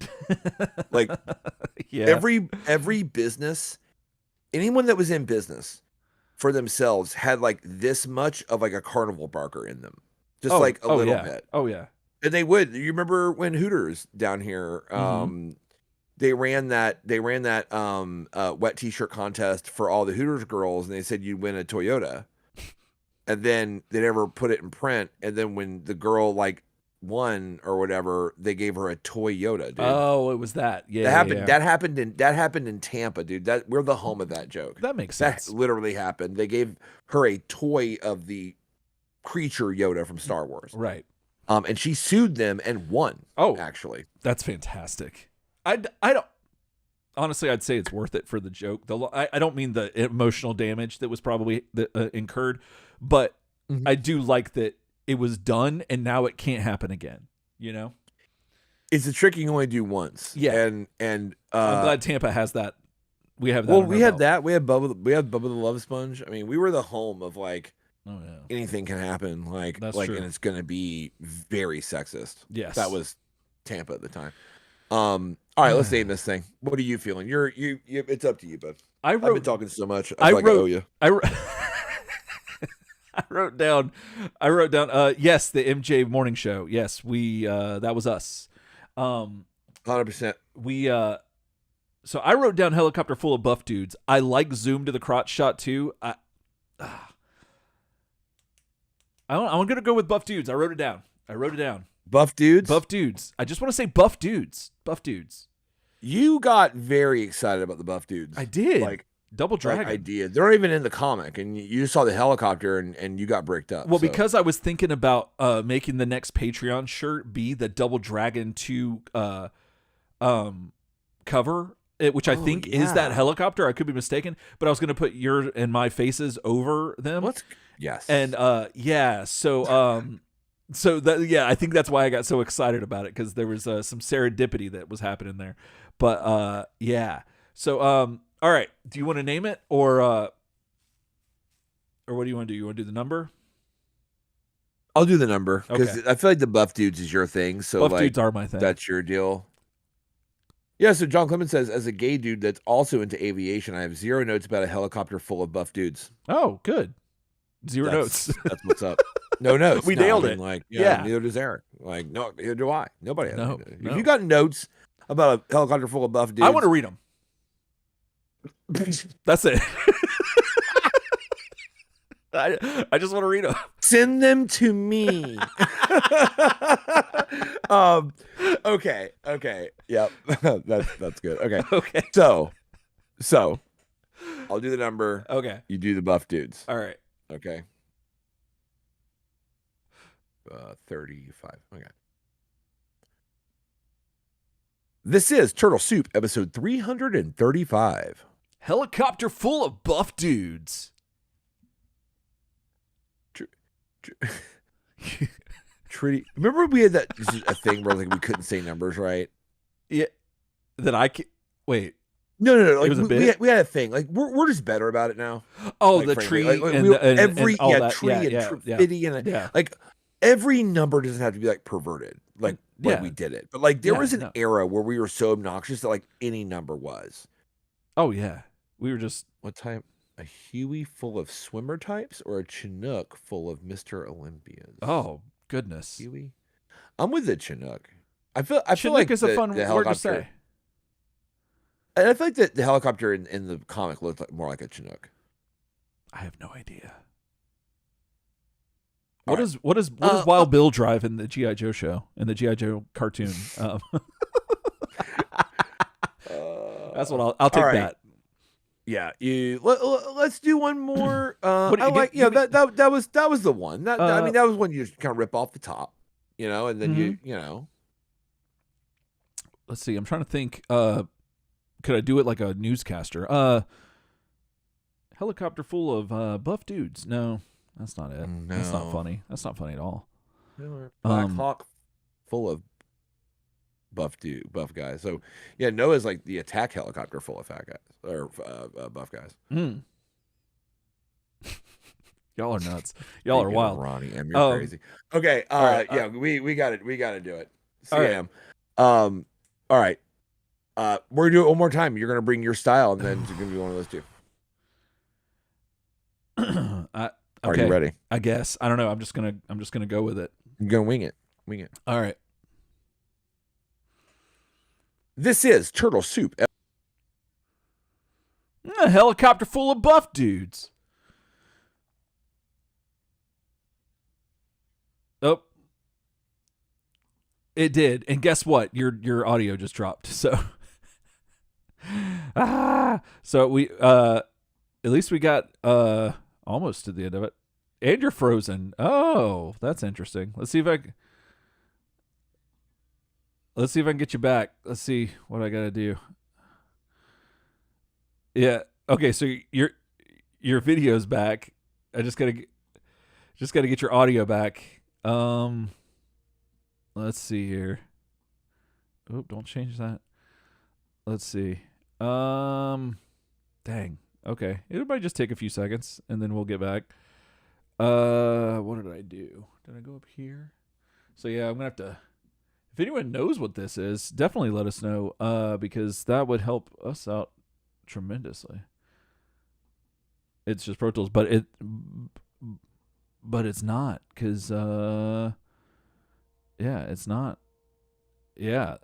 Like yeah. every business, anyone that was in business for themselves had like this much of like a carnival barker in them. Just like a little bit. Oh yeah. And they would. You remember when Hooters down here, they ran that wet t-shirt contest for all the Hooters girls, and they said you'd win a Toyota. And then they never put it in print. And then when the girl like won or whatever, they gave her a Toyota, dude. Oh, it was that. Yeah. That happened in Tampa, dude. We're the home of that joke. That makes sense. That literally happened. They gave her a toy of the creature Yoda from Star Wars. Right. And she sued them and won. Oh, actually. That's fantastic. I don't. Honestly, I'd say it's worth it for the joke. I don't mean the emotional damage that was probably incurred, but I do like that it was done and now it can't happen again. You know, it's a trick you can only do once. Yeah, and I'm glad Tampa has that. We have that. Well, we had that. We had Bubba the Love Sponge. I mean, we were the home of like. Oh yeah. Anything can happen. Like That's like, true. And it's gonna be very sexist. Yes, that was Tampa at the time. All right, let's name this thing. What are you feeling? You it's up to you, bud. I've been talking so much. I owe you. I wrote down. Yes, the MJ Morning Show. Yes, we. That was us. 100%. We. So I wrote down helicopter full of buff dudes. I like zoom to the crotch shot too. I'm gonna go with buff dudes. I wrote it down. Buff dudes? Buff dudes. I just want to say buff dudes. Buff dudes. You got very excited about the buff dudes. I did. Like Double Dragon. Like idea. They're not even in the comic, and you just saw the helicopter, and you got bricked up. Well, because I was thinking about making the next Patreon shirt be the Double Dragon 2 cover, which I think is that helicopter. I could be mistaken, but I was going to put your and my faces over them. Yes. And so that I think that's why I got so excited about it, because there was some serendipity that was happening there. But so all right, do you want to name it or what do you want to do? You want to do the number? I'll do the number because I feel like the buff dudes is your thing. So buff dudes are my thing. That's your deal. Yeah. So John Clemens says, as a gay dude that's also into aviation, I have 0 notes about a helicopter full of buff dudes. Oh, good. 0 notes. That's what's up. No notes. We nailed it. Like, neither does Eric. Like, no, neither do I. Nobody has. No. If you got notes about a helicopter full of buff dudes, I want to read them. That's it. I just want to read them. Send them to me. Okay. Yep. That's good. Okay. So I'll do the number. Okay. You do the buff dudes. All right. Okay. 35. Okay. This is Turtle Soup, episode 335. Helicopter full of buff dudes. Treaty. Remember we had that a thing where like we couldn't say numbers right? Yeah. That I can wait. No. Like, it was a bit. We had a thing. Like we're just better about it now. Oh, like, the frankly. tree like, and every and all that. Tree and fitty and like every number doesn't have to be like perverted. Like we did it. But like there was an era where we were so obnoxious that like any number was. Oh yeah. We were just what type? A Huey full of swimmer types or a Chinook full of Mr. Olympians? Oh goodness. Huey. I'm with the Chinook. I feel Chinook like is a fun word to say. And I feel like the helicopter in the comic looked more like a Chinook. I have no idea. What does Wild Bill drive in the G.I. Joe show, in the G.I. Joe cartoon? That's what I'll take that. Yeah, let's do one more. That was the one. That was one you just kind of rip off the top, and then you. Let's see. I'm trying to think. Could I do it like a newscaster? Helicopter full of buff dudes. No, that's not it. No. That's not funny. That's not funny at all. Black Hawk full of buff guys. So yeah, Noah's like the attack helicopter full of fat guys or buff guys. Y'all are nuts. Y'all are wild. Ronnie M, you're crazy. Okay, right, yeah, we got it. We got to do it. CM. All right. We're gonna do it one more time. You're gonna bring your style, and then it's gonna be one of those two. Okay. Are you ready? I guess. I don't know. I'm just gonna go with it. I'm gonna wing it. Wing it. All right. This is Turtle Soup. A helicopter full of buff dudes. Oh. It did. And guess what? Your audio just dropped. So so we at least we got almost to the end of it. And you're frozen. Oh, that's interesting. Let's see if I can get you back. Let's see what I got to do. Yeah. Okay, so your video's back. I just got to get your audio back. Let's see here. Oh, don't change that. Let's see. Dang. Okay. It might just take a few seconds and then we'll get back. What did I do? Did I go up here? So yeah, I'm gonna have to. If anyone knows what this is, definitely let us know. Because that would help us out tremendously. It's just Pro Tools, but it's not, because yeah, it's not. Yeah.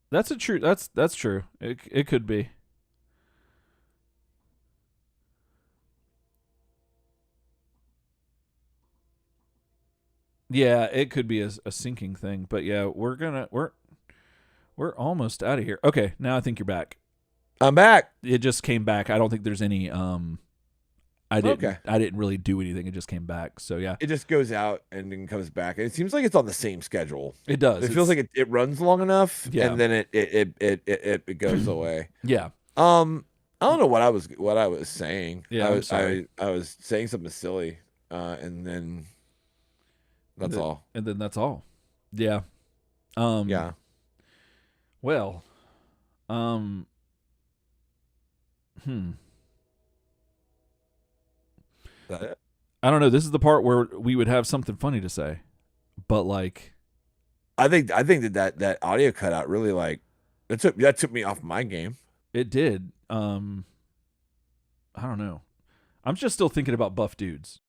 That's true. That's true. It could be. Yeah, it could be a syncing thing, but yeah, we're almost out of here. Okay, now I think you're back. I'm back. It just came back. I don't think there's any I didn't really do anything. It just came back. So yeah. It just goes out and then comes back. It seems like it's on the same schedule. It does. It feels like it runs long enough, and then it goes away. Yeah. I don't know what I was saying. Yeah, I was saying something silly, and then that's all. And then that's all. Yeah. Yeah. Well. That it? I don't know. This is the part where we would have something funny to say, but like, I think that audio cutout really that took me off my game. It did. I don't know. I'm just still thinking about buff dudes.